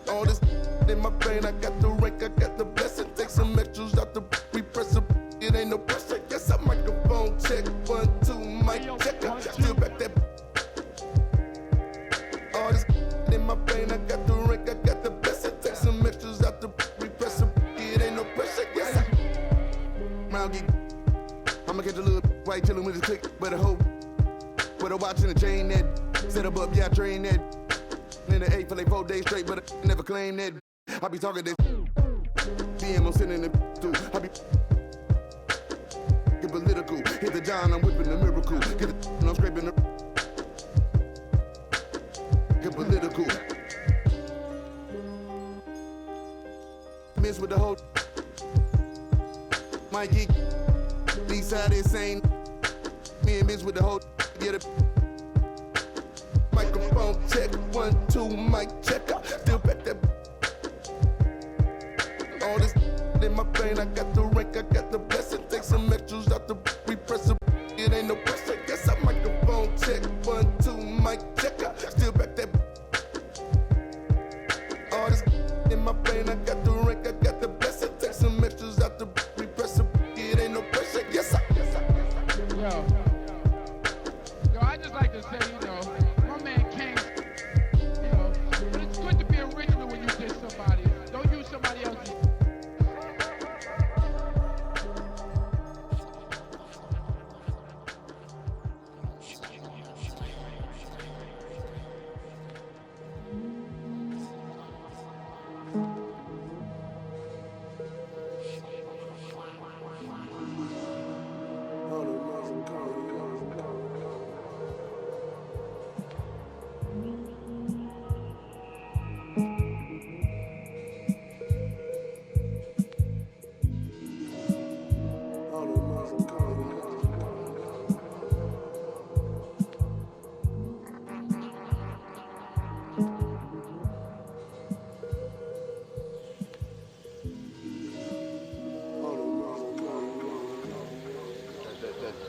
All this in my brain, I got the rank, I got the blessing. Take some extras out the repressor. It ain't no pressure. Yes, I microphone check, 1, 2, mic check. Still back that. All this in my brain, I got the rank, I got the blessing. Take some extras out the repressor. It ain't no pressure. Yes, I. Round geek. I'ma catch a little white chillin' with his click, but a hoe. With a watch and a chain that. Set up, yeah, I train that. In the 8 for like 4 days straight, but I never claim that. I be talking this. DM, I'm sending it through. I be. Get political. Hit the John, I'm whipping the miracle. Get the and I'm scraping the. Get political. Miss with the whole. Mikey. East side insane. Me and Miss with the whole. Get it. Microphone check, 1, 2, mic check. Still back that. All this in my brain, I got the rank, I got the blessing. Take some extras out the repressor. It ain't no pressure. Yes, I microphone check, 1, 2, mic check. Still back that. All this in my brain, I got the rank, I got the blessing. Take some extras out the repressor. It ain't no pressure. Yes, I. Yo, I just like to say, you know, my man King, you know, but it's good to be original when you diss somebody. Don't use somebody else's.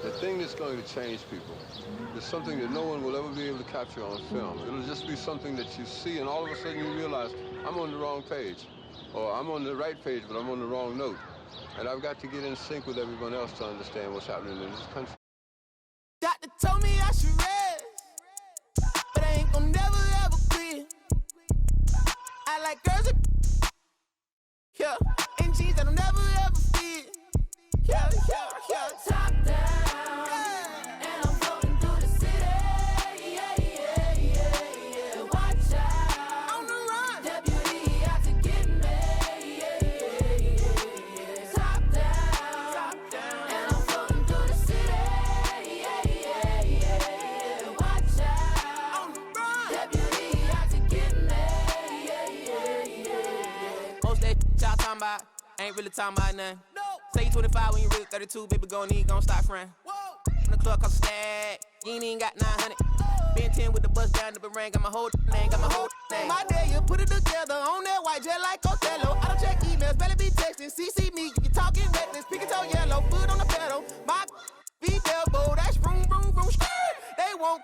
The thing that's going to change people is something that no one will ever be able to capture on film. It'll just be something that you see and all of a sudden you realize, I'm on the wrong page. Or I'm on the right page, but I'm on the wrong note. And I've got to get in sync with everyone else to understand what's happening in this country. Doctor told me I should rest, but I ain't gon' never ever quit. I like girls that, yeah, in jeans that'll never ever fit. Yeah, yeah, yeah. Top down, and I'm floating through the city. Yeah, yeah, yeah, yeah. Watch out, on the run. Deputy out to get me. Yeah, yeah, yeah. Top down, and I'm floating through the city. Yeah, yeah, yeah. Watch out, on the run. Deputy out to get me. Yeah, yeah, yeah. Most that y'all talking about ain't really talking about nothing. Say you 25 when you really 32, baby, gon' stop frontin'. In the club cost a stack, you ain't even got 900. Been 10 with the bus down the barang, got my whole name, My day, you put it together on that white jet like Costello. I don't check emails, better be texting. CC me, you talking reckless, pick it toe yellow, foot on the pedal. My feet elbow, that's vroom, vroom, vroom, skirt. They won't